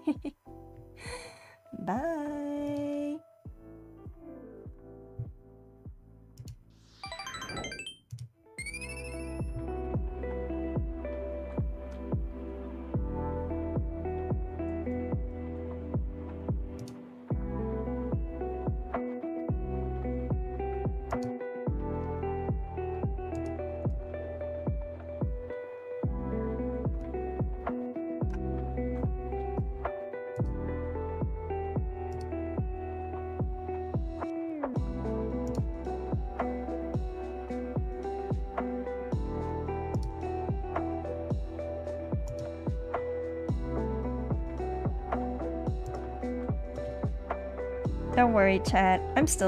Bye. Don't worry, chat. I'm still